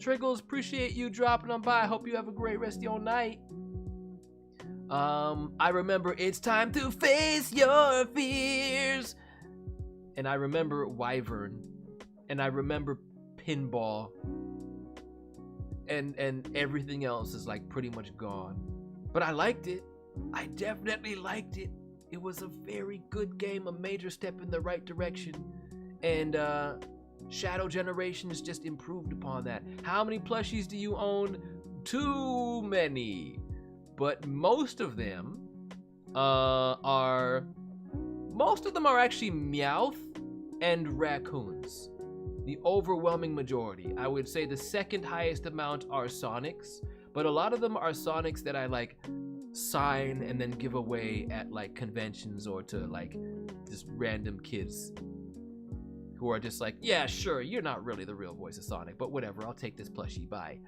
Triggles, appreciate you dropping on by. Hope you have a great rest of your night. I remember It's Time to Face Your Fears. And I remember Wyvern. And I remember Pinball. And everything else is, like, pretty much gone. But I liked it. I definitely liked it. It was a very good game, a major step in the right direction. And Shadow Generations just improved upon that. How many plushies do you own? Too many. But most of them are actually Meowth and raccoons. The overwhelming majority. I would say the second highest amount are Sonics, but a lot of them are Sonics that I, like, sign and then give away at, like, conventions or to, like, just random kids who are just like, yeah, sure, you're not really the real voice of Sonic, but whatever, I'll take this plushie, bye.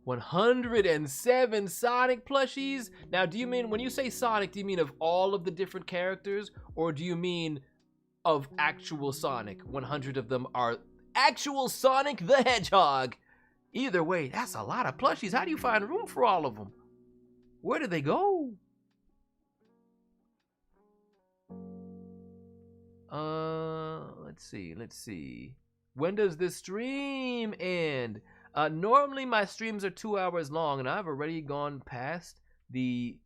107 Sonic plushies? Now, do you mean, when you say Sonic, do you mean of all of the different characters, or do you mean of actual Sonic? 100 of them are actual Sonic the Hedgehog. Either way, that's a lot of plushies. How do you find room for all of them? Where do they go? Let's see. When does this stream end? Normally my streams are 2 hours long, and I've already gone past the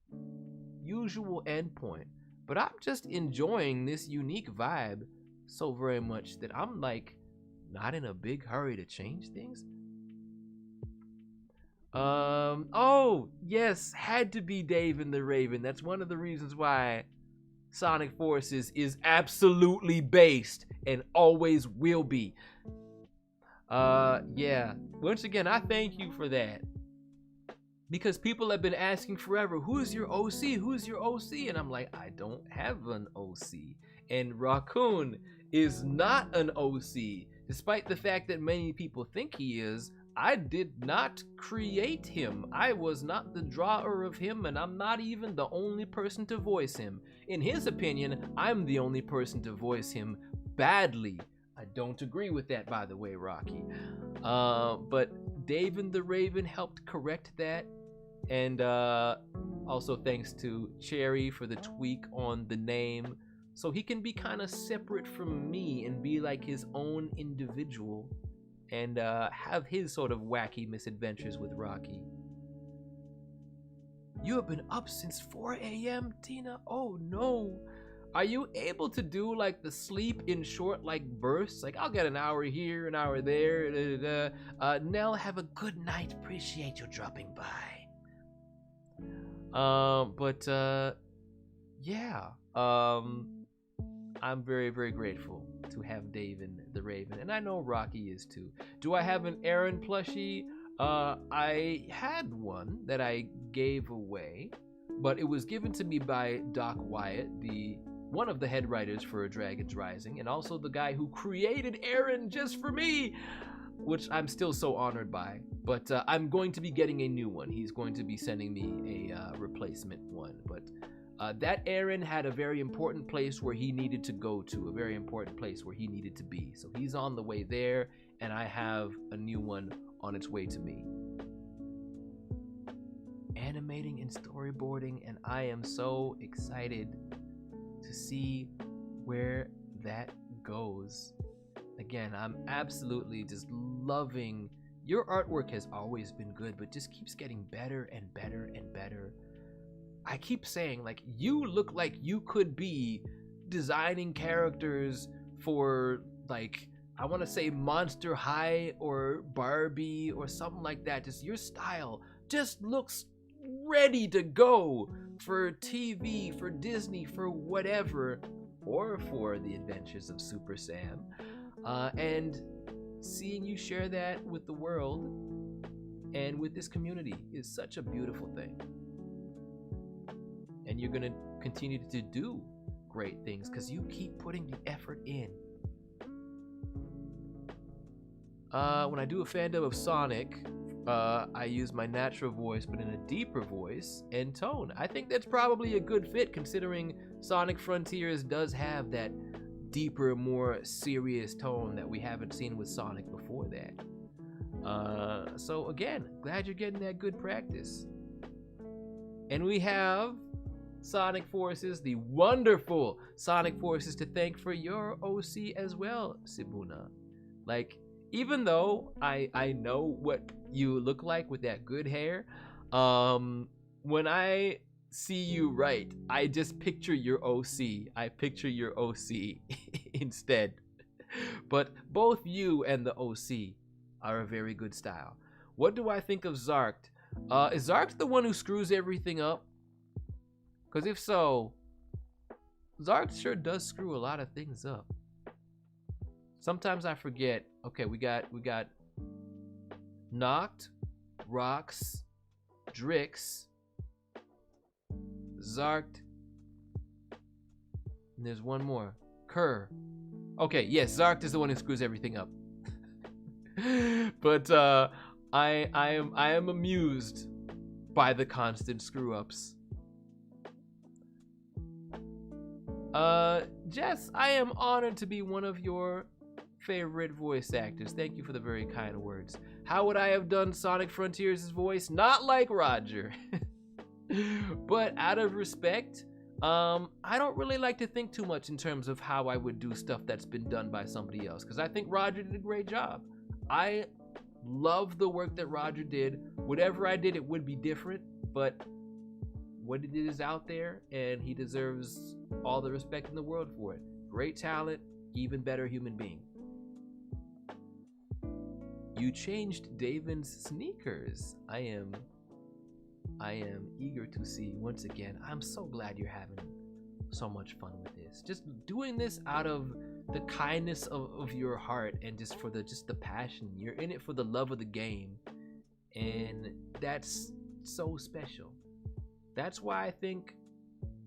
usual endpoint. But I'm just enjoying this unique vibe so very much that I'm, like, not in a big hurry to change things. Oh, yes, had to be Deven the Raven. That's one of the reasons why Sonic Forces is absolutely based and always will be. Yeah. Once again, I thank you for that. Because people have been asking forever, who's your OC? Who's your OC? And I'm like, I don't have an OC. And Raccoon is not an OC. Despite the fact that many people think he is, I did not create him. I was not the drawer of him, and I'm not even the only person to voice him. In his opinion, I'm the only person to voice him badly. I don't agree with that, by the way, Rocky. But Deven the Raven helped correct that. And also thanks to Cherry for the tweak on the name. So he can be kind of separate from me and be like his own individual. And have his sort of wacky misadventures with Rocky. You have been up since 4 a.m., Tina? Oh no. Are you able to do like the sleep in short like bursts? Like I'll get an hour here, an hour there. Nell, have a good night. Appreciate you dropping by. Yeah. I'm very, very grateful to have Deven the Raven, and I know Rocky is too. Do I have an Aaron plushie? I had one that I gave away, but it was given to me by Doc Wyatt, one of the head writers for Dragon's Rising, and also the guy who created Aaron just for me. which I'm still so honored by. But I'm going to be getting a new one. He's going to be sending me a replacement one. But that Aaron had a very important place where he needed to go to, a very important place where he needed to be. So he's on the way there, and I have a new one on its way to me. Animating and storyboarding, and I am so excited to see where that goes. Again, I'm absolutely just loving your artwork. Has always been good, but just keeps getting better and better and better. I keep saying, like, you look like you could be designing characters for, like, I want to say Monster High or Barbie or something like that. Just your style just looks ready to go for TV, for Disney, for whatever, or for the Adventures of Super Sam. And seeing you share that with the world and with this community is such a beautiful thing. And you're gonna continue to do great things because you keep putting the effort in. When I do a fandom of Sonic, I use my natural voice, but in a deeper voice and tone. I think that's probably a good fit, considering Sonic Frontiers does have that deeper, more serious tone that we haven't seen with Sonic before that. So again, glad you're getting that good practice. And we have Sonic Forces, the wonderful Sonic Forces, to thank for your OC as well, Sibuna. Like, even though I know what you look like with that good hair, when I see you write, I just picture your OC. I picture your OC instead. But both you and the OC are a very good style. What do I think of Zarkt? Is Zarkt the one who screws everything up? Because if so, Zarkt sure does screw a lot of things up. Sometimes I forget. Okay, we got Knocked, Rox, Drix, Zarkt, and there's one more, Kerr. Okay, yes, Zarkt is the one who screws everything up. But I am amused by the constant screw ups. Jess, I am honored to be one of your favorite voice actors. Thank you for the very kind words. How would I have done Sonic Frontiers' voice? Not like Roger. But out of respect, I don't really like to think too much in terms of how I would do stuff that's been done by somebody else, because I think Roger did a great job. I love the work that Roger did. Whatever I did, it would be different, but what he did is out there, and he deserves all the respect in the world for it. Great talent, even better human being. You changed Deven's sneakers. I am eager to see. Once again, I'm so glad you're having so much fun with this. Just doing this out of the kindness of your heart, and just for the passion. You're in it for the love of the game, and that's so special. That's why I think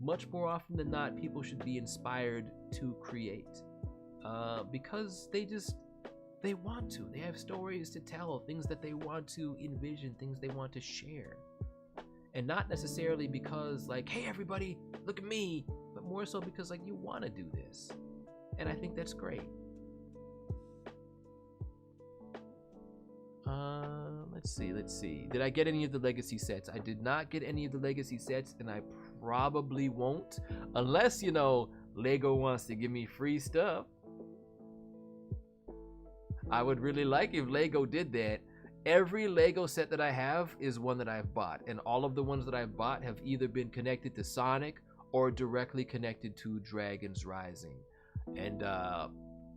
much more often than not, people should be inspired to create, because they want to. They have stories to tell, things that they want to envision, things they want to share. And not necessarily because, like, hey everybody, look at me, but more so because, like, you want to do this. And I think that's great. Let's see. Did I get any of the legacy sets? I did not get any of the legacy sets, and I probably won't, unless, you know, Lego wants to give me free stuff. I would really like if Lego did that. Every Lego set that I have is one that I've bought, and all of the ones that I've bought have either been connected to Sonic or directly connected to Dragons Rising. And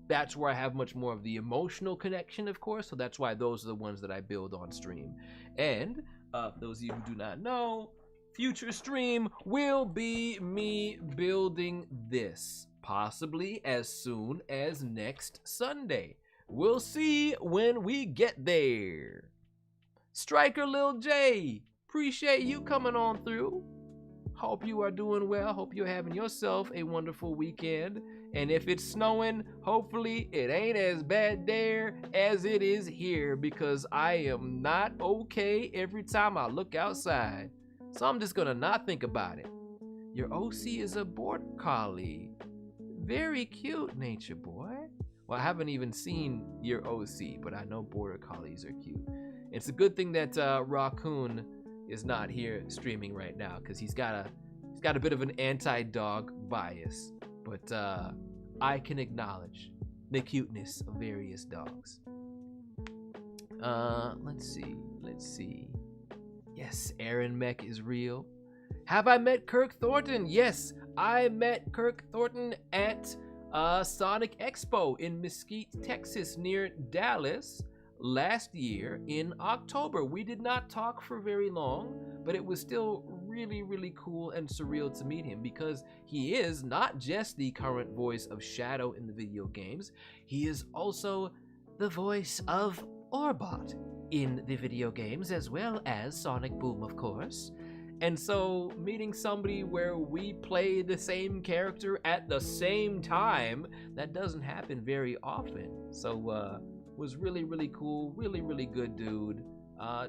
that's where I have much more of the emotional connection, of course, so that's why those are the ones that I build on stream. And for those of you who do not know, future stream will be me building this, possibly as soon as next Sunday. We'll see when we get there. Striker Lil J, appreciate you coming on through. Hope you are doing well. Hope you're having yourself a wonderful weekend. And if it's snowing, hopefully it ain't as bad there as it is here, because I am not okay every time I look outside. So I'm just gonna not think about it. Your OC is a border collie. Very cute, Nature Boy. Well, I haven't even seen your OC, but I know border collies are cute. It's a good thing that Raccoon is not here streaming right now, because he's got a bit of an anti-dog bias. But I can acknowledge the cuteness of various dogs. Let's see. Yes, Aaron Mack is real. Have I met Kirk Thornton? Yes, I met Kirk Thornton at Sonic Expo in Mesquite, Texas, near Dallas last year in October. We did not talk for very long, but it was still really, really cool and surreal to meet him, because he is not just the current voice of Shadow in the video games, he is also the voice of Orbot in the video games, as well as Sonic Boom, of course. And so meeting somebody where we play the same character at the same time, that doesn't happen very often. So was really, really cool, really, really good dude.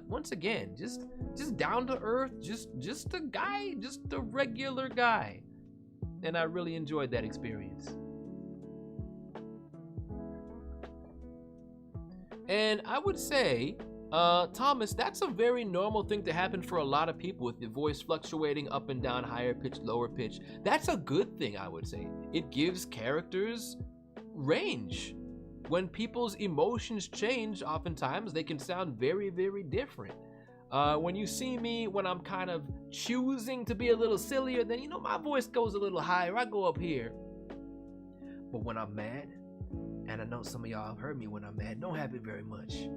Once again, just down to earth, just a guy, just a regular guy. And I really enjoyed that experience. And I would say, Thomas, that's a very normal thing to happen for a lot of people, with the voice fluctuating up and down, higher pitch, lower pitch. That's a good thing, I would say. It gives characters range. When people's emotions change, oftentimes they can sound very, very different. When you see me, when I'm kind of choosing to be a little sillier, then, you know, my voice goes a little higher. I go up here. But when I'm mad, and I know some of y'all have heard me when I'm mad, don't happen very much.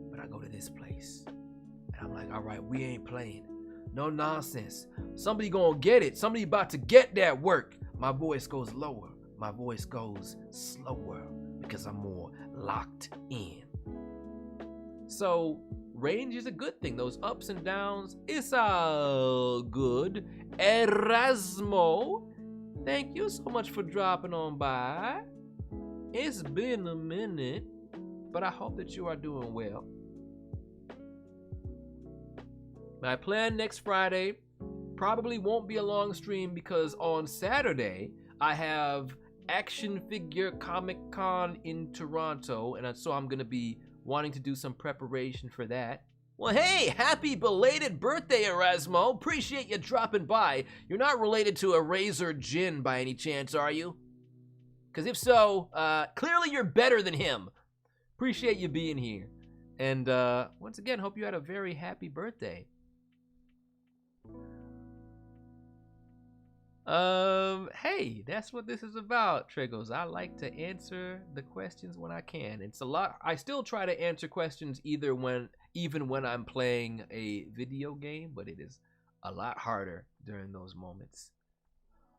But I go to this place, and I'm like, all right, we ain't playing. No nonsense. Somebody gonna get it. Somebody about to get that work. My voice goes lower. My voice goes slower, because I'm more locked in. So range is a good thing. Those ups and downs, it's all good. Erasmo, thank you so much for dropping on by. It's been a minute, but I hope that you are doing well. My plan next Friday probably won't be a long stream, because on Saturday I have Action Figure Comic Con in Toronto, and so I'm gonna be wanting to do some preparation for that. Well, hey, happy belated birthday, Erasmo. Appreciate you dropping by. You're not related to a Razor Jin by any chance, are you? Because if so, clearly you're better than him. Appreciate you being here. And once again, hope you had a very happy birthday. Hey, that's what this is about, Trigos. I like to answer the questions when I can. It's a lot. I still try to answer questions even when I'm playing a video game, but it is a lot harder during those moments.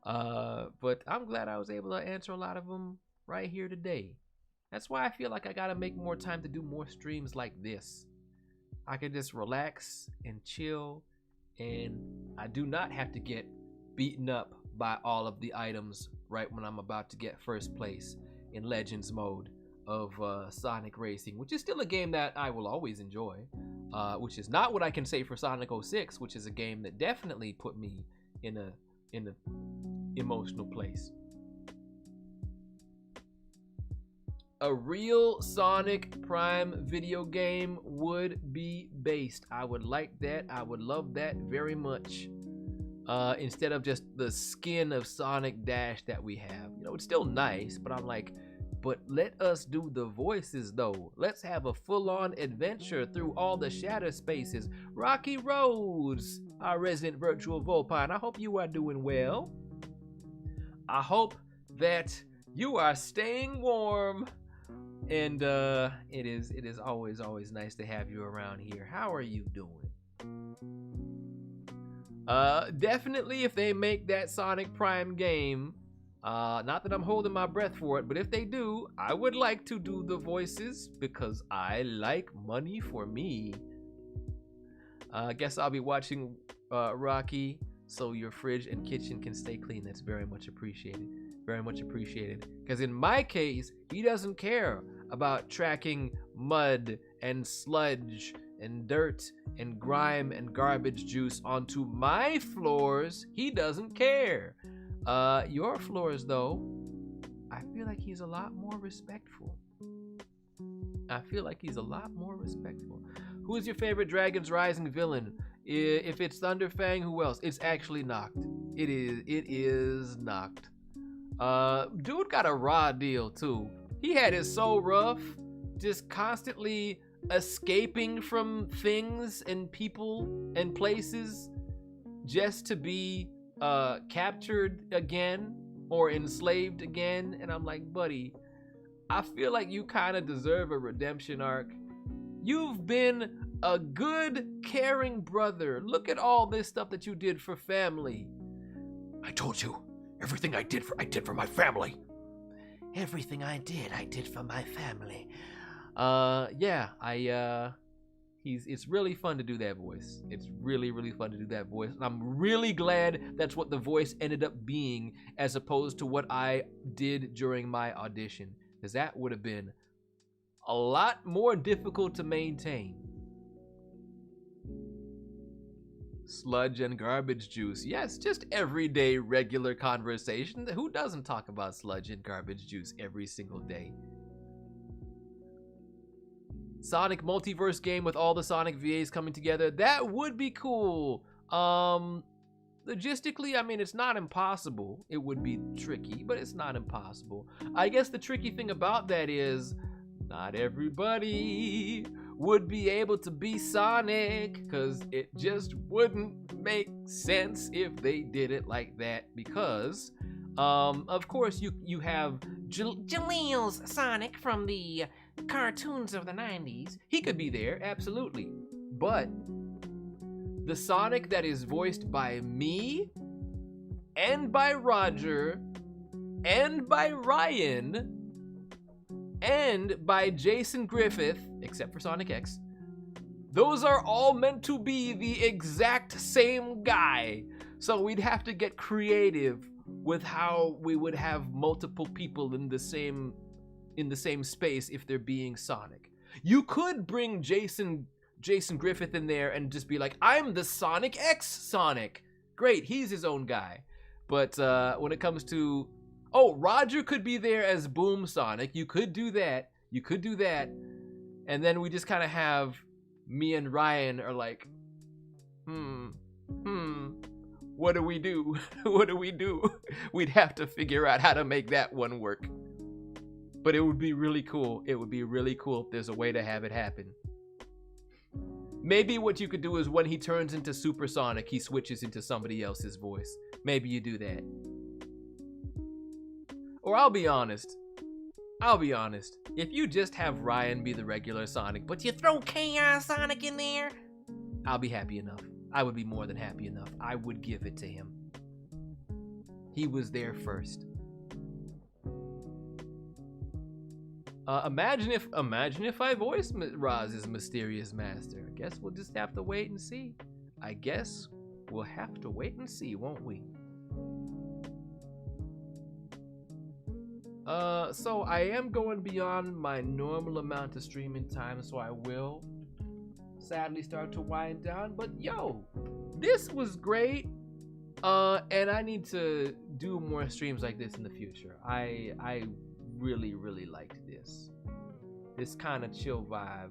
But I'm glad I was able to answer a lot of them right here today. That's why I feel like I gotta make more time to do more streams like this. I can just relax and chill, and I do not have to get beaten up by all of the items right when I'm about to get first place in Legends mode of Sonic Racing, which is still a game that I will always enjoy, which is not what I can say for Sonic 06, which is a game that definitely put me in a emotional place. A real Sonic Prime video game would be based. I would like that. I would love that very much. Instead of just the skin of Sonic Dash that we have. You know, it's still nice, but I'm like, but let us do the voices though. Let's have a full-on adventure through all the shadow spaces. Rocky Roads, our resident virtual Volpine, I hope you are doing well. I hope that you are staying warm. And it is always nice to have you around here. How are you doing? Definitely if they make that Sonic Prime game, not that I'm holding my breath for it, but if they do, I would like to do the voices because I like money for me. I guess I'll be watching Rocky so your fridge and kitchen can stay clean. That's very much appreciated. Very much appreciated. Because in my case, he doesn't care about tracking mud and sludge and dirt and grime and garbage juice onto my floors. He doesn't care. Your floors, though, I feel like he's a lot more respectful. Who is your favorite Dragon's Rising villain? If it's Thunderfang, who else? It's actually Noct. It is Noct. Dude got a raw deal too. He had it so rough, just constantly escaping from things and people and places just to be captured again or enslaved again. And I'm like, buddy, I feel like you kind of deserve a redemption arc. You've been a good, caring brother. Look at all this stuff that you did for family. I told you, everything I did for my family. Everything I did for my family. It's really fun to do that voice. It's really, really fun to do that voice. And I'm really glad that's what the voice ended up being as opposed to what I did during my audition. Because that would have been a lot more difficult to maintain. Sludge and garbage juice. Yes, just everyday regular conversation. Who doesn't talk about sludge and garbage juice every single day? Sonic multiverse game with all the Sonic VAs coming together. That would be cool. Logistically, I mean, it's not impossible. It would be tricky, but it's not impossible. I guess the tricky thing about that is not everybody would be able to be Sonic, because it just wouldn't make sense if they did it like that, because of course you have Jaleel's Sonic from the cartoons of the 90s. He could be there, absolutely, but the Sonic that is voiced by me and by Roger and by Ryan and by Jason Griffith, except for Sonic X, those are all meant to be the exact same guy. So we'd have to get creative with how we would have multiple people in the same space if they're being Sonic. You could bring Jason Griffith in there and just be like, I'm the Sonic X Sonic. Great, he's his own guy. But when it comes to, Roger could be there as Boom Sonic. You could do that. And then we just kind of have me and Ryan are like, what do we do? What do we do? We'd have to figure out how to make that one work. But it would be really cool. It would be really cool if there's a way to have it happen. Maybe what you could do is when he turns into Supersonic, he switches into somebody else's voice. Maybe you do that. Or I'll be honest. If you just have Ryan be the regular Sonic, but you throw Chaos Sonic in there, I'll be happy enough. I would be more than happy enough. I would give it to him. He was there first. Imagine if I voiced Roz's mysterious master. I guess we'll just have to wait and see. Won't we? So I am going beyond my normal amount of streaming time, so I will sadly start to wind down. But yo, this was great. And I need to do more streams like this in the future. I really, really liked this. This kind of chill vibe.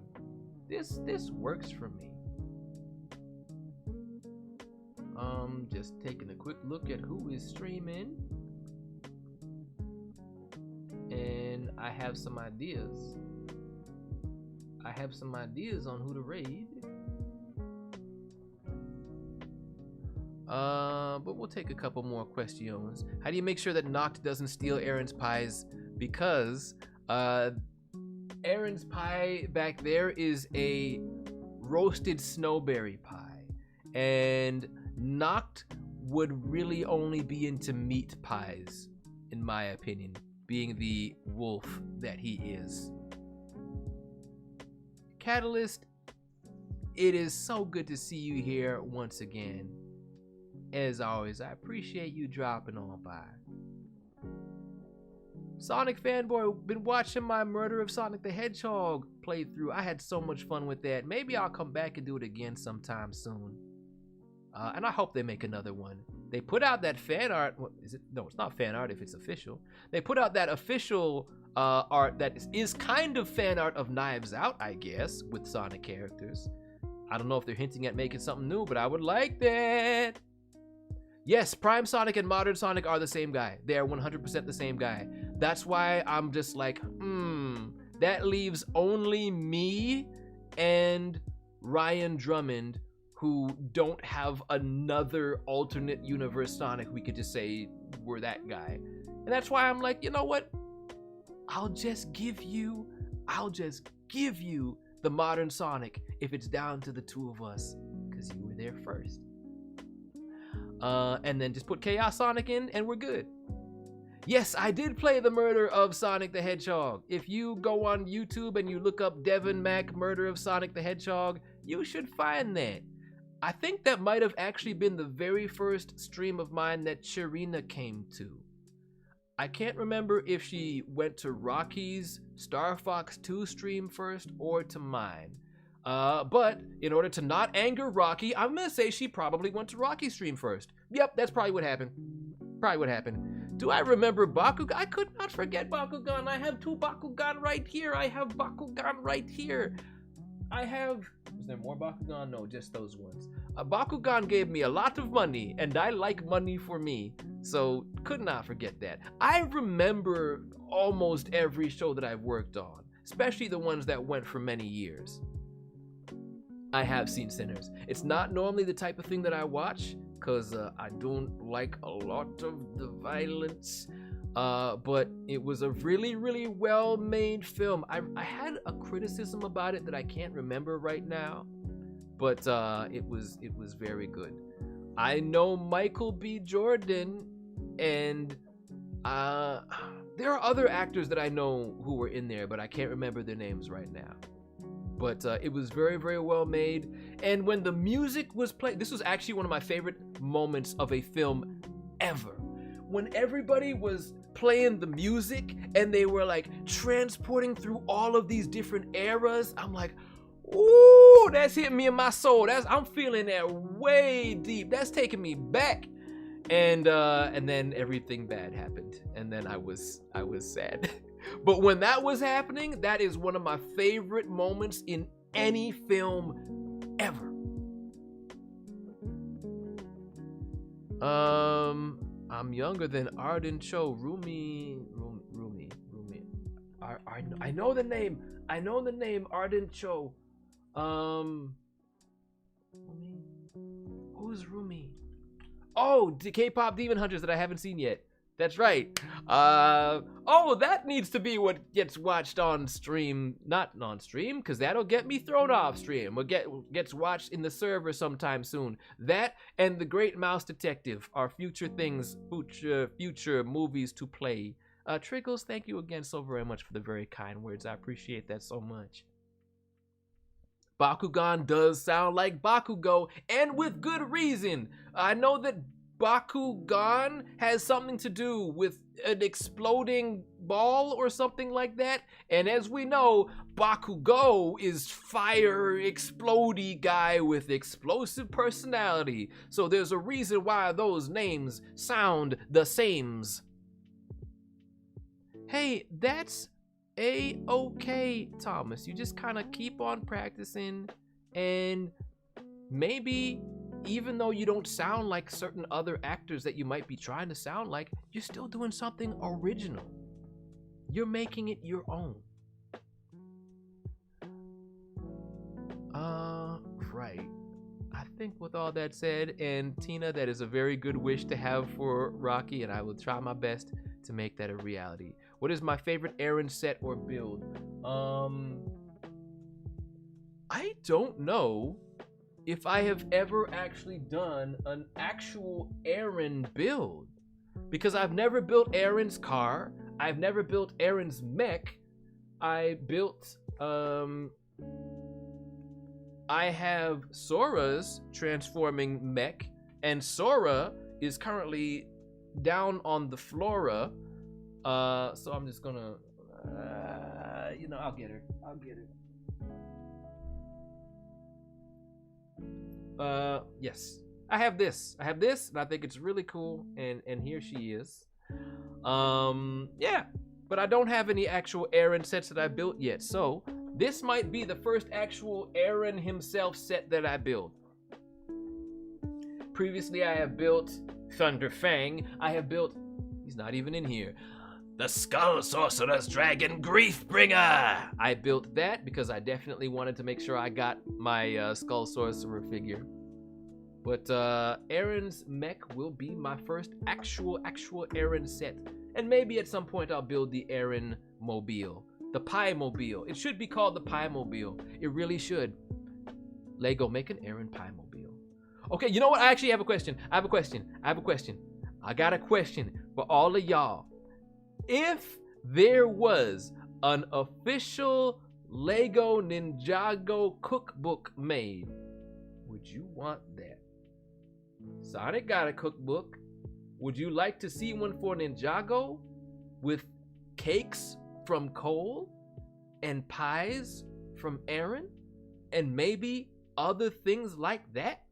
This works for me. Just taking a quick look at who is streaming. And I have some ideas. On who to raid. But we'll take a couple more questions. How do you make sure that Noct doesn't steal Aaron's pies? Because Aaron's pie back there is a roasted snowberry pie, and Noct would really only be into meat pies, in my opinion, being the wolf that he is. Catalyst, it is so good to see you here once again. as always, I appreciate you dropping on by. Sonic Fanboy, been watching my Murder of Sonic the Hedgehog playthrough. I had so much fun with that. Maybe I'll come back and do it again sometime soon. And I hope they make another one. They put out that fan art. What is it? No, it's not fan art if it's official. They put out that official art that is kind of fan art of Knives Out, I guess, with Sonic characters. I don't know if they're hinting at making something new, but I would like that. Yes, Prime Sonic and Modern Sonic are the same guy. They are 100% the same guy. That's why I'm just like, that leaves only me and Ryan Drummond, who don't have another alternate universe Sonic we could just say we're that guy. And that's why I'm like, you know what? I'll just give you the Modern Sonic if it's down to the two of us, because you were there first. And then just put Chaos Sonic in and we're good. Yes, I did play the Murder of Sonic the Hedgehog. If you go on YouTube and you look up Deven Mack Murder of Sonic the Hedgehog, you should find that. I think that might have actually been the very first stream of mine that Sharina came to. I can't remember if she went to Rocky's Star Fox 2 stream first or to mine. But in order to not anger Rocky, I'm gonna say she probably went to Rocky's stream first. Yep, that's probably what happened. Do I remember Bakugan? I could not forget Bakugan. I have two Bakugan right here. Is there more Bakugan? No, just those ones. Bakugan gave me a lot of money, and I like money for me, so could not forget that. I remember almost every show that I've worked on, especially the ones that went for many years. I have seen Sinners. It's not normally the type of thing that I watch, because I don't like a lot of the violence, but it was a really, really well-made film. I had a criticism about it that I can't remember right now, but it was very good. I know Michael B. Jordan, and there are other actors that I know who were in there, but I can't remember their names right now. But it was very, very well made. And when the music was played, this was actually one of my favorite moments of a film ever. When everybody was playing the music and they were like transporting through all of these different eras, I'm like, ooh, that's hitting me in my soul. I'm feeling that way deep. That's taking me back. And then everything bad happened, and then I was sad. But when that was happening, that is one of my favorite moments in any film ever. I'm younger than Arden Cho. Rumi. I know the name. Arden Cho. Who's Rumi? Oh, the K-pop Demon Hunters that I haven't seen yet. That's right. That needs to be what gets watched on stream, not on stream, because that'll get me thrown off stream. Gets watched in the server sometime soon. That and The Great Mouse Detective are future things, future movies to play. Triggles, thank you again so very much for the very kind words. I appreciate that so much. Bakugan does sound like Bakugo, and with good reason. I know that Bakugan has something to do with an exploding ball or something like that, and as we know, Bakugo is fire explodey guy with explosive personality, so there's a reason why those names sound the sames. Hey, that's A-okay, Thomas. You just kind of keep on practicing, and maybe even though you don't sound like certain other actors that you might be trying to sound like, you're still doing something original. You're making it your own. Right. I think with all that said, and Tina, that is a very good wish to have for Rocky, and I will try my best to make that a reality. What is my favorite Aaron set or build? I don't know if I have ever actually done an actual Aaron build, because I've never built Aaron's car. I've never built Aaron's mech. I have Sora's transforming mech and Sora is currently down on the flora. So I'm just gonna, I'll get her. Yes, I have this, and I think it's really cool. And here she is. Yeah, but I don't have any actual Aaron sets that I built yet. So this might be the first actual Aaron himself set that I built. Previously, I have built Thunder Fang. I have built, he's not even in here, the Skull Sorcerer's Dragon Griefbringer. I built that because I definitely wanted to make sure I got my Skull Sorcerer figure. But Aaron's mech will be my first actual Aaron set. And maybe at some point I'll build the Aaron Mobile. The Pie Mobile. It should be called the Pie Mobile. It really should. Lego, make an Aaron Pie Mobile. Okay, you know what? I actually have a question. I got a question for all of y'all. If there was an official Lego Ninjago cookbook made, would you want that? Sonic got a cookbook. Would you like to see one for Ninjago with cakes from Cole and pies from Aaron and maybe other things like that?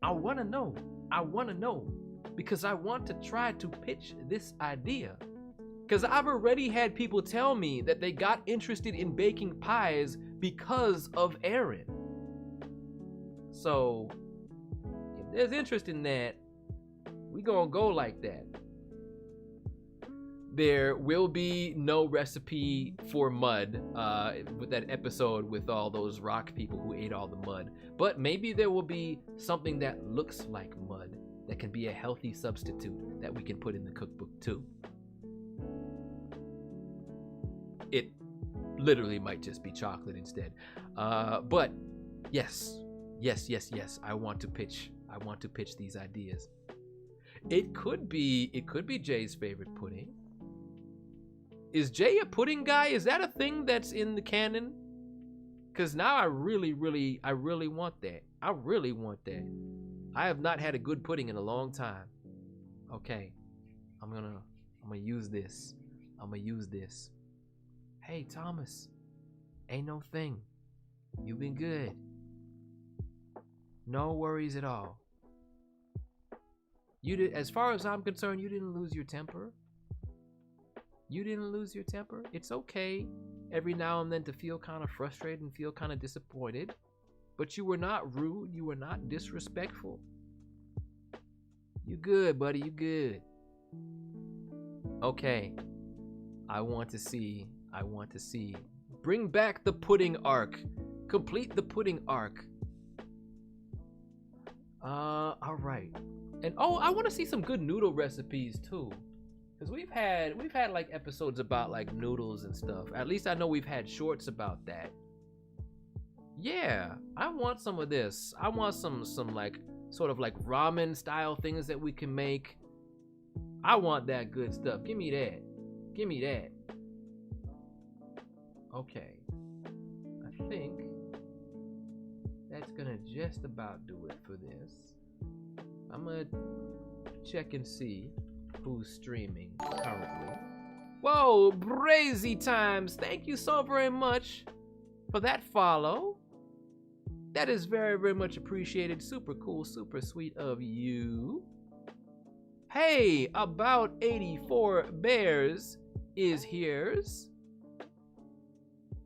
I want to know because I want to try to pitch this idea. Because I've already had people tell me that they got interested in baking pies because of Aaron. So, if there's interest in that, we gonna go like that. There will be no recipe for mud with that episode with all those rock people who ate all the mud. But maybe there will be something that looks like mud that can be a healthy substitute that we can put in the cookbook too. It literally might just be chocolate instead. But yes, I want to pitch these ideas. It could be Jay's favorite pudding. Is Jay a pudding guy? Is that a thing that's in the canon? Cause now I really want that. I really want that. I have not had a good pudding in a long time. Okay, I'm gonna use this. Hey Thomas, ain't no thing. You've been good. No worries at all. You did, as far as I'm concerned, you didn't lose your temper. It's okay every now and then to feel kind of frustrated and feel kind of disappointed. But you were not rude. You were not disrespectful. You good, buddy. You good. Okay. I want to see. Bring back the pudding arc. Complete the pudding arc. All right. And I want to see some good noodle recipes too. Because we've had like episodes about like noodles and stuff. At least I know we've had shorts about that. Yeah, I want some of this. I want some like sort of like ramen style things that we can make. I want that good stuff. Give me that. Okay. I think that's gonna just about do it for this. I'm gonna check and see who's streaming currently. Whoa, Brazy Times, thank you so very much for that follow. That is very, very much appreciated. Super cool, super sweet of you. Hey, about 84 Bears is here's.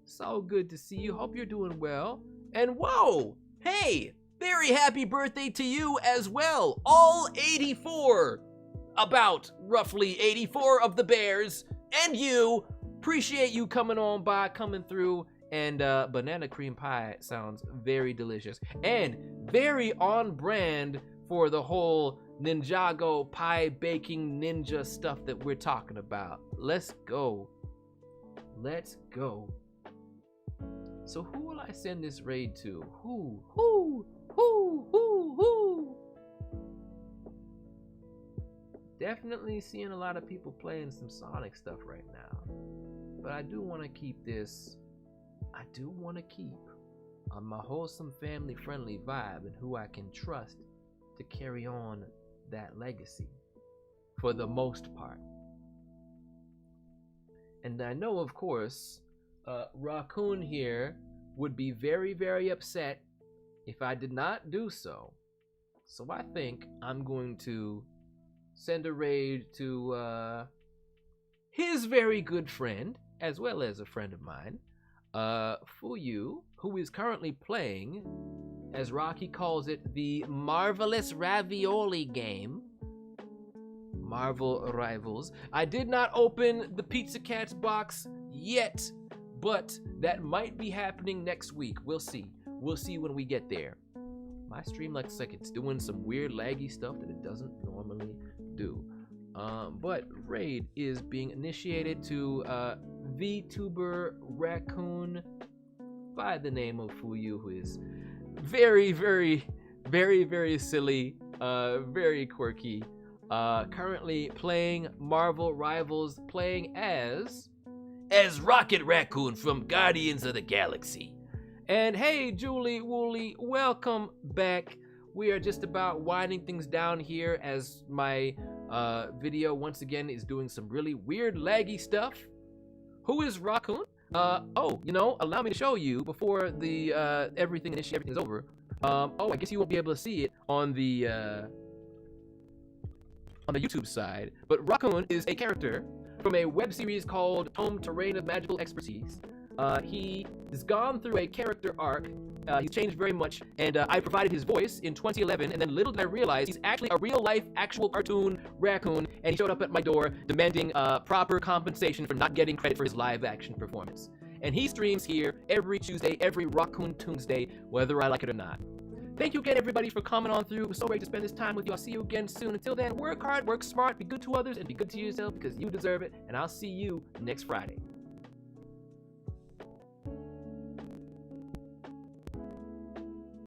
So good to see you. Hope you're doing well. And whoa, hey, very happy birthday to you as well. All 84. About roughly 84 of the Bears and you. Appreciate you coming through. And banana cream pie sounds very delicious and very on brand for the whole Ninjago pie baking ninja stuff that we're talking about. Let's go. So who will I send this raid to? Who? Definitely seeing a lot of people playing some Sonic stuff right now. But I do want to keep this. I do want to keep on my wholesome family friendly vibe and who I can trust to carry on that legacy for the most part. And I know, of course, Raccoon here would be very, very upset if I did not do so. So I think I'm going to send a raid to his very good friend, as well as a friend of mine, Fuyu, who is currently playing, as Rocky calls it, the Marvelous Ravioli game. Marvel Rivals. I did not open the Pizza Cats box yet, but that might be happening next week. We'll see. We'll see when we get there. My stream looks like it's doing some weird laggy stuff that it doesn't normally do. But raid is being initiated to VTuber Raccoon by the name of Fuyu, who is very, very, very, very silly, very quirky. Currently playing Marvel Rivals, playing as Rocket Raccoon from Guardians of the Galaxy. And hey, Julie Wooly, welcome back. We are just about winding things down here as my video once again is doing some really weird laggy stuff. Who is Raccoon? Allow me to show you before the everything is over. I guess you won't be able to see it on the YouTube side, but Raccoon is a character from a web series called Home Terrain of Magical Expertise. He has gone through a character arc. He's changed very much, and I provided his voice in 2011, and then little did I realize he's actually a real-life, actual cartoon raccoon, and he showed up at my door demanding proper compensation for not getting credit for his live-action performance. And he streams here every Tuesday, every Raccoon Tuesday, whether I like it or not. Thank you again, everybody, for coming on through. It was so great to spend this time with you. I'll see you again soon. Until then, work hard, work smart, be good to others, and be good to yourself because you deserve it. And I'll see you next Friday.